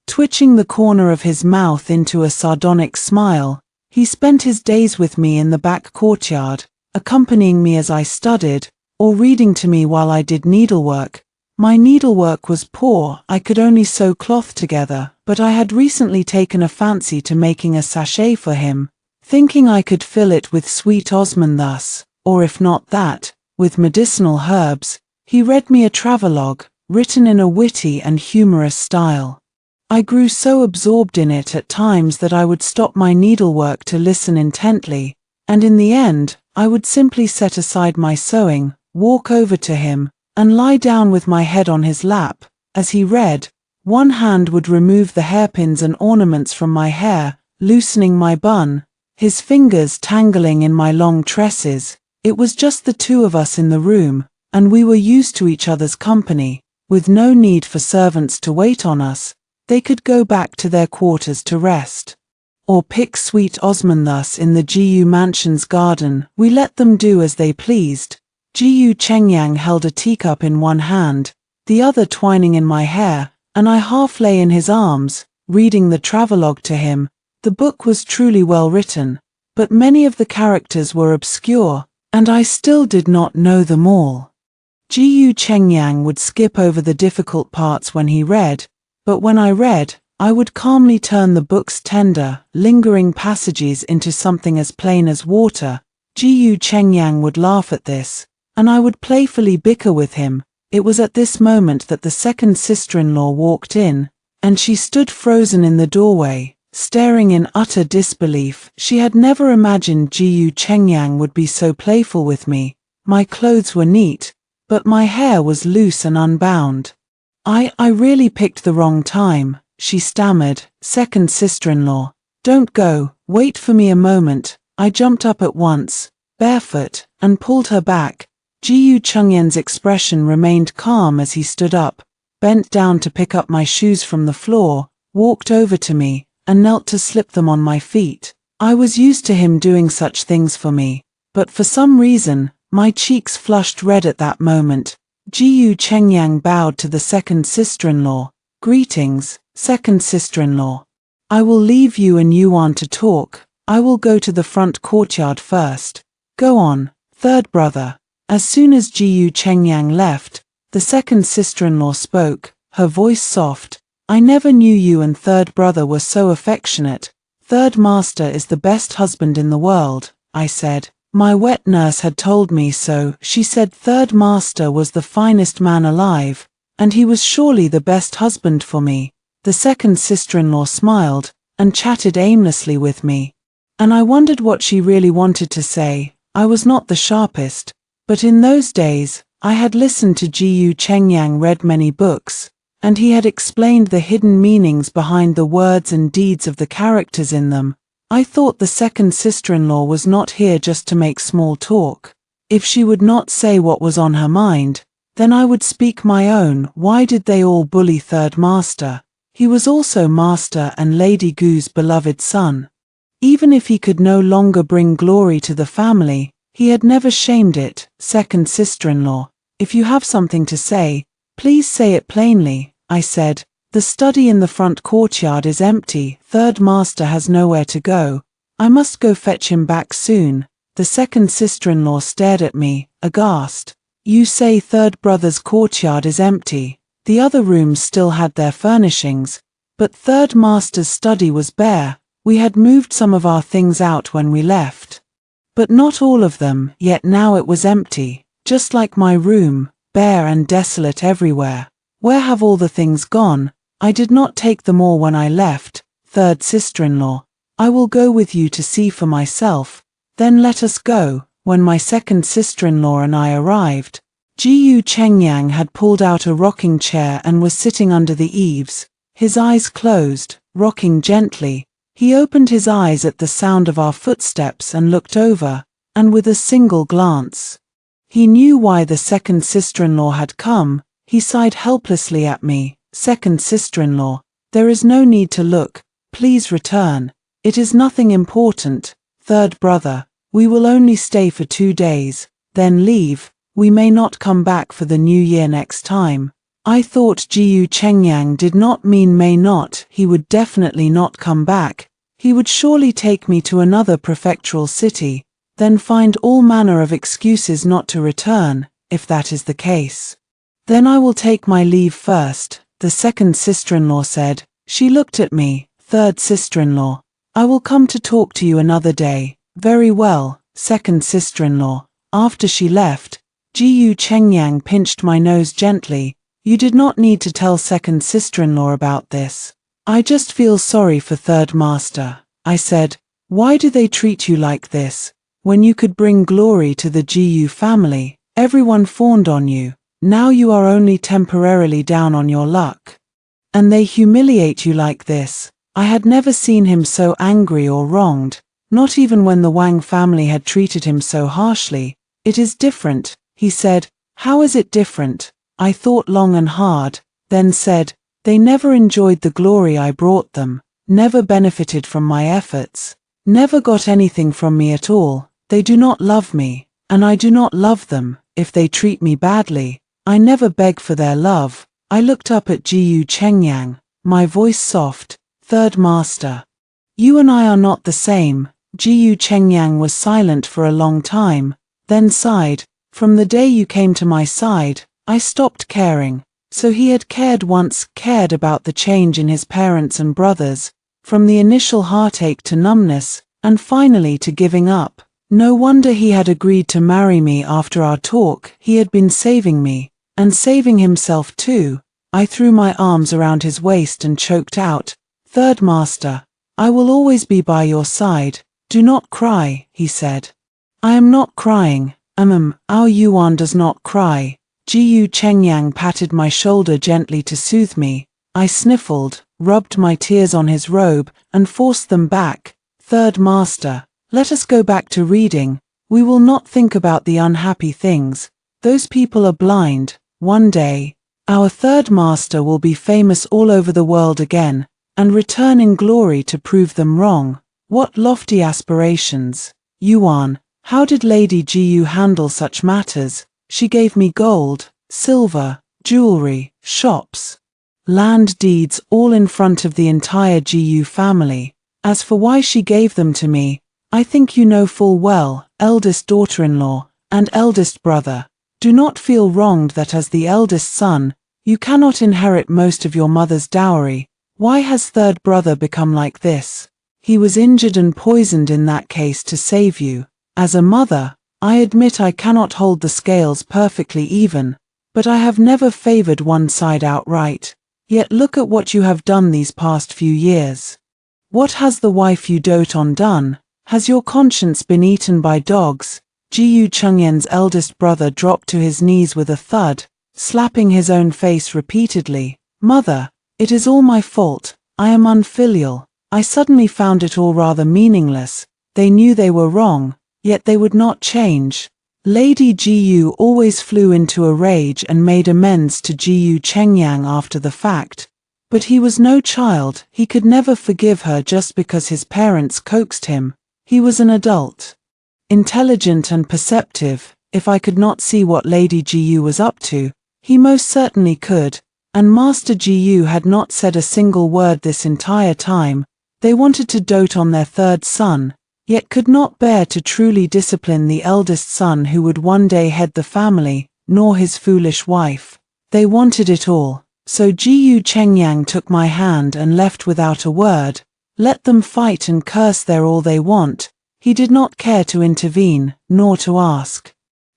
A: twitching the corner of his mouth into a sardonic smile. He spent his days with me in the back courtyard, accompanying me as I studied, or reading to me while I did needlework. My needlework was poor. I could only sew cloth together, but I had recently taken a fancy to making a sachet for him, thinking I could fill it with sweet osman thus, or if not that, with medicinal herbs. He read me a travelogue, written in a witty and humorous style. I grew so absorbed in it at times that I would stop my needlework to listen intently, and in the end, I would simply set aside my sewing, walk over to him, and lie down with my head on his lap. As he read, one hand would remove the hairpins and ornaments from my hair, loosening my bun, his fingers tangling in my long tresses. It was just the 2 of us in the room, and we were used to each other's company, with no need for servants to wait on us. They could go back to their quarters to rest, or pick sweet osman thus in the GU mansion's garden. We let them do as they pleased. GU Chengyang held a teacup in one hand, the other twining in my hair, and I half lay in his arms, reading the travelogue to him. The book was truly well written, but many of the characters were obscure, and I still did not know them all. GU Chengyang would skip over the difficult parts when he read, but when I read, I would calmly turn the book's tender, lingering passages into something as plain as water. GU Chengyang would laugh at this, and I would playfully bicker with him. It was at this moment that the second sister-in-law walked in, and she stood frozen in the doorway, staring in utter disbelief. She had never imagined GU Chengyang would be so playful with me. My clothes were neat, but my hair was loose and unbound. I really picked the wrong time, she stammered. Second sister-in-law, don't go, wait for me a moment. I jumped up at once, barefoot, and pulled her back. GU Chengyan's expression remained calm as he stood up, bent down to pick up my shoes from the floor, walked over to me, and knelt to slip them on my feet. I was used to him doing such things for me, but for some reason, my cheeks flushed red at that moment. GU Chengyang bowed to the second sister-in-law. Greetings, second sister-in-law. I will leave you and Yuan to talk. I will go to the front courtyard first. Go on, third brother. As soon as GU Chengyang left, the second sister-in-law spoke, her voice soft. I never knew you and third brother were so affectionate. Third master is the best husband in the world, I said. My wet nurse had told me so. She said third master was the finest man alive, and he was surely the best husband for me. The second sister-in-law smiled, and chatted aimlessly with me, and I wondered what she really wanted to say. I was not the sharpest, but in those days, I had listened to Jiyu Chengyang, read many books, and he had explained the hidden meanings behind the words and deeds of the characters in them. I thought the second sister-in-law was not here just to make small talk. If she would not say what was on her mind, then I would speak my own. Why did they all bully third master? He was also master and Lady Gu's beloved son. Even if he could no longer bring glory to the family, he had never shamed it. Second sister-in-law, if you have something to say, please say it plainly, I said. The study in the front courtyard is empty. Third master has nowhere to go. I must go fetch him back soon. The second sister-in-law stared at me, aghast. You say third brother's courtyard is empty. The other rooms still had their furnishings, but third master's study was bare. We had moved some of our things out when we left, but not all of them, yet now it was empty, just like my room, bare and desolate everywhere. Where have all the things gone? I did not take them all when I left. Third sister-in-law, I will go with you to see for myself. Then let us go. When my second sister-in-law and I arrived, Jiyu Chengyang had pulled out a rocking chair and was sitting under the eaves, his eyes closed, rocking gently. He opened his eyes at the sound of our footsteps and looked over, and with a single glance, he knew why the second sister-in-law had come. He sighed helplessly at me. Second sister-in-law, there is no need to look. Please return. It is nothing important. Third brother, we will only stay for 2 days, then leave. We may not come back for the new year next time. I thought Jiyu Chengyang did not mean may not. He would definitely not come back. He would surely take me to another prefectural city, then find all manner of excuses not to return. If that is the case, then I will take my leave first, the second sister-in-law said. She looked at me. Third sister-in-law, I will come to talk to you another day. Very well, second sister-in-law. After she left, Jiyu Chengyang pinched my nose gently. You did not need to tell second sister-in-law about this. I just feel sorry for third master, I said. Why do they treat you like this? When you could bring glory to the Jiyu family, everyone fawned on you. Now you are only temporarily down on your luck, and they humiliate you like this. I had never seen him so angry or wronged, not even when the Wang family had treated him so harshly. It is different, he said. How is it different? I thought long and hard, then said, they never enjoyed the glory I brought them, never benefited from my efforts, never got anything from me at all. They do not love me, and I do not love them. If they treat me badly, I never beg for their love. I looked up at Jiyu Chengyang, my voice soft. Third master, you and I are not the same. Jiyu Chengyang was silent for a long time, then sighed. From the day you came to my side, I stopped caring. So he had cared once, cared about the change in his parents and brothers, from the initial heartache to numbness, and finally to giving up. No wonder he had agreed to marry me after our talk. He had been saving me, and saving himself too. I threw my arms around his waist and choked out, Third master, I will always be by your side. Do not cry, he said. I am not crying. Our Yuan does not cry. Jiyu Chengyang patted my shoulder gently to soothe me. I sniffled, rubbed my tears on his robe, and forced them back. Third master, let us go back to reading. We will not think about the unhappy things. Those people are blind. One day, our third master will be famous all over the world again, and return in glory to prove them wrong. What lofty aspirations. Yuan, how did Lady Jiyu handle such matters? She gave me gold, silver, jewelry, shops, land deeds, all in front of the entire Jiyu family. As for why she gave them to me, I think you know full well. Eldest daughter-in-law and eldest brother, do not feel wronged that as the eldest son, you cannot inherit most of your mother's dowry. Why has third brother become like this? He was injured and poisoned in that case to save you. As a mother, I admit I cannot hold the scales perfectly even, but I have never favored one side outright. Yet look at what you have done these past few years. What has the wife you dote on done? Has your conscience been eaten by dogs? Ji Chungyen's eldest brother dropped to his knees with a thud, slapping his own face repeatedly. Mother, it is all my fault. I am unfilial. I suddenly found it all rather meaningless. They knew they were wrong, yet they would not change. Lady Ji always flew into a rage and made amends to Ji Chengyang after the fact. But he was no child, he could never forgive her just because his parents coaxed him. He was an adult. Intelligent and perceptive. If I could not see what Lady Ji was up to, he most certainly could. And Master Ji had not said a single word this entire time. They wanted to dote on their third son, yet could not bear to truly discipline the eldest son who would one day head the family, nor his foolish wife. They wanted it all. So Ji Chengyang took my hand and left without a word. Let them fight and curse there all they want. He did not care to intervene, nor to ask.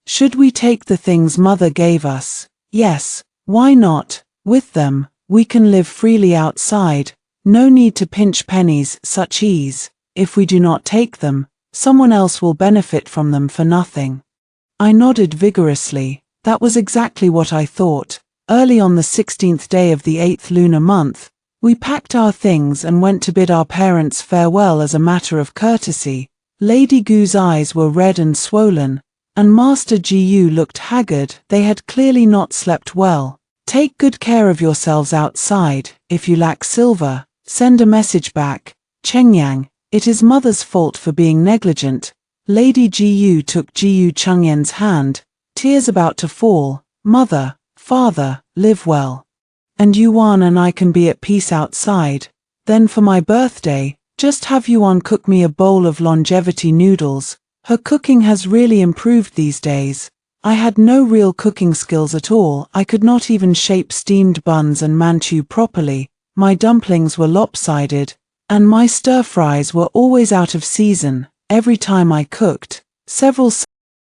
A: Should we take the things mother gave us? Yes, why not? With them, we can live freely outside. No need to pinch pennies, such ease. If we do not take them, someone else will benefit from them for nothing. I nodded vigorously. That was exactly what I thought. Early on the 16th day of the 8th lunar month, we packed our things and went to bid our parents farewell as a matter of courtesy. Lady Gu's eyes were red and swollen, and Master Ji looked haggard. They had clearly not slept well. Take good care of yourselves outside. If you lack silver, send a message back. Chengyang, it is mother's fault for being negligent. Lady Ji took Ji Chungyen's hand, tears about to fall. Mother, father, live well. And Yuan and I can be at peace outside. Then for my birthday, just have Yuan cook me a bowl of longevity noodles. Her cooking has really improved these days. I had no real cooking skills at all. I could not even shape steamed buns and manchu properly. My dumplings were lopsided, and my stir-fries were always out of season. Every time I cooked, several